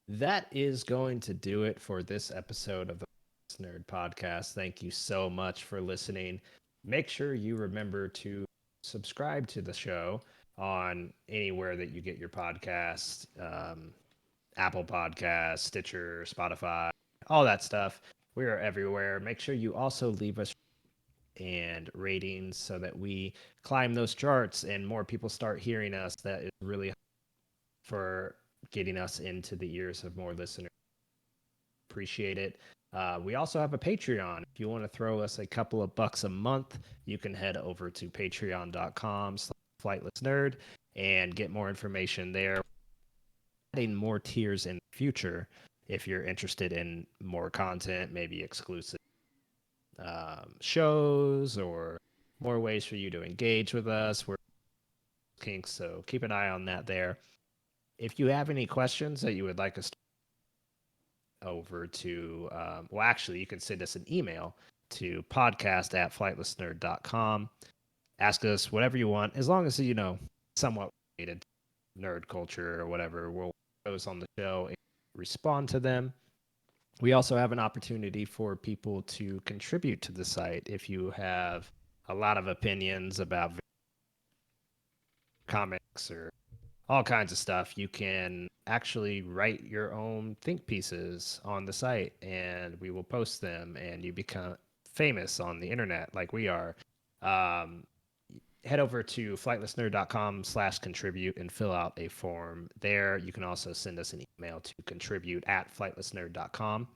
That is going to do it for this episode of the Nerd Podcast. Thank you so much for listening. Make sure you remember to subscribe to the show on anywhere that you get your podcast, Apple Podcasts, Stitcher, Spotify, all that stuff. We are everywhere. Make sure you also leave us and ratings so that we climb those charts and more people start hearing us. That is really for getting us into the ears of more listeners. Appreciate it. We also have a Patreon. If you want to throw us a couple of bucks a month, you can head over to patreon.com/flightlessnerd and get more information there. Adding more tiers in the future if you're interested in more content, maybe exclusive shows or more ways for you to engage with us. We're kinks, so keep an eye on that there. If you have any questions that you would like us to over to, well, actually, you can send us an email to podcast@flightlessnerd.com. Ask us whatever you want, as long as, somewhat related to nerd culture or whatever. We'll post on the show and respond to them. We also have an opportunity for people to contribute to the site. If you have a lot of opinions about comics or all kinds of stuff, you can actually write your own think pieces on the site and we will post them and you become famous on the internet like we are. Head over to flightlessnerd.com/contribute and fill out a form there. You can also send us an email to contribute@flightlessnerd.com.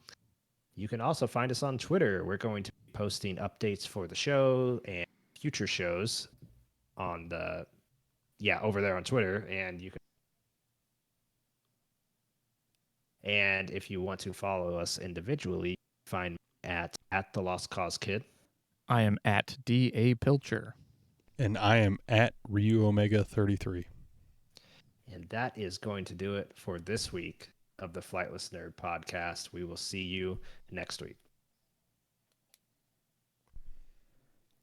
You can also find us on Twitter. We're going to be posting updates for the show and future shows on the over there on Twitter, and you can. And if you want to follow us individually, find me at the Lost Cause Kid. I am at D.A. Pilcher. And I am at Ryu Omega 33. And that is going to do it for this week of the Flightless Nerd Podcast. We will see you next week.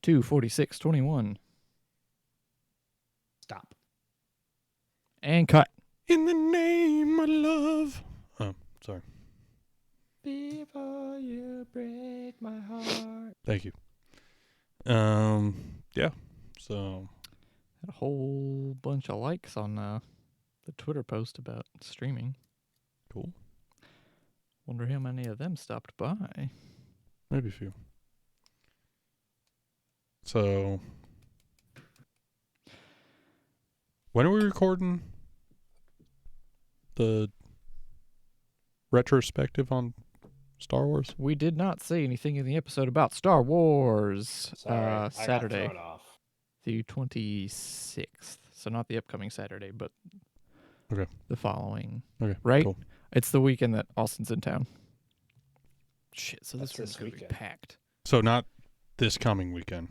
246.21. Stop. And cut. In the name of love. Oh, sorry. Before you break my heart. Thank you. Yeah. So Had a whole bunch of likes on the Twitter post about streaming. cool. Wonder how many of them stopped by. Maybe a few. So when are we recording the retrospective on Star Wars? We did not say anything in the episode about Star Wars. Sorry, Saturday, I got thrown off. the 26th. So not the upcoming Saturday, but Okay. the following. Okay. Right? Cool. It's the weekend that Austin's in town. Shit, so That's this room's this going to be weekend. packed. So not this coming weekend.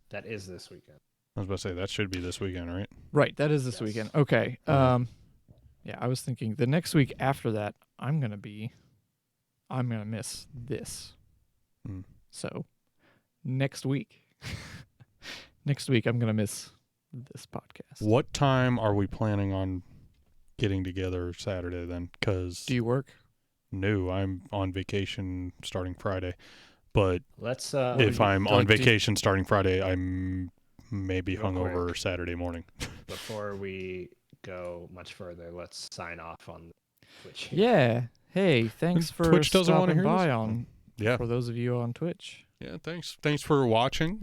That is this weekend. I was about to say that should be this weekend, right? Right, that is this Yes. weekend. Okay. Alright. Yeah, I was thinking the next week after that, I'm going to miss this. Hmm. So, next week. Next week I'm going to miss this podcast. What time are we planning on getting together Saturday then? Because Do you work? no, I'm on vacation starting Friday. But Let's if I'm on like, do- vacation starting Friday, I'm maybe Real hungover quick. Saturday morning. before we go much further, let's sign off on Twitch. Yeah. Hey, thanks for Twitch doesn't wanna stopping hear by this? on Yeah. for those of you on Twitch. Yeah, thanks. Thanks for watching.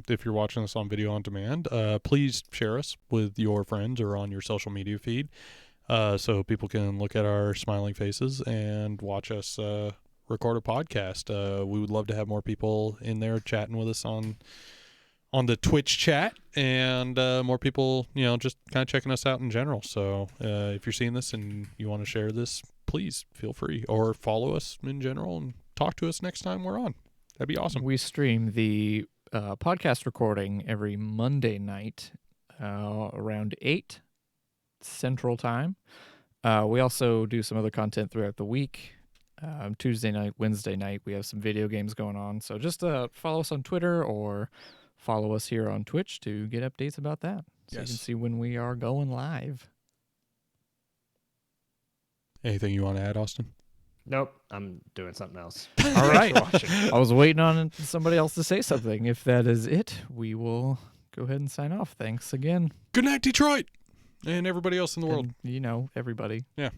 If you're watching this on video on demand, please share us with your friends or on your social media feed, so people can look at our smiling faces and watch us record a podcast. We would love to have more people in there chatting with us on the Twitch chat, and more people, just kind of checking us out in general. So if you're seeing this and you want to share this, please feel free, or follow us in general and talk to us next time we're on. That'd be awesome. We stream the podcast recording every Monday night around 8 Central Time. We also do some other content throughout the week. Tuesday night, Wednesday night, we have some video games going on. So just follow us on Twitter or follow us here on Twitch to get updates about that. So you can Yes. see when we are going live. Anything you want to add, Austin? Nope, I'm doing something else. All right. Thanks for watching. I was waiting on somebody else to say something. If that is it, we will go ahead and sign off. Thanks again. Good night, Detroit, and everybody else in the world. And, everybody. Yeah.